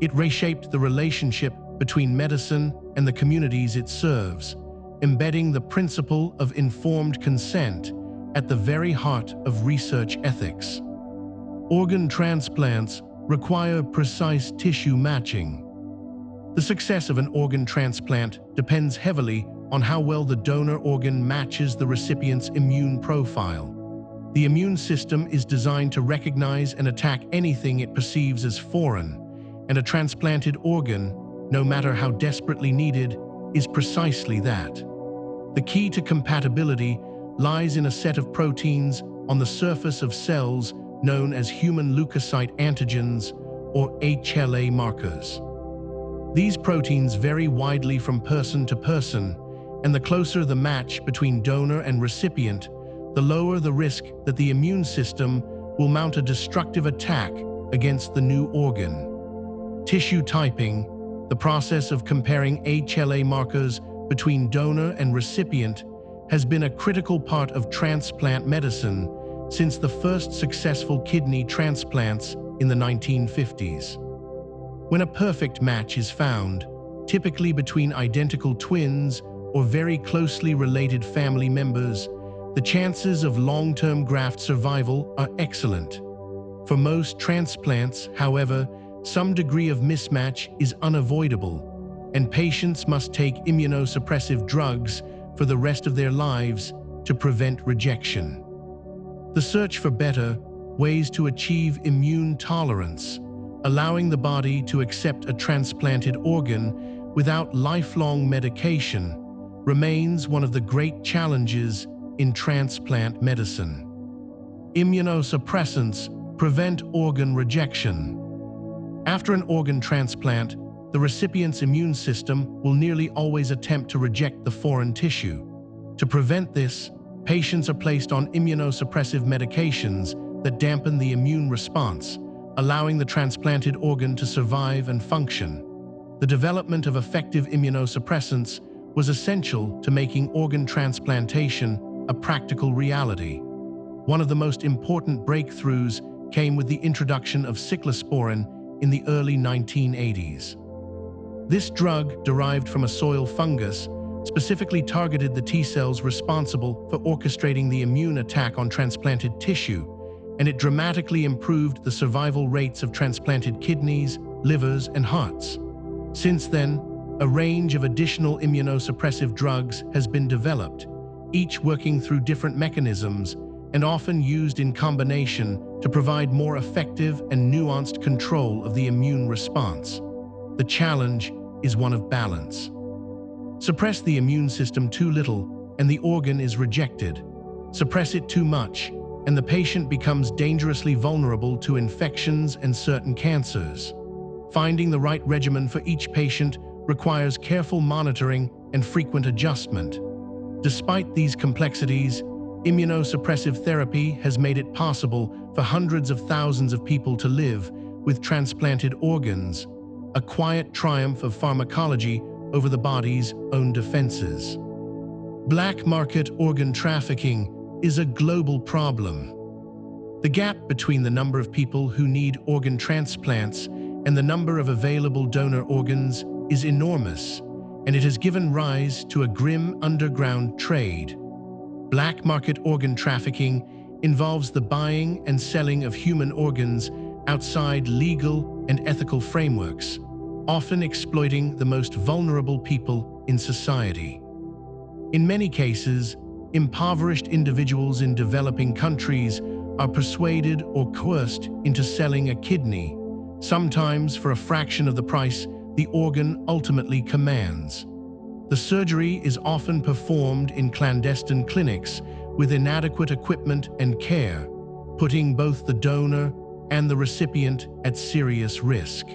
It reshaped the relationship between medicine and the communities it serves, embedding the principle of informed consent at the very heart of research ethics. Organ transplants require precise tissue matching. The success of an organ transplant depends heavily on how well the donor organ matches the recipient's immune profile. The immune system is designed to recognize and attack anything it perceives as foreign, and a transplanted organ, no matter how desperately needed, is precisely that. The key to compatibility lies in a set of proteins on the surface of cells known as human leukocyte antigens, or HLA markers. These proteins vary widely from person to person, and the closer the match between donor and recipient, the lower the risk that the immune system will mount a destructive attack against the new organ. Tissue typing, the process of comparing HLA markers between donor and recipient, has been a critical part of transplant medicine since the first successful kidney transplants in the 1950s. When a perfect match is found, typically between identical twins or very closely related family members, the chances of long-term graft survival are excellent. For most transplants, however, some degree of mismatch is unavoidable, and patients must take immunosuppressive drugs for the rest of their lives to prevent rejection. The search for better ways to achieve immune tolerance, allowing the body to accept a transplanted organ without lifelong medication, remains one of the great challenges in transplant medicine. Immunosuppressants prevent organ rejection. After an organ transplant, the recipient's immune system will nearly always attempt to reject the foreign tissue. To prevent this, patients are placed on immunosuppressive medications that dampen the immune response, allowing the transplanted organ to survive and function. The development of effective immunosuppressants was essential to making organ transplantation a practical reality. One of the most important breakthroughs came with the introduction of cyclosporin in the early 1980s. This drug, derived from a soil fungus, specifically targeted the T cells responsible for orchestrating the immune attack on transplanted tissue, and it dramatically improved the survival rates of transplanted kidneys, livers, and hearts. Since then, a range of additional immunosuppressive drugs has been developed, each working through different mechanisms and often used in combination to provide more effective and nuanced control of the immune response. The challenge is one of balance. Suppress the immune system too little, and the organ is rejected. Suppress it too much, and the patient becomes dangerously vulnerable to infections and certain cancers. Finding the right regimen for each patient requires careful monitoring and frequent adjustment. Despite these complexities, immunosuppressive therapy has made it possible for hundreds of thousands of people to live with transplanted organs, a quiet triumph of pharmacology over the body's own defenses. Black market organ trafficking is a global problem. The gap between the number of people who need organ transplants and the number of available donor organs is enormous, and it has given rise to a grim underground trade. Black market organ trafficking involves the buying and selling of human organs outside legal and ethical frameworks, often exploiting the most vulnerable people in society. In many cases, impoverished individuals in developing countries are persuaded or coerced into selling a kidney, sometimes for a fraction of the price the organ ultimately commands. The surgery is often performed in clandestine clinics with inadequate equipment and care, putting both the donor and the recipient at serious risk.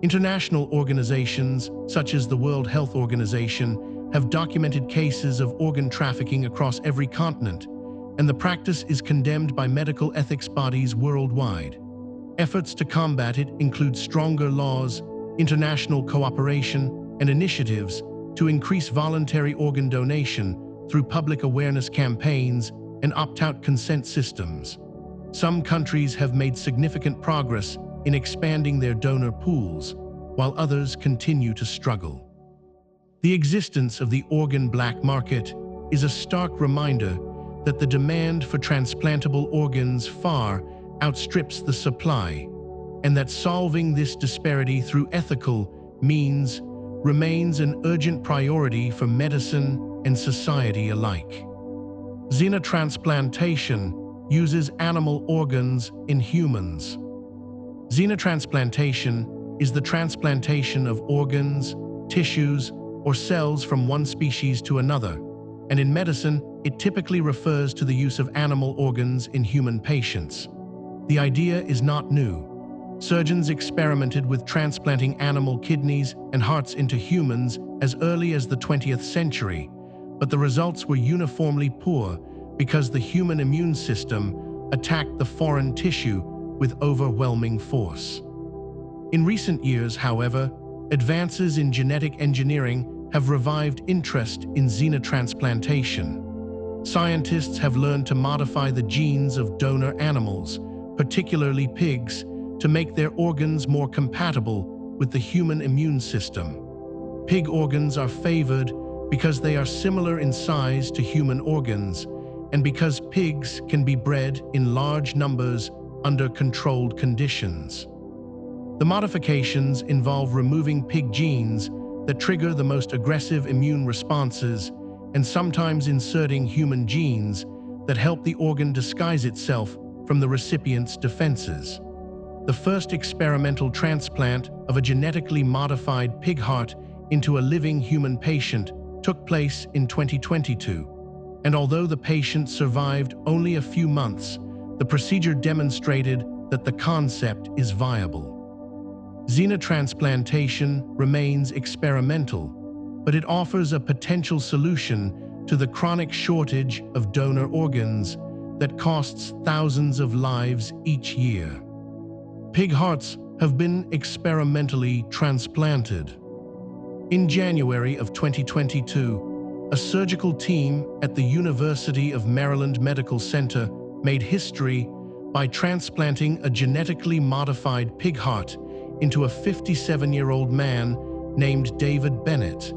International organizations, such as the World Health Organization, have documented cases of organ trafficking across every continent, and the practice is condemned by medical ethics bodies worldwide. Efforts to combat it include stronger laws, international cooperation, and initiatives to increase voluntary organ donation through public awareness campaigns and opt-out consent systems. Some countries have made significant progress in expanding their donor pools, while others continue to struggle. The existence of the organ black market is a stark reminder that the demand for transplantable organs far outstrips the supply. and that solving this disparity through ethical means remains an urgent priority for medicine and society alike. Xenotransplantation uses animal organs in humans. Xenotransplantation is the transplantation of organs, tissues, or cells from one species to another, and in medicine, it typically refers to the use of animal organs in human patients. The idea is not new. Surgeons experimented with transplanting animal kidneys and hearts into humans as early as the 20th century, but the results were uniformly poor because the human immune system attacked the foreign tissue with overwhelming force. In recent years, however, advances in genetic engineering have revived interest in xenotransplantation. Scientists have learned to modify the genes of donor animals, particularly pigs, to make their organs more compatible with the human immune system. Pig organs are favored because they are similar in size to human organs, and because pigs can be bred in large numbers under controlled conditions. The modifications involve removing pig genes that trigger the most aggressive immune responses and sometimes inserting human genes that help the organ disguise itself from the recipient's defenses. The first experimental transplant of a genetically modified pig heart into a living human patient took place in 2022, and although the patient survived only a few months, the procedure demonstrated that the concept is viable. Xenotransplantation remains experimental, but it offers a potential solution to the chronic shortage of donor organs that costs thousands of lives each year. Pig hearts have been experimentally transplanted. In January of 2022, a surgical team at the University of Maryland Medical Center made history by transplanting a genetically modified pig heart into a 57-year-old man named David Bennett,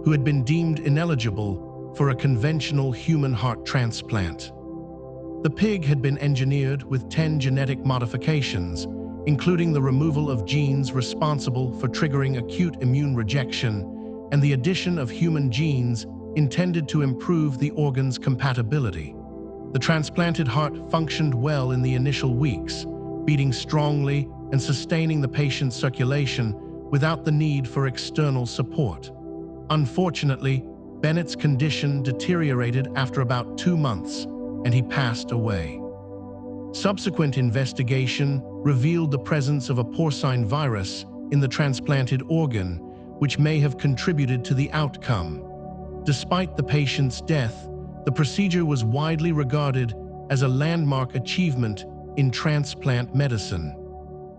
who had been deemed ineligible for a conventional human heart transplant. The pig had been engineered with 10 genetic modifications, including the removal of genes responsible for triggering acute immune rejection and the addition of human genes intended to improve the organ's compatibility. The transplanted heart functioned well in the initial weeks, beating strongly and sustaining the patient's circulation without the need for external support. Unfortunately, Bennett's condition deteriorated after about 2 months, and he passed away. Subsequent investigation revealed the presence of a porcine virus in the transplanted organ, which may have contributed to the outcome. Despite the patient's death, the procedure was widely regarded as a landmark achievement in transplant medicine.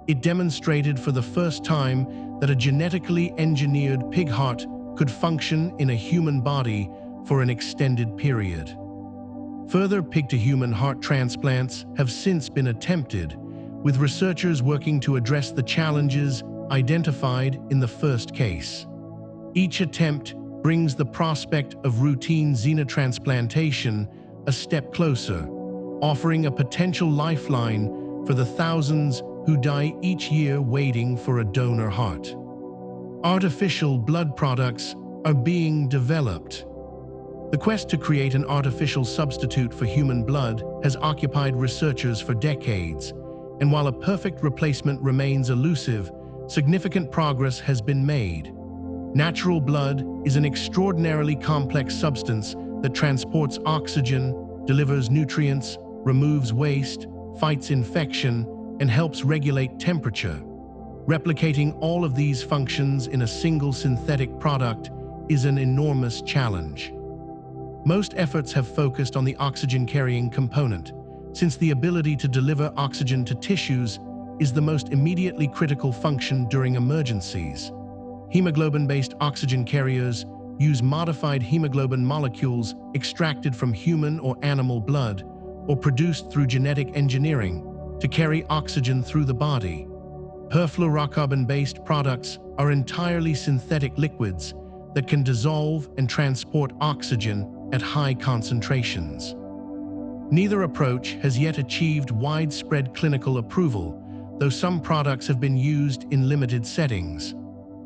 It demonstrated for the first time that a genetically engineered pig heart could function in a human body for an extended period. Further pig-to-human heart transplants have since been attempted, with researchers working to address the challenges identified in the first case. Each attempt brings the prospect of routine xenotransplantation a step closer, offering a potential lifeline for the thousands who die each year waiting for a donor heart. Artificial blood products are being developed. The quest to create an artificial substitute for human blood has occupied researchers for decades, and while a perfect replacement remains elusive, significant progress has been made. Natural blood is an extraordinarily complex substance that transports oxygen, delivers nutrients, removes waste, fights infection, and helps regulate temperature. Replicating all of these functions in a single synthetic product is an enormous challenge. Most efforts have focused on the oxygen-carrying component, since the ability to deliver oxygen to tissues is the most immediately critical function during emergencies. Hemoglobin-based oxygen carriers use modified hemoglobin molecules extracted from human or animal blood or produced through genetic engineering to carry oxygen through the body. Perfluorocarbon-based products are entirely synthetic liquids that can dissolve and transport oxygen at high concentrations. Neither approach has yet achieved widespread clinical approval, though some products have been used in limited settings.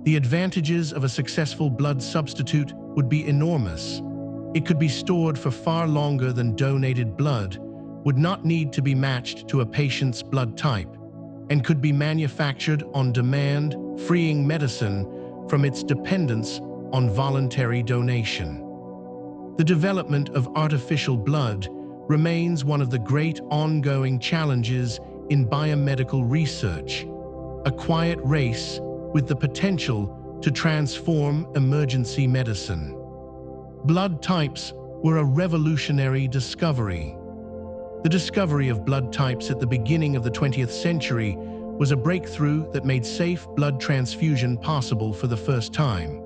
The advantages of a successful blood substitute would be enormous. It could be stored for far longer than donated blood, would not need to be matched to a patient's blood type, and could be manufactured on demand, freeing medicine from its dependence on voluntary donation. The development of artificial blood remains one of the great ongoing challenges in biomedical research, a quiet race with the potential to transform emergency medicine. Blood types were a revolutionary discovery. The discovery of blood types at the beginning of the 20th century was a breakthrough that made safe blood transfusion possible for the first time.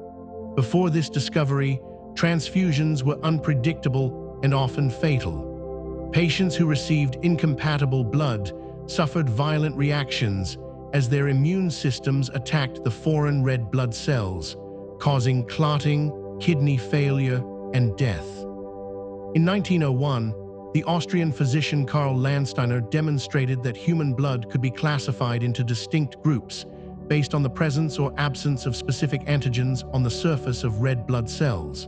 Before this discovery, transfusions were unpredictable and often fatal. Patients who received incompatible blood suffered violent reactions as their immune systems attacked the foreign red blood cells, causing clotting, kidney failure, and death. In 1901, the Austrian physician Karl Landsteiner demonstrated that human blood could be classified into distinct groups based on the presence or absence of specific antigens on the surface of red blood cells.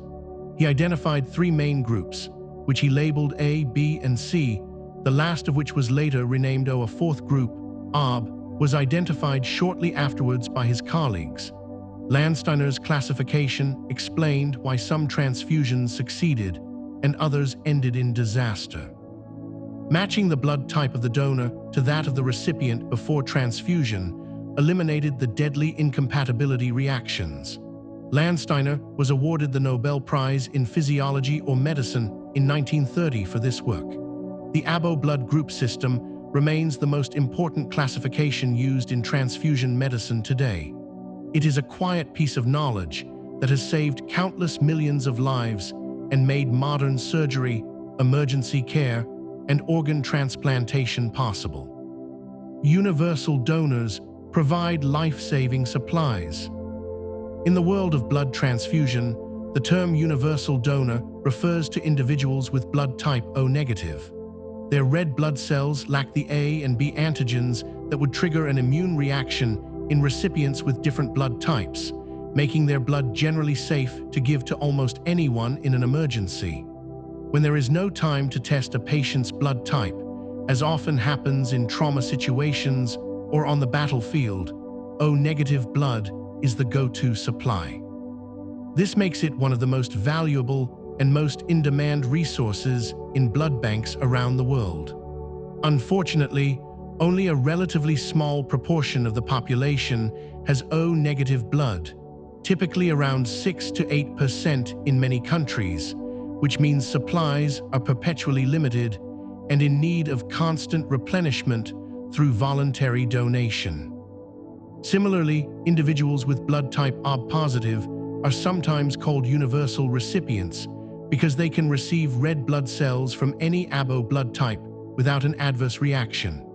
He identified three main groups, which he labeled A, B, and C, the last of which was later renamed O. A fourth group, AB, was identified shortly afterwards by his colleagues. Landsteiner's classification explained why some transfusions succeeded and others ended in disaster. Matching the blood type of the donor to that of the recipient before transfusion eliminated the deadly incompatibility reactions. Landsteiner was awarded the Nobel Prize in Physiology or Medicine in 1930 for this work. The ABO blood group system remains the most important classification used in transfusion medicine today. It is a quiet piece of knowledge that has saved countless millions of lives and made modern surgery, emergency care, and organ transplantation possible. Universal donors provide life-saving supplies. In the world of blood transfusion, the term universal donor refers to individuals with blood type O negative. Their red blood cells lack the A and B antigens that would trigger an immune reaction in recipients with different blood types, making their blood generally safe to give to almost anyone in an emergency. When there is no time to test a patient's blood type, as often happens in trauma situations or on the battlefield, O-negative blood is the go-to supply. This makes it one of the most valuable and most in-demand resources in blood banks around the world. Unfortunately, only a relatively small proportion of the population has O-negative blood, typically around 6 to 8% in many countries, which means supplies are perpetually limited and in need of constant replenishment through voluntary donation. Similarly, individuals with blood type AB positive are sometimes called universal recipients because they can receive red blood cells from any ABO blood type without an adverse reaction.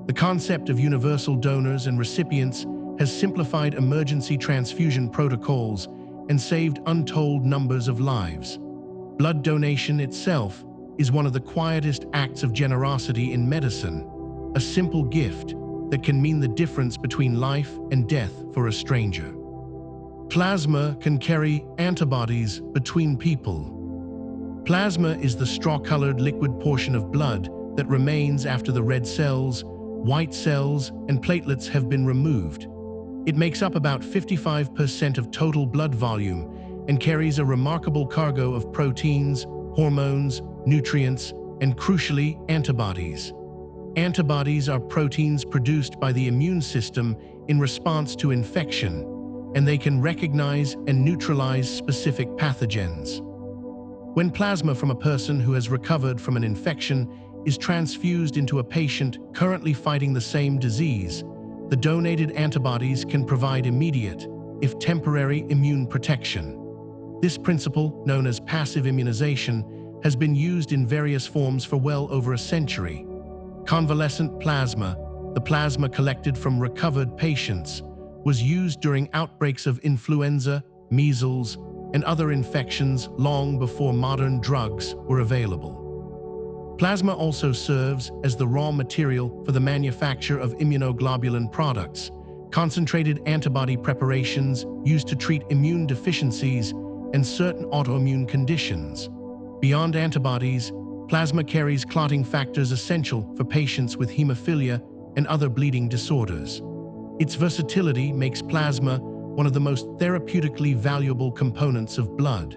The concept of universal donors and recipients has simplified emergency transfusion protocols and saved untold numbers of lives. Blood donation itself is one of the quietest acts of generosity in medicine, a simple gift that can mean the difference between life and death for a stranger. Plasma can carry antibodies between people. Plasma is the straw-colored liquid portion of blood that remains after the red cells, white cells, and platelets have been removed. It makes up about 55% of total blood volume and carries a remarkable cargo of proteins, hormones, nutrients, and crucially, antibodies. Antibodies are proteins produced by the immune system in response to infection, and they can recognize and neutralize specific pathogens. When plasma from a person who has recovered from an infection is transfused into a patient currently fighting the same disease, the donated antibodies can provide immediate, if temporary, immune protection. This principle, known as passive immunization, has been used in various forms for well over a century. Convalescent plasma, the plasma collected from recovered patients, was used during outbreaks of influenza, measles, and other infections long before modern drugs were available. Plasma also serves as the raw material for the manufacture of immunoglobulin products, concentrated antibody preparations used to treat immune deficiencies and certain autoimmune conditions. Beyond antibodies, plasma carries clotting factors essential for patients with hemophilia and other bleeding disorders. Its versatility makes plasma one of the most therapeutically valuable components of blood,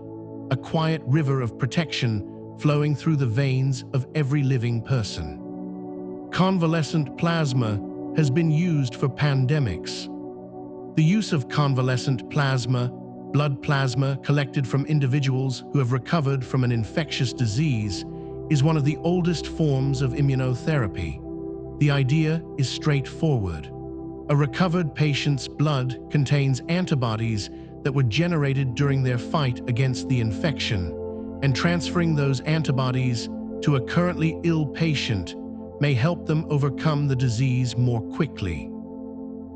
a quiet river of protection flowing through the veins of every living person. Convalescent plasma has been used for pandemics. The use of convalescent plasma, blood plasma collected from individuals who have recovered from an infectious disease, is one of the oldest forms of immunotherapy. The idea is straightforward. A recovered patient's blood contains antibodies that were generated during their fight against the infection, and transferring those antibodies to a currently ill patient may help them overcome the disease more quickly.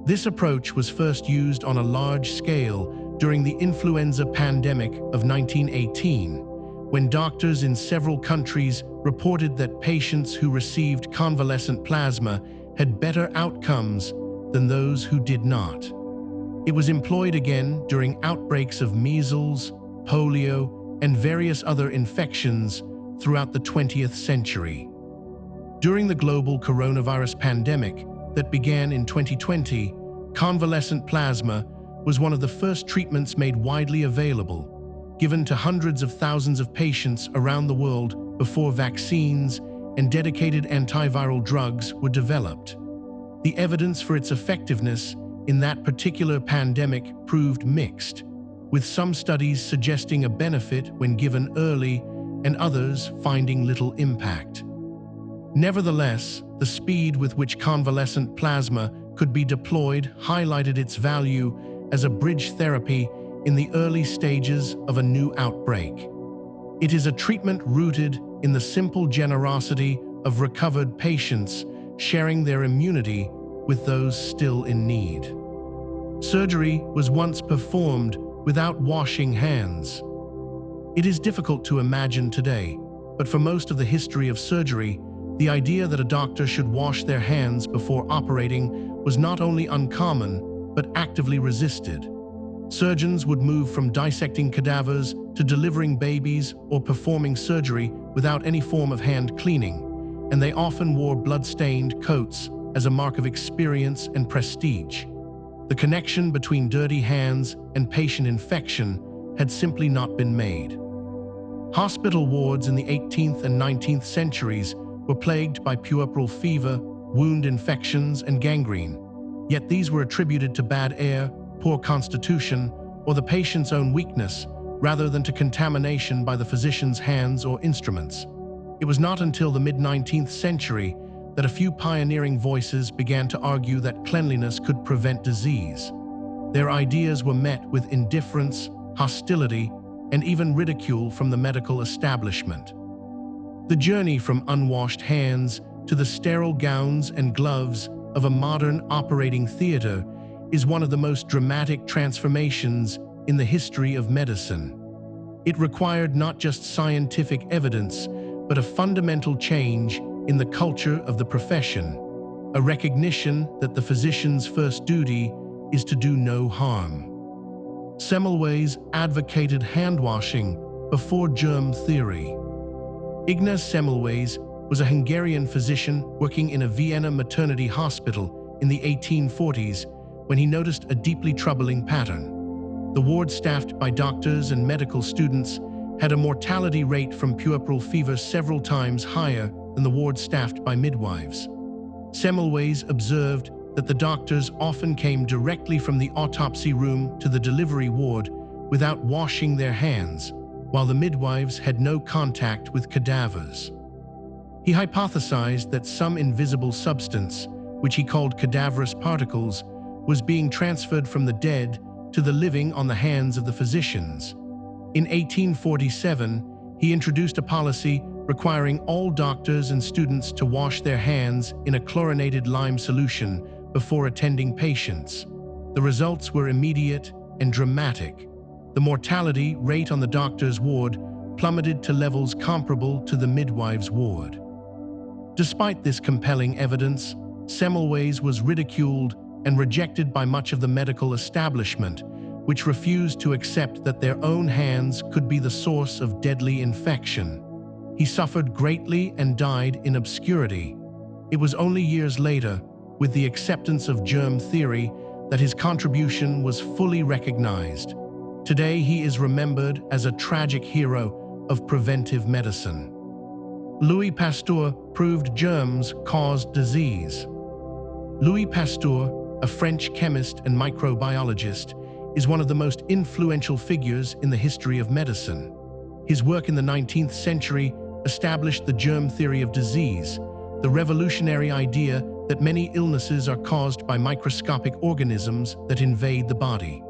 This approach was first used on a large scale during the influenza pandemic of 1918, when doctors in several countries reported that patients who received convalescent plasma had better outcomes than those who did not. It was employed again during outbreaks of measles, polio, and various other infections throughout the 20th century. During the global coronavirus pandemic that began in 2020, convalescent plasma was one of the first treatments made widely available, given to hundreds of thousands of patients around the world before vaccines and dedicated antiviral drugs were developed. The evidence for its effectiveness in that particular pandemic proved mixed, with some studies suggesting a benefit when given early and others finding little impact. Nevertheless, the speed with which convalescent plasma could be deployed highlighted its value as a bridge therapy in the early stages of a new outbreak. It is a treatment rooted in the simple generosity of recovered patients sharing their immunity with those still in need. Surgery was once performed without washing hands. It is difficult to imagine today, but for most of the history of surgery, the idea that a doctor should wash their hands before operating was not only uncommon, but actively resisted. Surgeons would move from dissecting cadavers to delivering babies or performing surgery without any form of hand cleaning, and they often wore blood-stained coats as a mark of experience and prestige. The connection between dirty hands and patient infection had simply not been made. Hospital wards in the 18th and 19th centuries were plagued by puerperal fever, wound infections, and gangrene. Yet these were attributed to bad air, poor constitution, or the patient's own weakness, rather than to contamination by the physician's hands or instruments. It was not until the mid-19th century that a few pioneering voices began to argue that cleanliness could prevent disease. Their ideas were met with indifference, hostility, and even ridicule from the medical establishment. The journey from unwashed hands to the sterile gowns and gloves of a modern operating theater is one of the most dramatic transformations in the history of medicine. It required not just scientific evidence, but a fundamental change in the culture of the profession, a recognition that the physician's first duty is to do no harm. Semmelweis advocated hand-washing before germ theory. Ignaz Semmelweis was a Hungarian physician working in a Vienna maternity hospital in the 1840s when he noticed a deeply troubling pattern. The ward staffed by doctors and medical students had a mortality rate from puerperal fever several times higher than the ward staffed by midwives. Semmelweis observed that the doctors often came directly from the autopsy room to the delivery ward without washing their hands, while the midwives had no contact with cadavers. He hypothesized that some invisible substance, which he called cadaverous particles, was being transferred from the dead to the living on the hands of the physicians. In 1847, he introduced a policy requiring all doctors and students to wash their hands in a chlorinated lime solution before attending patients. The results were immediate and dramatic. The mortality rate on the doctor's ward plummeted to levels comparable to the midwife's ward. Despite this compelling evidence, Semmelweis was ridiculed and rejected by much of the medical establishment, which refused to accept that their own hands could be the source of deadly infection. He suffered greatly and died in obscurity. It was only years later, with the acceptance of germ theory, that his contribution was fully recognized. Today he is remembered as a tragic hero of preventive medicine. Louis Pasteur proved germs caused disease. Louis Pasteur, a French chemist and microbiologist, is one of the most influential figures in the history of medicine. His work in the 19th century established the germ theory of disease, the revolutionary idea that many illnesses are caused by microscopic organisms that invade the body.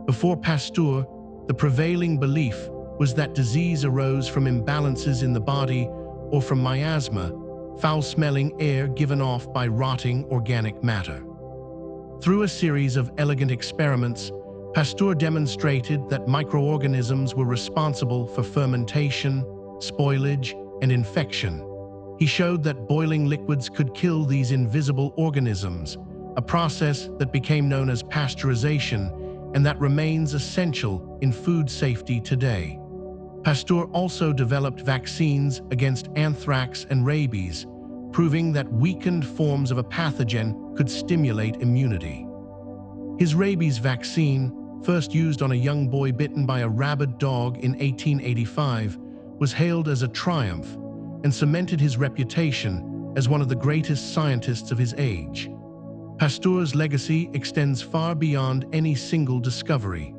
Before Pasteur, the prevailing belief was that disease arose from imbalances in the body or from miasma, foul-smelling air given off by rotting organic matter. Through a series of elegant experiments, Pasteur demonstrated that microorganisms were responsible for fermentation, spoilage, and infection. He showed that boiling liquids could kill these invisible organisms, a process that became known as pasteurization and that remains essential in food safety today. Pasteur also developed vaccines against anthrax and rabies, proving that weakened forms of a pathogen could stimulate immunity. His rabies vaccine, first used on a young boy bitten by a rabid dog in 1885, was hailed as a triumph and cemented his reputation as one of the greatest scientists of his age. Pasteur's legacy extends far beyond any single discovery.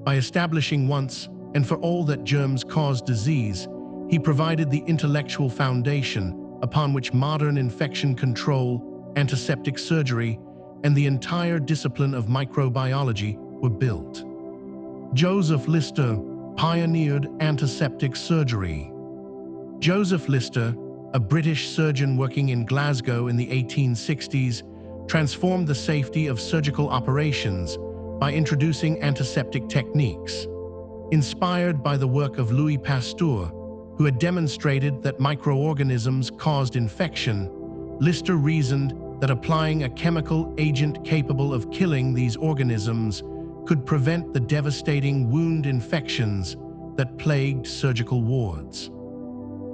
By establishing once and for all that germs cause disease, he provided the intellectual foundation upon which modern infection control, antiseptic surgery, and the entire discipline of microbiology were built. Joseph Lister pioneered antiseptic surgery. Joseph Lister, a British surgeon working in Glasgow in the 1860s, transformed the safety of surgical operations by introducing antiseptic techniques. Inspired by the work of Louis Pasteur, who had demonstrated that microorganisms caused infection, Lister reasoned that applying a chemical agent capable of killing these organisms could prevent the devastating wound infections that plagued surgical wards.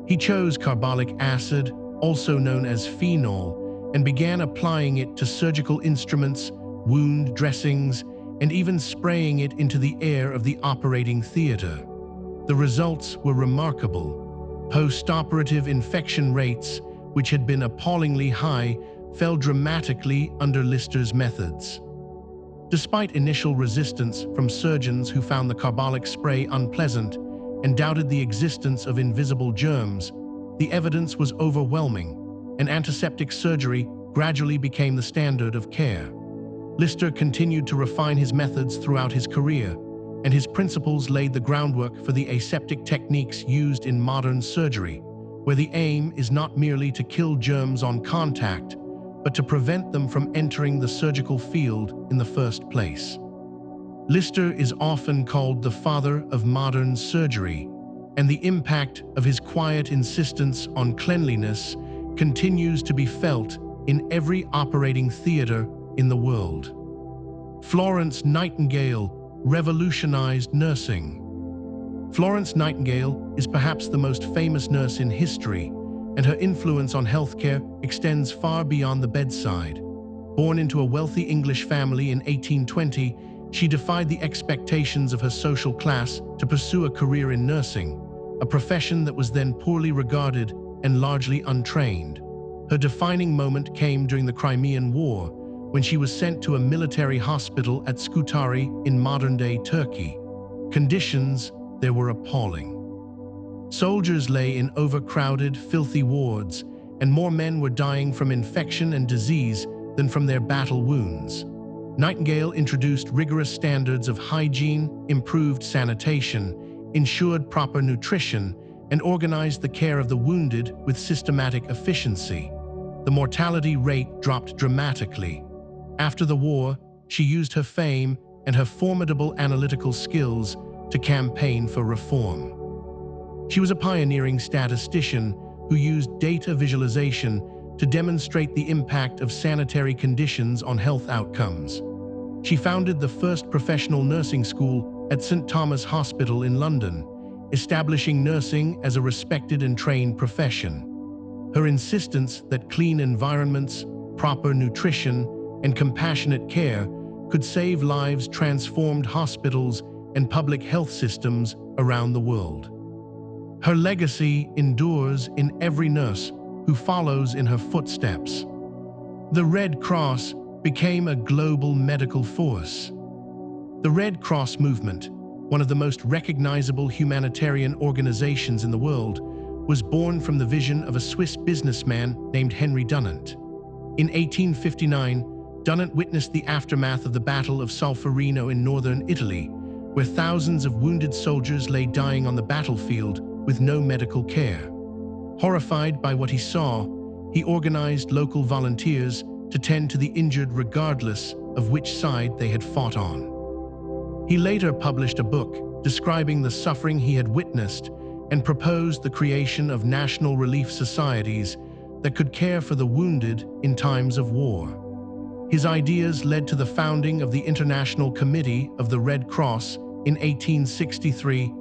He chose carbolic acid, also known as phenol, and began applying it to surgical instruments, wound dressings, and even spraying it into the air of the operating theater. The results were remarkable. Post-operative infection rates, which had been appallingly high, fell dramatically under Lister's methods. Despite initial resistance from surgeons who found the carbolic spray unpleasant and doubted the existence of invisible germs, the evidence was overwhelming, and antiseptic surgery gradually became the standard of care. Lister continued to refine his methods throughout his career, and his principles laid the groundwork for the aseptic techniques used in modern surgery, where the aim is not merely to kill germs on contact, but to prevent them from entering the surgical field in the first place. Lister is often called the father of modern surgery, and the impact of his quiet insistence on cleanliness continues to be felt in every operating theater in the world. Florence Nightingale revolutionized nursing. Florence Nightingale is perhaps the most famous nurse in history, and her influence on healthcare extends far beyond the bedside. Born into a wealthy English family in 1820, she defied the expectations of her social class to pursue a career in nursing, a profession that was then poorly regarded and largely untrained. Her defining moment came during the Crimean War, when she was sent to a military hospital at Scutari in modern-day Turkey. Conditions there were appalling. Soldiers lay in overcrowded, filthy wards, and more men were dying from infection and disease than from their battle wounds. Nightingale introduced rigorous standards of hygiene, improved sanitation, ensured proper nutrition, and organized the care of the wounded with systematic efficiency. The mortality rate dropped dramatically. After the war, she used her fame and her formidable analytical skills to campaign for reform. She was a pioneering statistician who used data visualization to demonstrate the impact of sanitary conditions on health outcomes. She founded the first professional nursing school at St. Thomas Hospital in London, establishing nursing as a respected and trained profession. Her insistence that clean environments, proper nutrition, and compassionate care could save lives transformed hospitals and public health systems around the world. Her legacy endures in every nurse who follows in her footsteps. The Red Cross became a global medical force. The Red Cross movement, one of the most recognizable humanitarian organizations in the world, was born from the vision of a Swiss businessman named Henry Dunant. In 1859, Dunant witnessed the aftermath of the Battle of Solferino in northern Italy, where thousands of wounded soldiers lay dying on the battlefield with no medical care. Horrified by what he saw, he organized local volunteers to tend to the injured regardless of which side they had fought on. He later published a book describing the suffering he had witnessed and proposed the creation of national relief societies that could care for the wounded in times of war. His ideas led to the founding of the International Committee of the Red Cross in 1863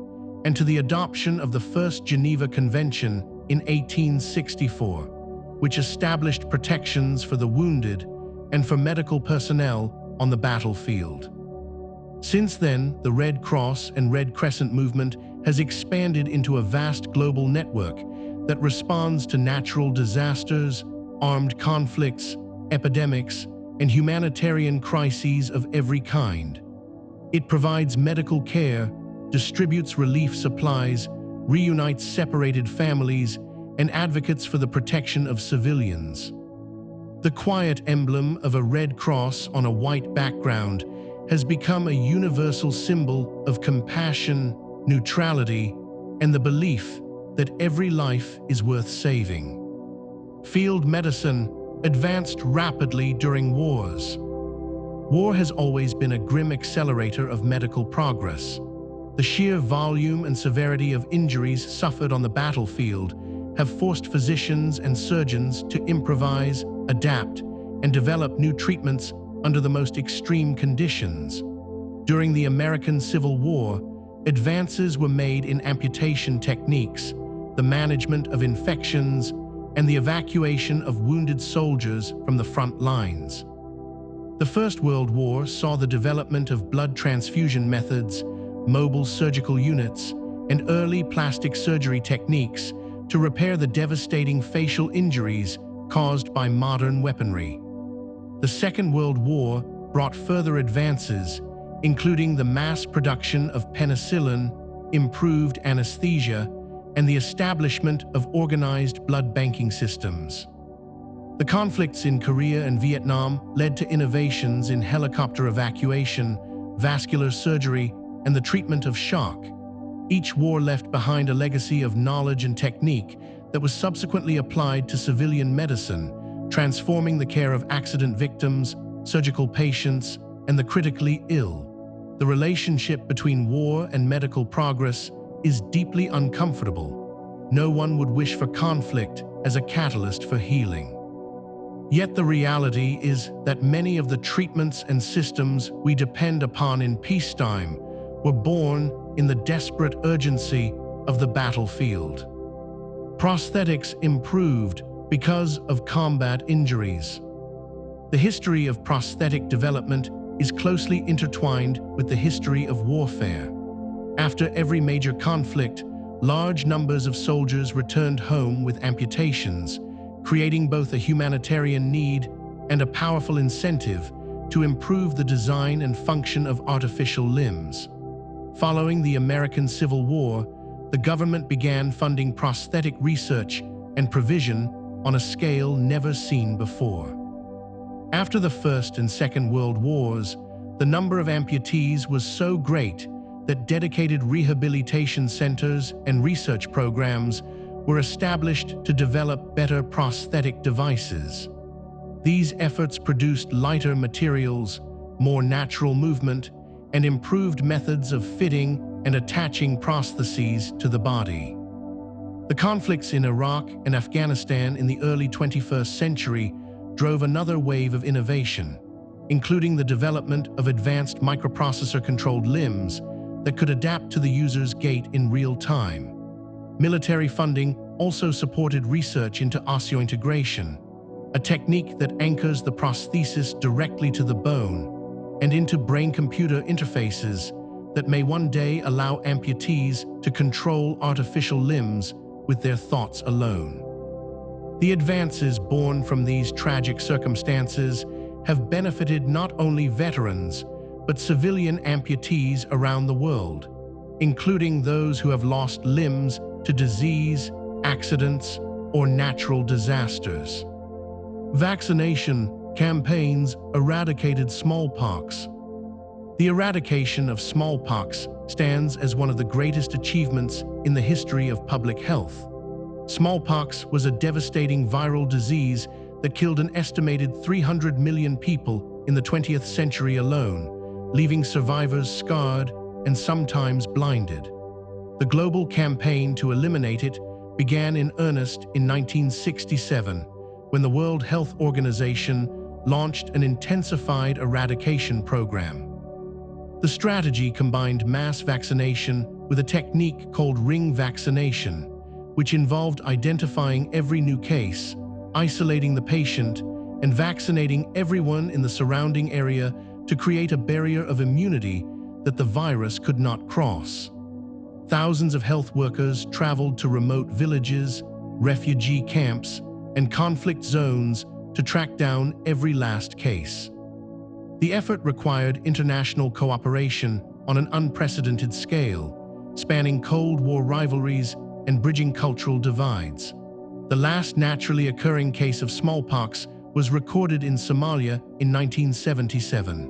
and to the adoption of the First Geneva Convention in 1864, which established protections for the wounded and for medical personnel on the battlefield. Since then, the Red Cross and Red Crescent movement has expanded into a vast global network that responds to natural disasters, armed conflicts, epidemics, and humanitarian crises of every kind. It provides medical care, distributes relief supplies, reunites separated families, and advocates for the protection of civilians. The quiet emblem of a red cross on a white background has become a universal symbol of compassion, neutrality, and the belief that every life is worth saving. Field medicine advanced rapidly during wars. War has always been a grim accelerator of medical progress. The sheer volume and severity of injuries suffered on the battlefield have forced physicians and surgeons to improvise, adapt, and develop new treatments under the most extreme conditions. During the American Civil War, advances were made in amputation techniques, the management of infections, and the evacuation of wounded soldiers from the front lines. The First World War saw the development of blood transfusion methods, mobile surgical units, and early plastic surgery techniques to repair the devastating facial injuries caused by modern weaponry. The Second World War brought further advances, including the mass production of penicillin, improved anesthesia, and the establishment of organized blood banking systems. The conflicts in Korea and Vietnam led to innovations in helicopter evacuation, vascular surgery, and the treatment of shock. Each war left behind a legacy of knowledge and technique that was subsequently applied to civilian medicine, transforming the care of accident victims, surgical patients, and the critically ill. The relationship between war and medical progress is deeply uncomfortable. No one would wish for conflict as a catalyst for healing. Yet the reality is that many of the treatments and systems we depend upon in peacetime were born in the desperate urgency of the battlefield. Prosthetics improved because of combat injuries. The history of prosthetic development is closely intertwined with the history of warfare. After every major conflict, large numbers of soldiers returned home with amputations, creating both a humanitarian need and a powerful incentive to improve the design and function of artificial limbs. Following the American Civil War, the government began funding prosthetic research and provision on a scale never seen before. After the First and Second World Wars, the number of amputees was so great that dedicated rehabilitation centers and research programs were established to develop better prosthetic devices. These efforts produced lighter materials, more natural movement, and improved methods of fitting and attaching prostheses to the body. The conflicts in Iraq and Afghanistan in the early 21st century drove another wave of innovation, including the development of advanced microprocessor-controlled limbs that could adapt to the user's gait in real time. Military funding also supported research into osseointegration, a technique that anchors the prosthesis directly to the bone, and into brain-computer interfaces that may one day allow amputees to control artificial limbs with their thoughts alone. The advances born from these tragic circumstances have benefited not only veterans, but civilian amputees around the world, including those who have lost limbs to disease, accidents, or natural disasters. Vaccination campaigns eradicated smallpox. The eradication of smallpox stands as one of the greatest achievements in the history of public health. Smallpox was a devastating viral disease that killed an estimated 300 million people in the 20th century alone, leaving survivors scarred and sometimes blinded. The global campaign to eliminate it began in earnest in 1967, when the World Health Organization launched an intensified eradication program. The strategy combined mass vaccination with a technique called ring vaccination, which involved identifying every new case, isolating the patient, and vaccinating everyone in the surrounding area to create a barrier of immunity that the virus could not cross. Thousands of health workers traveled to remote villages, refugee camps, and conflict zones to track down every last case. The effort required international cooperation on an unprecedented scale, spanning Cold War rivalries and bridging cultural divides. The last naturally occurring case of smallpox was recorded in Somalia in 1977.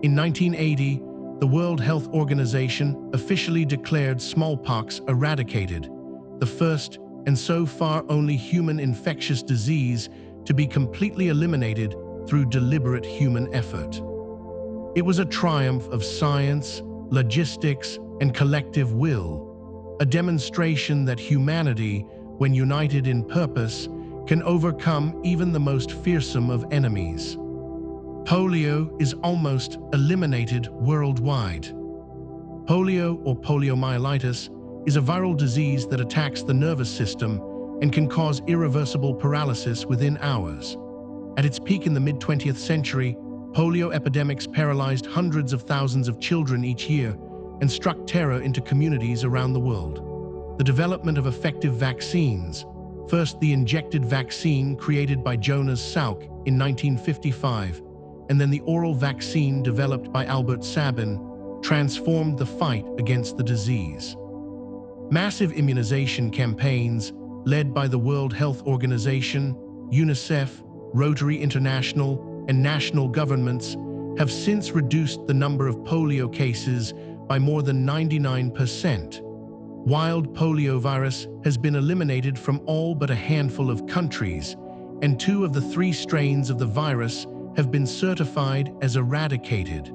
In 1980, the World Health Organization officially declared smallpox eradicated, the first and so far only human infectious disease to be completely eliminated through deliberate human effort. It was a triumph of science, logistics, and collective will, a demonstration that humanity, when united in purpose, can overcome even the most fearsome of enemies. Polio is almost eliminated worldwide. Polio, or poliomyelitis, is a viral disease that attacks the nervous system and can cause irreversible paralysis within hours. At its peak in the mid-20th century, polio epidemics paralyzed hundreds of thousands of children each year and struck terror into communities around the world. The development of effective vaccines, first the injected vaccine created by Jonas Salk in 1955, and then the oral vaccine developed by Albert Sabin, transformed the fight against the disease. Massive immunization campaigns, led by the World Health Organization, UNICEF, Rotary International, and national governments, have since reduced the number of polio cases by more than 99%. Wild poliovirus has been eliminated from all but a handful of countries, and 2 of the 3 strains of the virus have been certified as eradicated.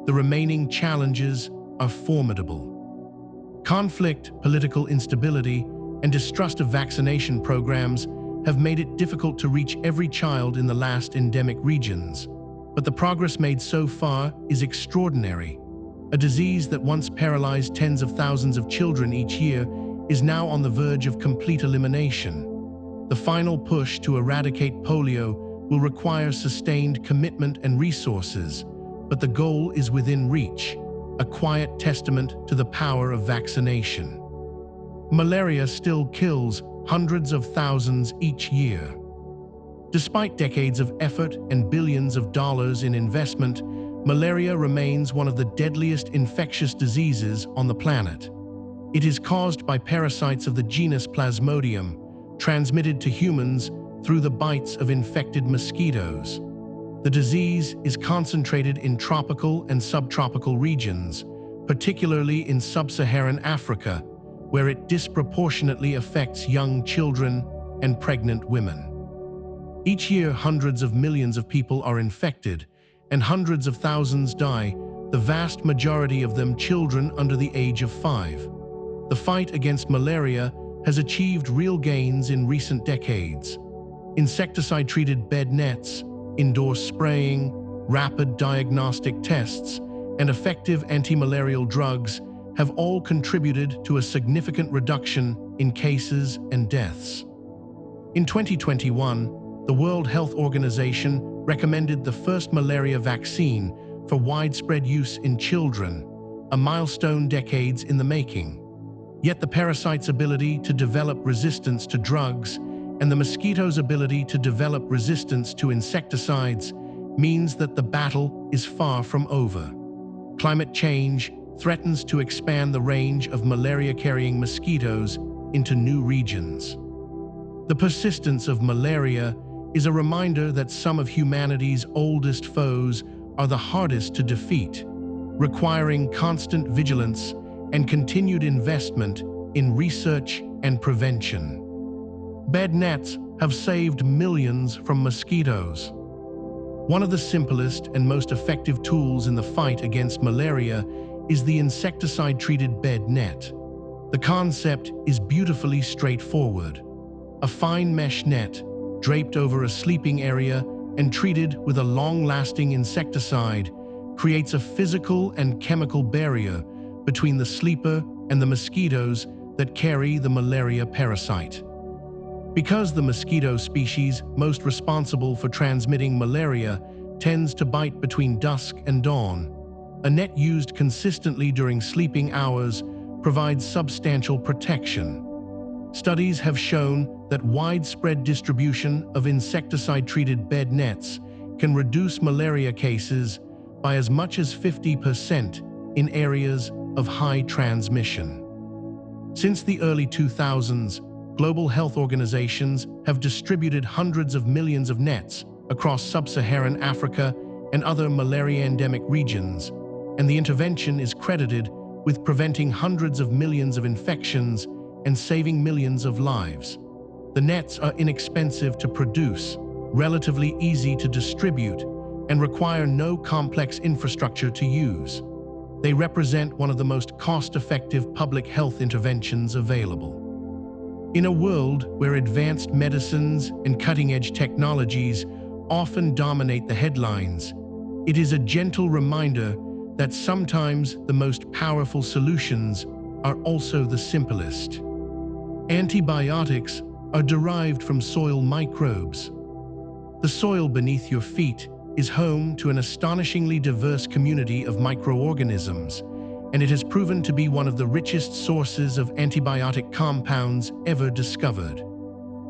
The remaining challenges are formidable. Conflict, political instability, and distrust of vaccination programs have made it difficult to reach every child in the last endemic regions. But the progress made so far is extraordinary. A disease that once paralyzed tens of thousands of children each year is now on the verge of complete elimination. The final push to eradicate polio will require sustained commitment and resources, but the goal is within reach, a quiet testament to the power of vaccination. Malaria still kills hundreds of thousands each year. Despite decades of effort and billions of dollars in investment, malaria remains one of the deadliest infectious diseases on the planet. It is caused by parasites of the genus Plasmodium, transmitted to humans through the bites of infected mosquitoes. The disease is concentrated in tropical and subtropical regions, particularly in sub-Saharan Africa, where it disproportionately affects young children and pregnant women. Each year, hundreds of millions of people are infected, and hundreds of thousands die, the vast majority of them children under the age of 5. The fight against malaria has achieved real gains in recent decades. Insecticide-treated bed nets, indoor spraying, rapid diagnostic tests, and effective anti-malarial drugs have all contributed to a significant reduction in cases and deaths. In 2021, the World Health Organization recommended the first malaria vaccine for widespread use in children, a milestone decades in the making. Yet the parasite's ability to develop resistance to drugs and the mosquito's ability to develop resistance to insecticides means that the battle is far from over. Climate change threatens to expand the range of malaria-carrying mosquitoes into new regions. The persistence of malaria is a reminder that some of humanity's oldest foes are the hardest to defeat, requiring constant vigilance and continued investment in research and prevention. Bed nets have saved millions from mosquitoes. One of the simplest and most effective tools in the fight against malaria is the insecticide-treated bed net. The concept is beautifully straightforward. A fine mesh net, draped over a sleeping area and treated with a long-lasting insecticide, creates a physical and chemical barrier between the sleeper and the mosquitoes that carry the malaria parasite. Because the mosquito species most responsible for transmitting malaria tends to bite between dusk and dawn, a net used consistently during sleeping hours provides substantial protection. Studies have shown that widespread distribution of insecticide-treated bed nets can reduce malaria cases by as much as 50% in areas of high transmission. Since the early 2000s, global health organizations have distributed hundreds of millions of nets across sub-Saharan Africa and other malaria-endemic regions, and the intervention is credited with preventing hundreds of millions of infections and saving millions of lives. The nets are inexpensive to produce, relatively easy to distribute, and require no complex infrastructure to use. They represent one of the most cost-effective public health interventions available. In a world where advanced medicines and cutting-edge technologies often dominate the headlines, it is a gentle reminder that sometimes the most powerful solutions are also the simplest. Antibiotics are derived from soil microbes. The soil beneath your feet is home to an astonishingly diverse community of microorganisms, and it has proven to be one of the richest sources of antibiotic compounds ever discovered.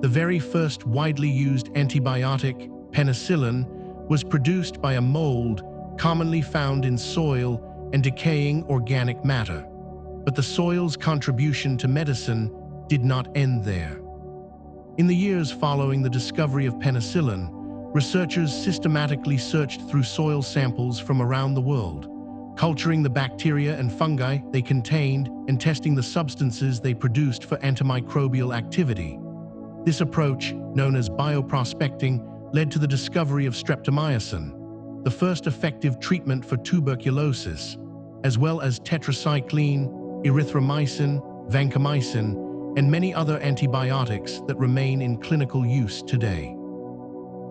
The very first widely used antibiotic, penicillin, was produced by a mold commonly found in soil and decaying organic matter. But the soil's contribution to medicine did not end there. In the years following the discovery of penicillin, researchers systematically searched through soil samples from around the world, culturing the bacteria and fungi they contained and testing the substances they produced for antimicrobial activity. This approach, known as bioprospecting, led to the discovery of streptomycin, the first effective treatment for tuberculosis, as well as tetracycline, erythromycin, vancomycin, and many other antibiotics that remain in clinical use today.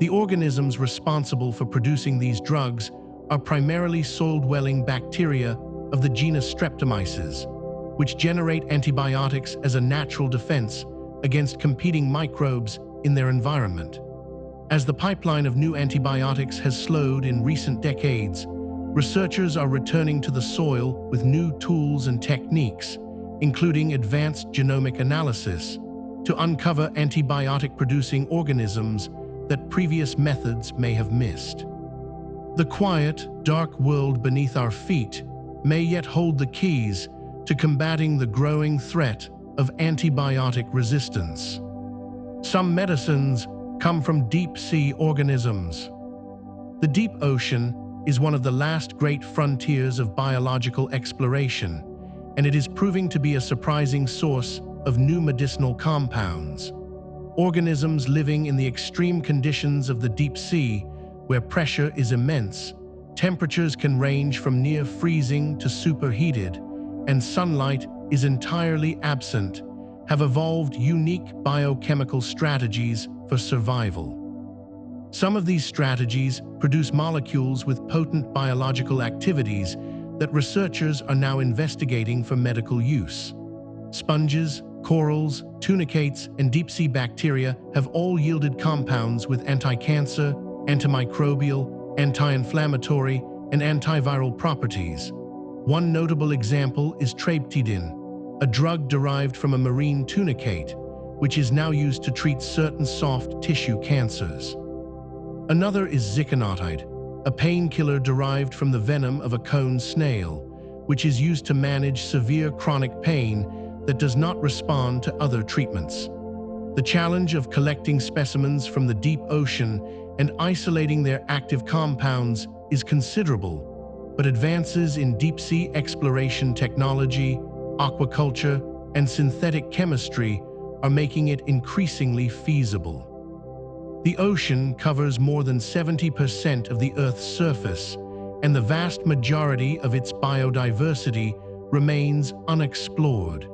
The organisms responsible for producing these drugs are primarily soil-dwelling bacteria of the genus Streptomyces, which generate antibiotics as a natural defense against competing microbes in their environment. As the pipeline of new antibiotics has slowed in recent decades, researchers are returning to the soil with new tools and techniques, including advanced genomic analysis, to uncover antibiotic-producing organisms that previous methods may have missed. The quiet, dark world beneath our feet may yet hold the keys to combating the growing threat of antibiotic resistance. Some medicines come from deep-sea organisms. The deep ocean is one of the last great frontiers of biological exploration, and it is proving to be a surprising source of new medicinal compounds. Organisms living in the extreme conditions of the deep sea, where pressure is immense, temperatures can range from near freezing to superheated, and sunlight is entirely absent, have evolved unique biochemical strategies for survival. Some of these strategies produce molecules with potent biological activities that researchers are now investigating for medical use. Sponges, corals, tunicates, and deep-sea bacteria have all yielded compounds with anti-cancer, antimicrobial, anti-inflammatory, and antiviral properties. One notable example is triptidin, a drug derived from a marine tunicate, which is now used to treat certain soft tissue cancers. Another is ziconotide, a painkiller derived from the venom of a cone snail, which is used to manage severe chronic pain that does not respond to other treatments. The challenge of collecting specimens from the deep ocean and isolating their active compounds is considerable, but advances in deep-sea exploration technology, aquaculture, and synthetic chemistry are making it increasingly feasible. The ocean covers more than 70% of the Earth's surface, and the vast majority of its biodiversity remains unexplored.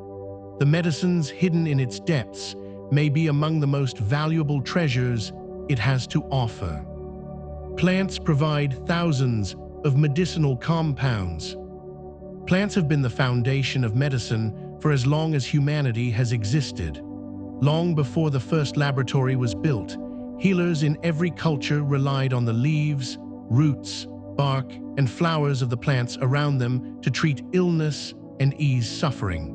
The medicines hidden in its depths may be among the most valuable treasures it has to offer. Plants provide thousands of medicinal compounds. Plants have been the foundation of medicine for as long as humanity has existed. Long before the first laboratory was built, healers in every culture relied on the leaves, roots, bark, and flowers of the plants around them to treat illness and ease suffering.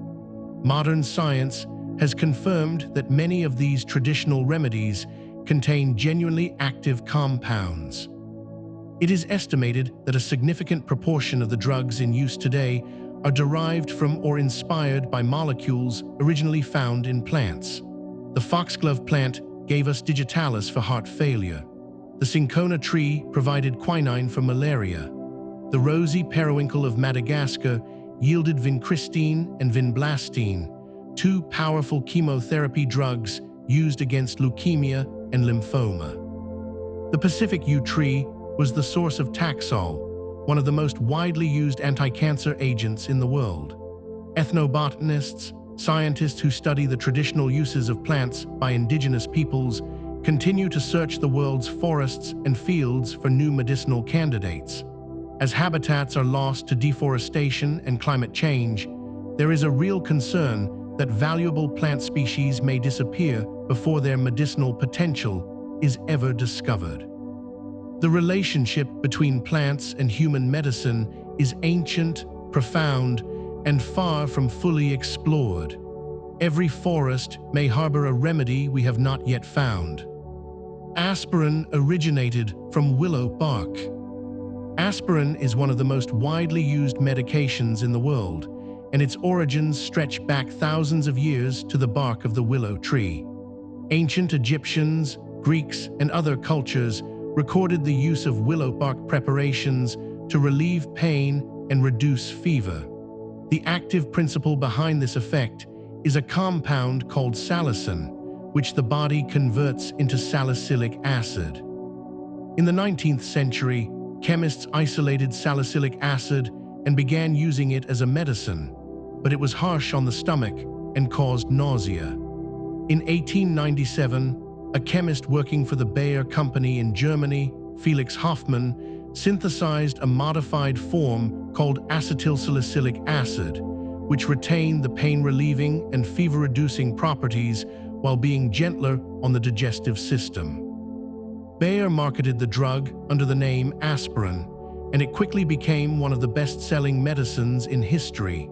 Modern science has confirmed that many of these traditional remedies contain genuinely active compounds. It is estimated that a significant proportion of the drugs in use today are derived from or inspired by molecules originally found in plants. The foxglove plant gave us digitalis for heart failure. The cinchona tree provided quinine for malaria. The rosy periwinkle of Madagascar yielded vincristine and vinblastine, two powerful chemotherapy drugs used against leukemia and lymphoma. The Pacific yew tree was the source of Taxol, one of the most widely used anti-cancer agents in the world. Ethnobotanists, scientists who study the traditional uses of plants by indigenous peoples, continue to search the world's forests and fields for new medicinal candidates. As habitats are lost to deforestation and climate change, there is a real concern that valuable plant species may disappear before their medicinal potential is ever discovered. The relationship between plants and human medicine is ancient, profound, and far from fully explored. Every forest may harbor a remedy we have not yet found. Aspirin originated from willow bark. Aspirin is one of the most widely used medications in the world, and its origins stretch back thousands of years to the bark of the willow tree. Ancient Egyptians, Greeks, and other cultures recorded the use of willow bark preparations to relieve pain and reduce fever. The active principle behind this effect is a compound called salicin, which the body converts into salicylic acid. In the 19th century, chemists isolated salicylic acid and began using it as a medicine, but it was harsh on the stomach and caused nausea. In 1897, a chemist working for the Bayer Company in Germany, Felix Hoffmann, synthesized a modified form called acetylsalicylic acid, which retained the pain-relieving and fever-reducing properties while being gentler on the digestive system. Bayer marketed the drug under the name aspirin, and it quickly became one of the best-selling medicines in history.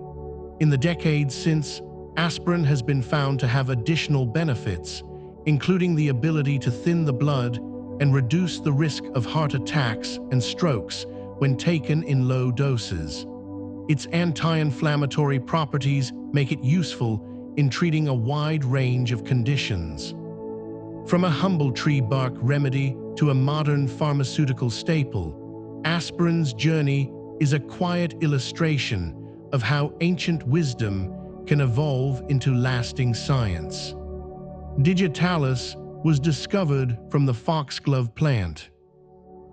In the decades since, aspirin has been found to have additional benefits, including the ability to thin the blood and reduce the risk of heart attacks and strokes when taken in low doses. Its anti-inflammatory properties make it useful in treating a wide range of conditions. From a humble tree bark remedy to a modern pharmaceutical staple, aspirin's journey is a quiet illustration of how ancient wisdom can evolve into lasting science. Digitalis was discovered from the foxglove plant.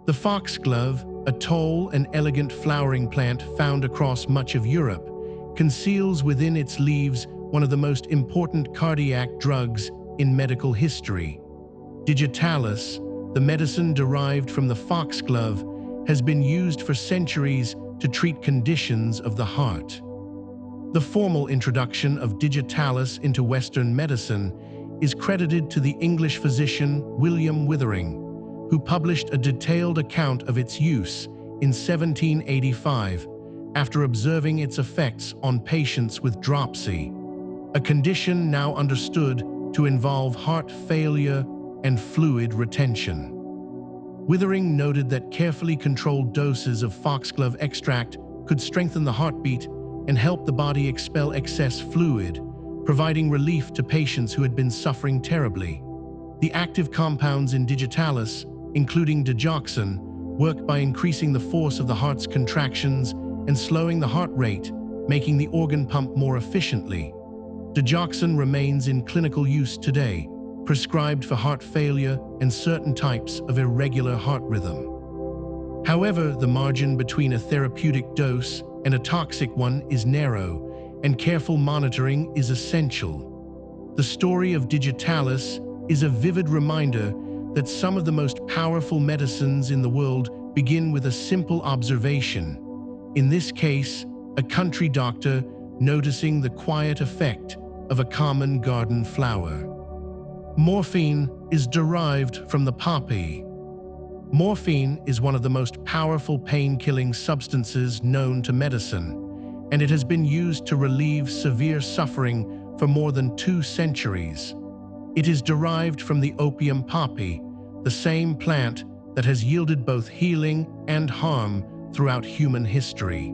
The foxglove, a tall and elegant flowering plant found across much of Europe, conceals within its leaves one of the most important cardiac drugs in medical history. Digitalis, the medicine derived from the foxglove, has been used for centuries to treat conditions of the heart. The formal introduction of digitalis into Western medicine is credited to the English physician William Withering, who published a detailed account of its use in 1785 after observing its effects on patients with dropsy, a condition now understood to involve heart failure and fluid retention. Withering noted that carefully controlled doses of foxglove extract could strengthen the heartbeat and help the body expel excess fluid, providing relief to patients who had been suffering terribly. The active compounds in digitalis, including digoxin, work by increasing the force of the heart's contractions and slowing the heart rate, making the organ pump more efficiently. Digoxin remains in clinical use today, prescribed for heart failure and certain types of irregular heart rhythm. However, the margin between a therapeutic dose and a toxic one is narrow, and careful monitoring is essential. The story of digitalis is a vivid reminder that some of the most powerful medicines in the world begin with a simple observation. In this case, a country doctor noticing the quiet effect of a common garden flower. Morphine is derived from the poppy. Morphine is one of the most powerful pain-killing substances known to medicine, and it has been used to relieve severe suffering for more than 2 centuries. It is derived from the opium poppy, the same plant that has yielded both healing and harm throughout human history.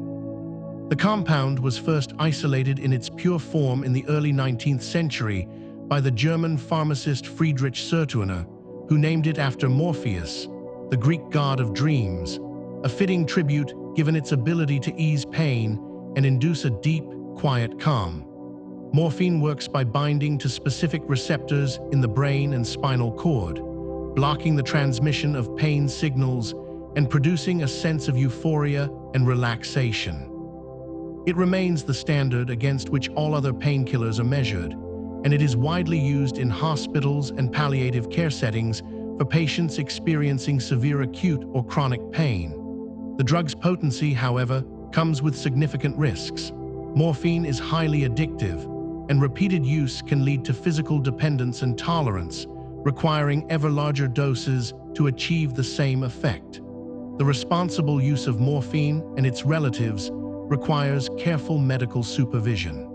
The compound was first isolated in its pure form in the early 19th century by the German pharmacist Friedrich Serturner, who named it after Morpheus, the Greek god of dreams, a fitting tribute given its ability to ease pain and induce a deep, quiet calm. Morphine works by binding to specific receptors in the brain and spinal cord, blocking the transmission of pain signals and producing a sense of euphoria and relaxation. It remains the standard against which all other painkillers are measured, and it is widely used in hospitals and palliative care settings for patients experiencing severe acute or chronic pain. The drug's potency, however, comes with significant risks. Morphine is highly addictive, and repeated use can lead to physical dependence and tolerance, requiring ever larger doses to achieve the same effect. The responsible use of morphine and its relatives requires careful medical supervision.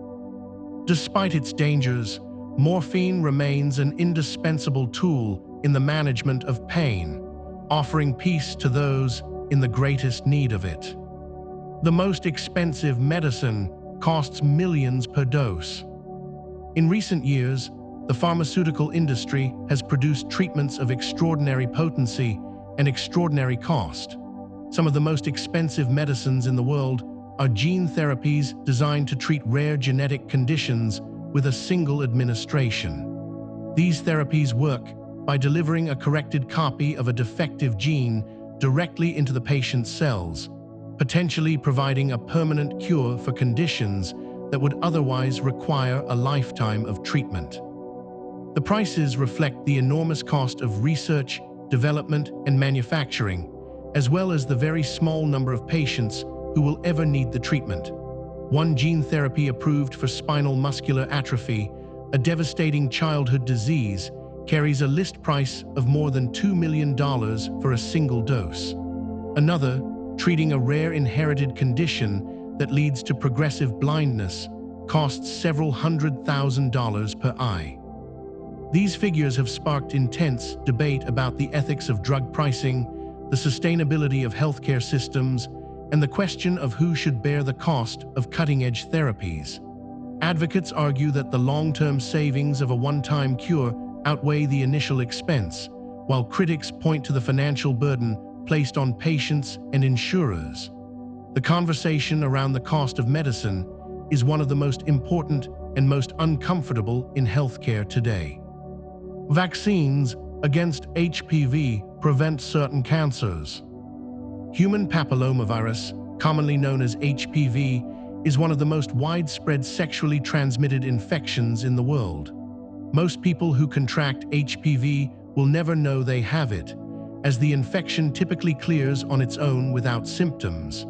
Despite its dangers, morphine remains an indispensable tool in the management of pain, offering peace to those in the greatest need of it. The most expensive medicine costs millions per dose. In recent years, the pharmaceutical industry has produced treatments of extraordinary potency and extraordinary cost. Some of the most expensive medicines in the world are gene therapies designed to treat rare genetic conditions with a single administration. These therapies work by delivering a corrected copy of a defective gene directly into the patient's cells, potentially providing a permanent cure for conditions that would otherwise require a lifetime of treatment. The prices reflect the enormous cost of research, development, and manufacturing, as well as the very small number of patients who will ever need the treatment. One gene therapy approved for spinal muscular atrophy, a devastating childhood disease, carries a list price of more than $2 million for a single dose. Another, treating a rare inherited condition that leads to progressive blindness, costs several $100,000 per eye. These figures have sparked intense debate about the ethics of drug pricing, the sustainability of healthcare systems, and the question of who should bear the cost of cutting-edge therapies. Advocates argue that the long-term savings of a one-time cure outweigh the initial expense, while critics point to the financial burden placed on patients and insurers. The conversation around the cost of medicine is one of the most important and most uncomfortable in healthcare today. Vaccines against HPV prevent certain cancers. Human papillomavirus, commonly known as HPV, is one of the most widespread sexually transmitted infections in the world. Most people who contract HPV will never know they have it, as the infection typically clears on its own without symptoms.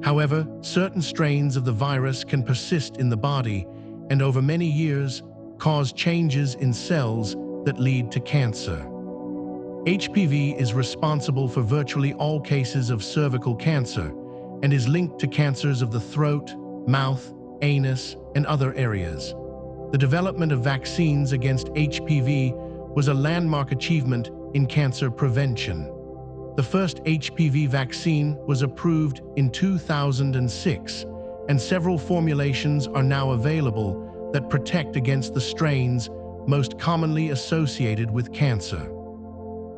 However, certain strains of the virus can persist in the body and over many years cause changes in cells that lead to cancer. HPV is responsible for virtually all cases of cervical cancer and is linked to cancers of the throat, mouth, anus, and other areas. The development of vaccines against HPV was a landmark achievement in cancer prevention. The first HPV vaccine was approved in 2006, and several formulations are now available that protect against the strains most commonly associated with cancer.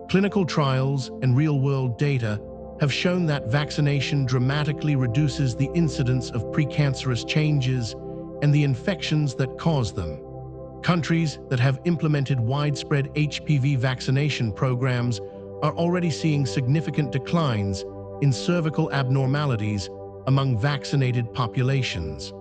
Clinical trials and real-world data have shown that vaccination dramatically reduces the incidence of precancerous changes and the infections that cause them. Countries that have implemented widespread HPV vaccination programs are already seeing significant declines in cervical abnormalities among vaccinated populations.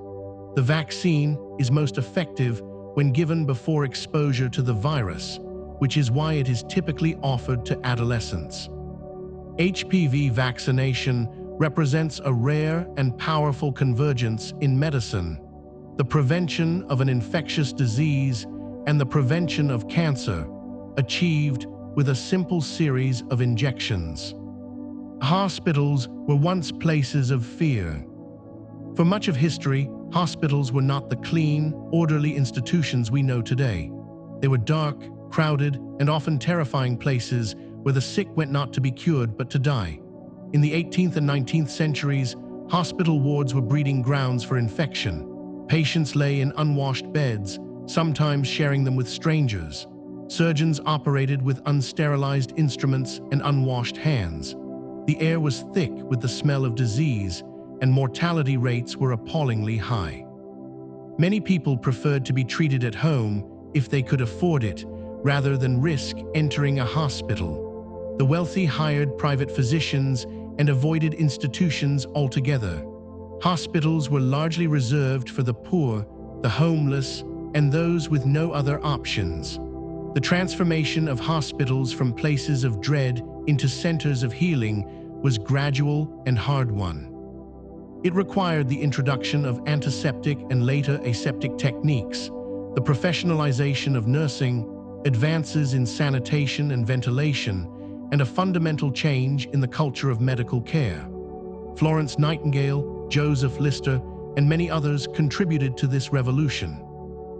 The vaccine is most effective when given before exposure to the virus, which is why it is typically offered to adolescents. HPV vaccination represents a rare and powerful convergence in medicine: the prevention of an infectious disease and the prevention of cancer, achieved with a simple series of injections. Hospitals were once places of fear. For much of history, hospitals were not the clean, orderly institutions we know today. They were dark, crowded, and often terrifying places where the sick went not to be cured but to die. In the 18th and 19th centuries, hospital wards were breeding grounds for infection. Patients lay in unwashed beds, sometimes sharing them with strangers. Surgeons operated with unsterilized instruments and unwashed hands. The air was thick with the smell of disease, and mortality rates were appallingly high. Many people preferred to be treated at home if they could afford it, rather than risk entering a hospital. The wealthy hired private physicians and avoided institutions altogether. Hospitals were largely reserved for the poor, the homeless, and those with no other options. The transformation of hospitals from places of dread into centers of healing was gradual and hard-won. It required the introduction of antiseptic and later aseptic techniques, the professionalization of nursing, advances in sanitation and ventilation, and a fundamental change in the culture of medical care. Florence Nightingale, Joseph Lister, and many others contributed to this revolution.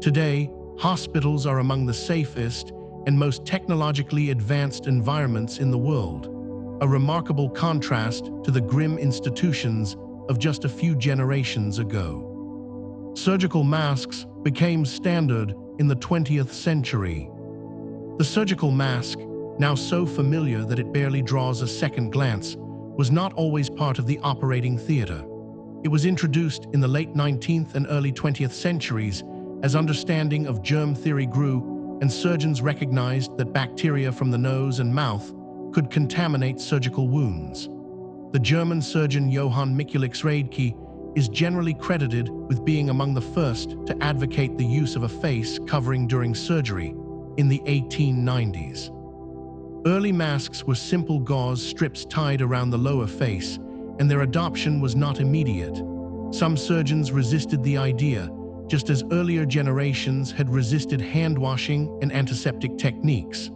Today, hospitals are among the safest and most technologically advanced environments in the world, a remarkable contrast to the grim institutions of just a few generations ago. Surgical masks became standard in the 20th century. The surgical mask, now so familiar that it barely draws a second glance, was not always part of the operating theater. It was introduced in the late 19th and early 20th centuries as understanding of germ theory grew and surgeons recognized that bacteria from the nose and mouth could contaminate surgical wounds. The German surgeon Johann Mikulix Radke is generally credited with being among the first to advocate the use of a face covering during surgery in the 1890s. Early masks were simple gauze strips tied around the lower face, and their adoption was not immediate. Some surgeons resisted the idea, just as earlier generations had resisted hand-washing and antiseptic techniques.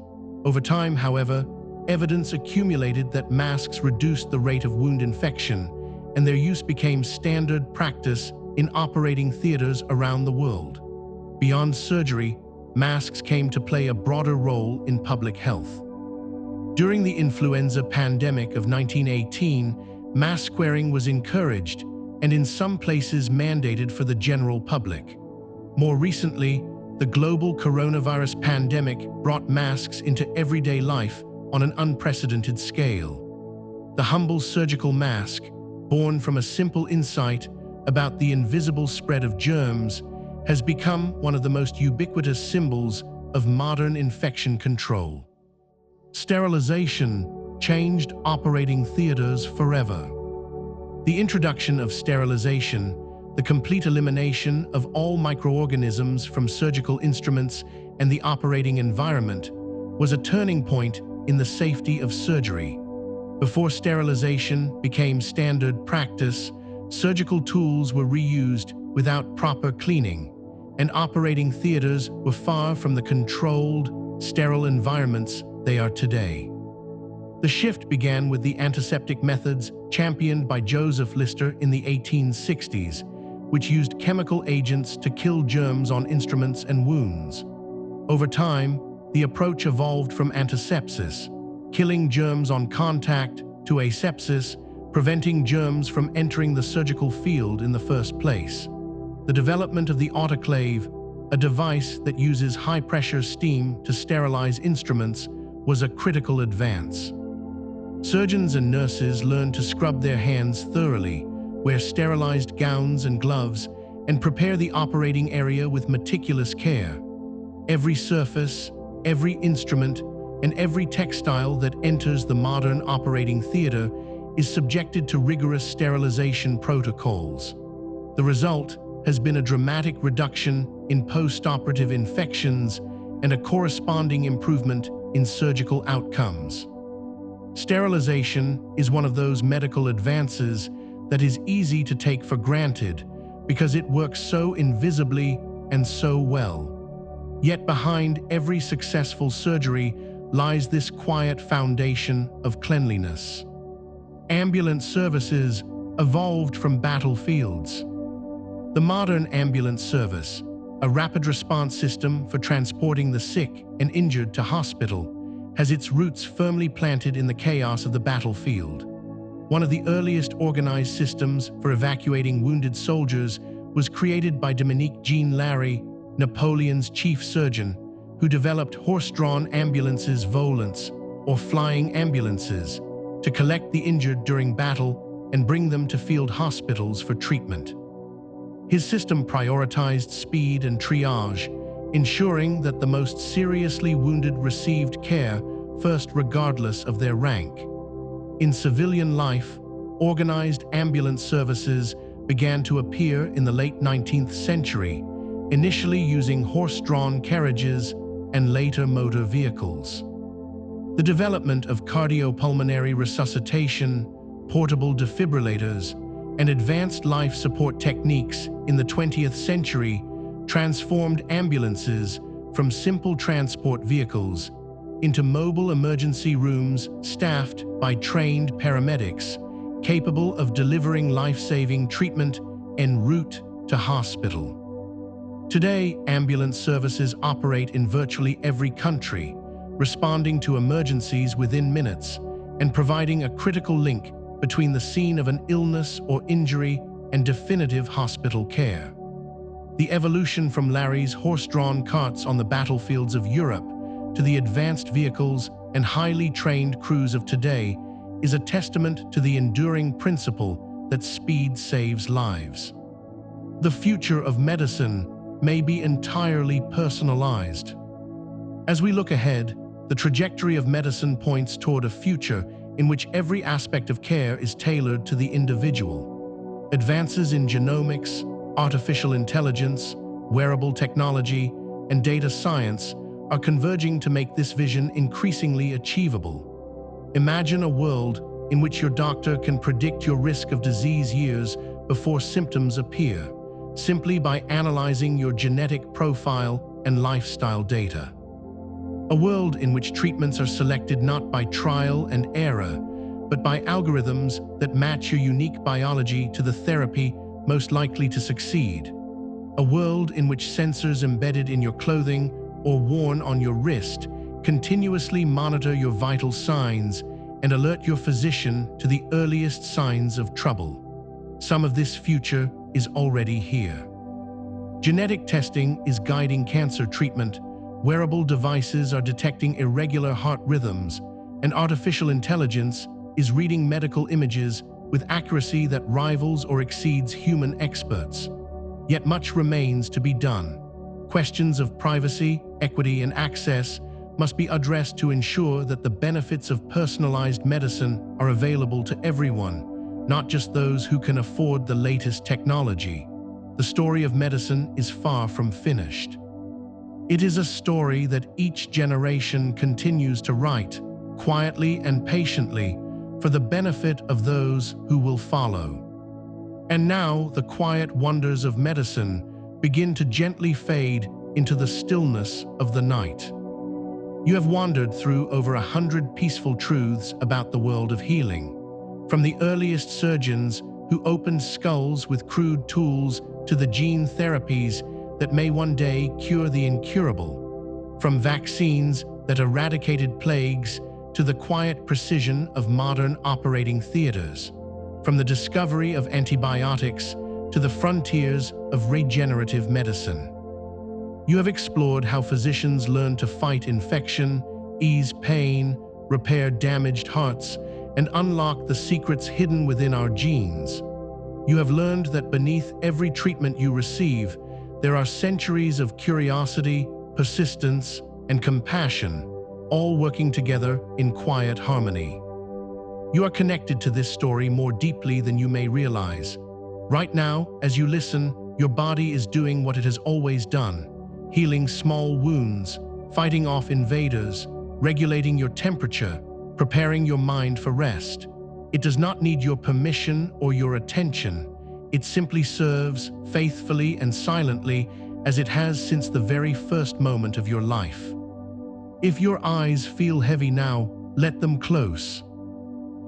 Over time, however, evidence accumulated that masks reduced the rate of wound infection, and their use became standard practice in operating theaters around the world. Beyond surgery, masks came to play a broader role in public health. During the influenza pandemic of 1918, mask-wearing was encouraged and in some places mandated for the general public. More recently, the global coronavirus pandemic brought masks into everyday life on an unprecedented scale. The humble surgical mask, born from a simple insight about the invisible spread of germs, has become one of the most ubiquitous symbols of modern infection control. Sterilization changed operating theaters forever. The introduction of sterilization, The complete elimination of all microorganisms from surgical instruments and the operating environment was a turning point in the safety of surgery. Before sterilization became standard practice, surgical tools were reused without proper cleaning, and operating theaters were far from the controlled, sterile environments they are today. The shift began with the antiseptic methods championed by Joseph Lister in the 1860s, which used chemical agents to kill germs on instruments and wounds. Over time, the approach evolved from antisepsis, killing germs on contact, to asepsis, preventing germs from entering the surgical field in the first place. The development of the autoclave, a device that uses high-pressure steam to sterilize instruments, was a critical advance. Surgeons and nurses learned to scrub their hands thoroughly, wear sterilized gowns and gloves, and prepare the operating area with meticulous care. Every surface, every instrument, and every textile that enters the modern operating theater is subjected to rigorous sterilization protocols. The result has been a dramatic reduction in post-operative infections and a corresponding improvement in surgical outcomes. Sterilization is one of those medical advances that is easy to take for granted because it works so invisibly and so well. Yet behind every successful surgery lies this quiet foundation of cleanliness. Ambulance services evolved from battlefields. The modern ambulance service, a rapid response system for transporting the sick and injured to hospital, has its roots firmly planted in the chaos of the battlefield. One of the earliest organized systems for evacuating wounded soldiers was created by Dominique Jean Larrey, Napoleon's chief surgeon, who developed horse-drawn ambulances volants, or flying ambulances, to collect the injured during battle and bring them to field hospitals for treatment. His system prioritized speed and triage, ensuring that the most seriously wounded received care first regardless of their rank. In civilian life, organized ambulance services began to appear in the late 19th century, initially using horse-drawn carriages and later motor vehicles. The development of cardiopulmonary resuscitation, portable defibrillators, and advanced life support techniques in the 20th century transformed ambulances from simple transport vehicles into mobile emergency rooms staffed by trained paramedics, capable of delivering life-saving treatment en route to hospital. Today, ambulance services operate in virtually every country, responding to emergencies within minutes and providing a critical link between the scene of an illness or injury and definitive hospital care. The evolution from Larry's horse-drawn carts on the battlefields of Europe to the advanced vehicles and highly trained crews of today is a testament to the enduring principle that speed saves lives. The future of medicine may be entirely personalized. As we look ahead, the trajectory of medicine points toward a future in which every aspect of care is tailored to the individual. Advances in genomics, artificial intelligence, wearable technology, and data science are converging to make this vision increasingly achievable. Imagine a world in which your doctor can predict your risk of disease years before symptoms appear, simply by analyzing your genetic profile and lifestyle data. A world in which treatments are selected not by trial and error, but by algorithms that match your unique biology to the therapy most likely to succeed. A world in which sensors embedded in your clothing or worn on your wrist continuously monitor your vital signs and alert your physician to the earliest signs of trouble. Some of this future is already here. Genetic testing is guiding cancer treatment, wearable devices are detecting irregular heart rhythms, and artificial intelligence is reading medical images with accuracy that rivals or exceeds human experts. Yet much remains to be done. Questions of privacy, equity, and access must be addressed to ensure that the benefits of personalized medicine are available to everyone, not just those who can afford the latest technology. the story of medicine is far from finished. It is a story that each generation continues to write, quietly and patiently, for the benefit of those who will follow. And now the quiet wonders of medicine begin to gently fade into the stillness of the night. You have wandered through over 100 peaceful truths about the world of healing, from the earliest surgeons who opened skulls with crude tools to the gene therapies that may one day cure the incurable, from vaccines that eradicated plagues to the quiet precision of modern operating theaters, from the discovery of antibiotics to the frontiers of regenerative medicine. You have explored how physicians learn to fight infection, ease pain, repair damaged hearts, and unlock the secrets hidden within our genes. You have learned that beneath every treatment you receive, there are centuries of curiosity, persistence, and compassion, all working together in quiet harmony. You are connected to this story more deeply than you may realize. Right now, as you listen, your body is doing what it has always done, healing small wounds, fighting off invaders, regulating your temperature, preparing your mind for rest. It does not need your permission or your attention. It simply serves, faithfully and silently, as it has since the very first moment of your life. If your eyes feel heavy now, let them close.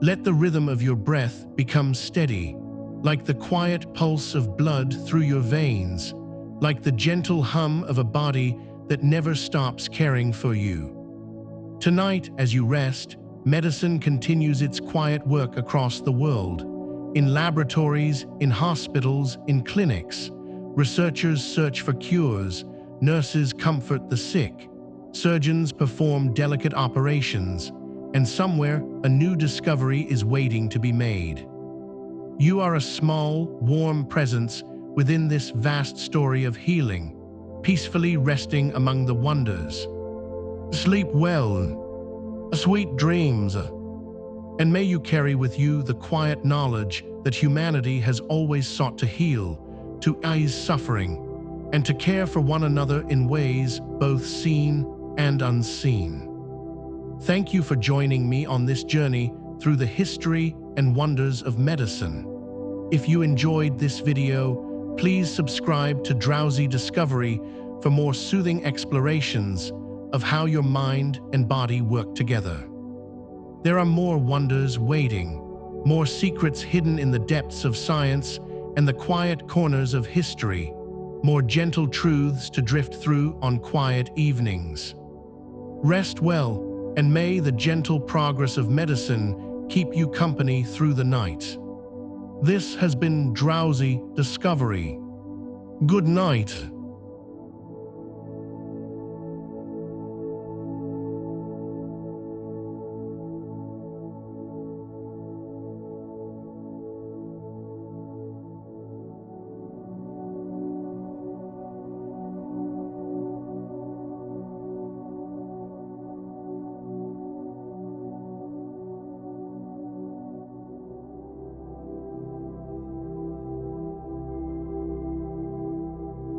Let the rhythm of your breath become steady, like the quiet pulse of blood through your veins, like the gentle hum of a body that never stops caring for you. Tonight, as you rest, medicine continues its quiet work across the world. In laboratories, in hospitals, in clinics, researchers search for cures, nurses comfort the sick, surgeons perform delicate operations, and somewhere a new discovery is waiting to be made. You are a small, warm presence within this vast story of healing, peacefully resting among the wonders. Sleep well, sweet dreams, and may you carry with you the quiet knowledge that humanity has always sought to heal, to ease suffering, and to care for one another in ways both seen and unseen. Thank you for joining me on this journey through the history and wonders of medicine. If you enjoyed this video, please subscribe to Drowsy Discovery for more soothing explorations of how your mind and body work together. There are more wonders waiting, more secrets hidden in the depths of science and the quiet corners of history, more gentle truths to drift through on quiet evenings. Rest well, and may the gentle progress of medicine keep you company through the night. This has been Drowsy Discovery. Good night.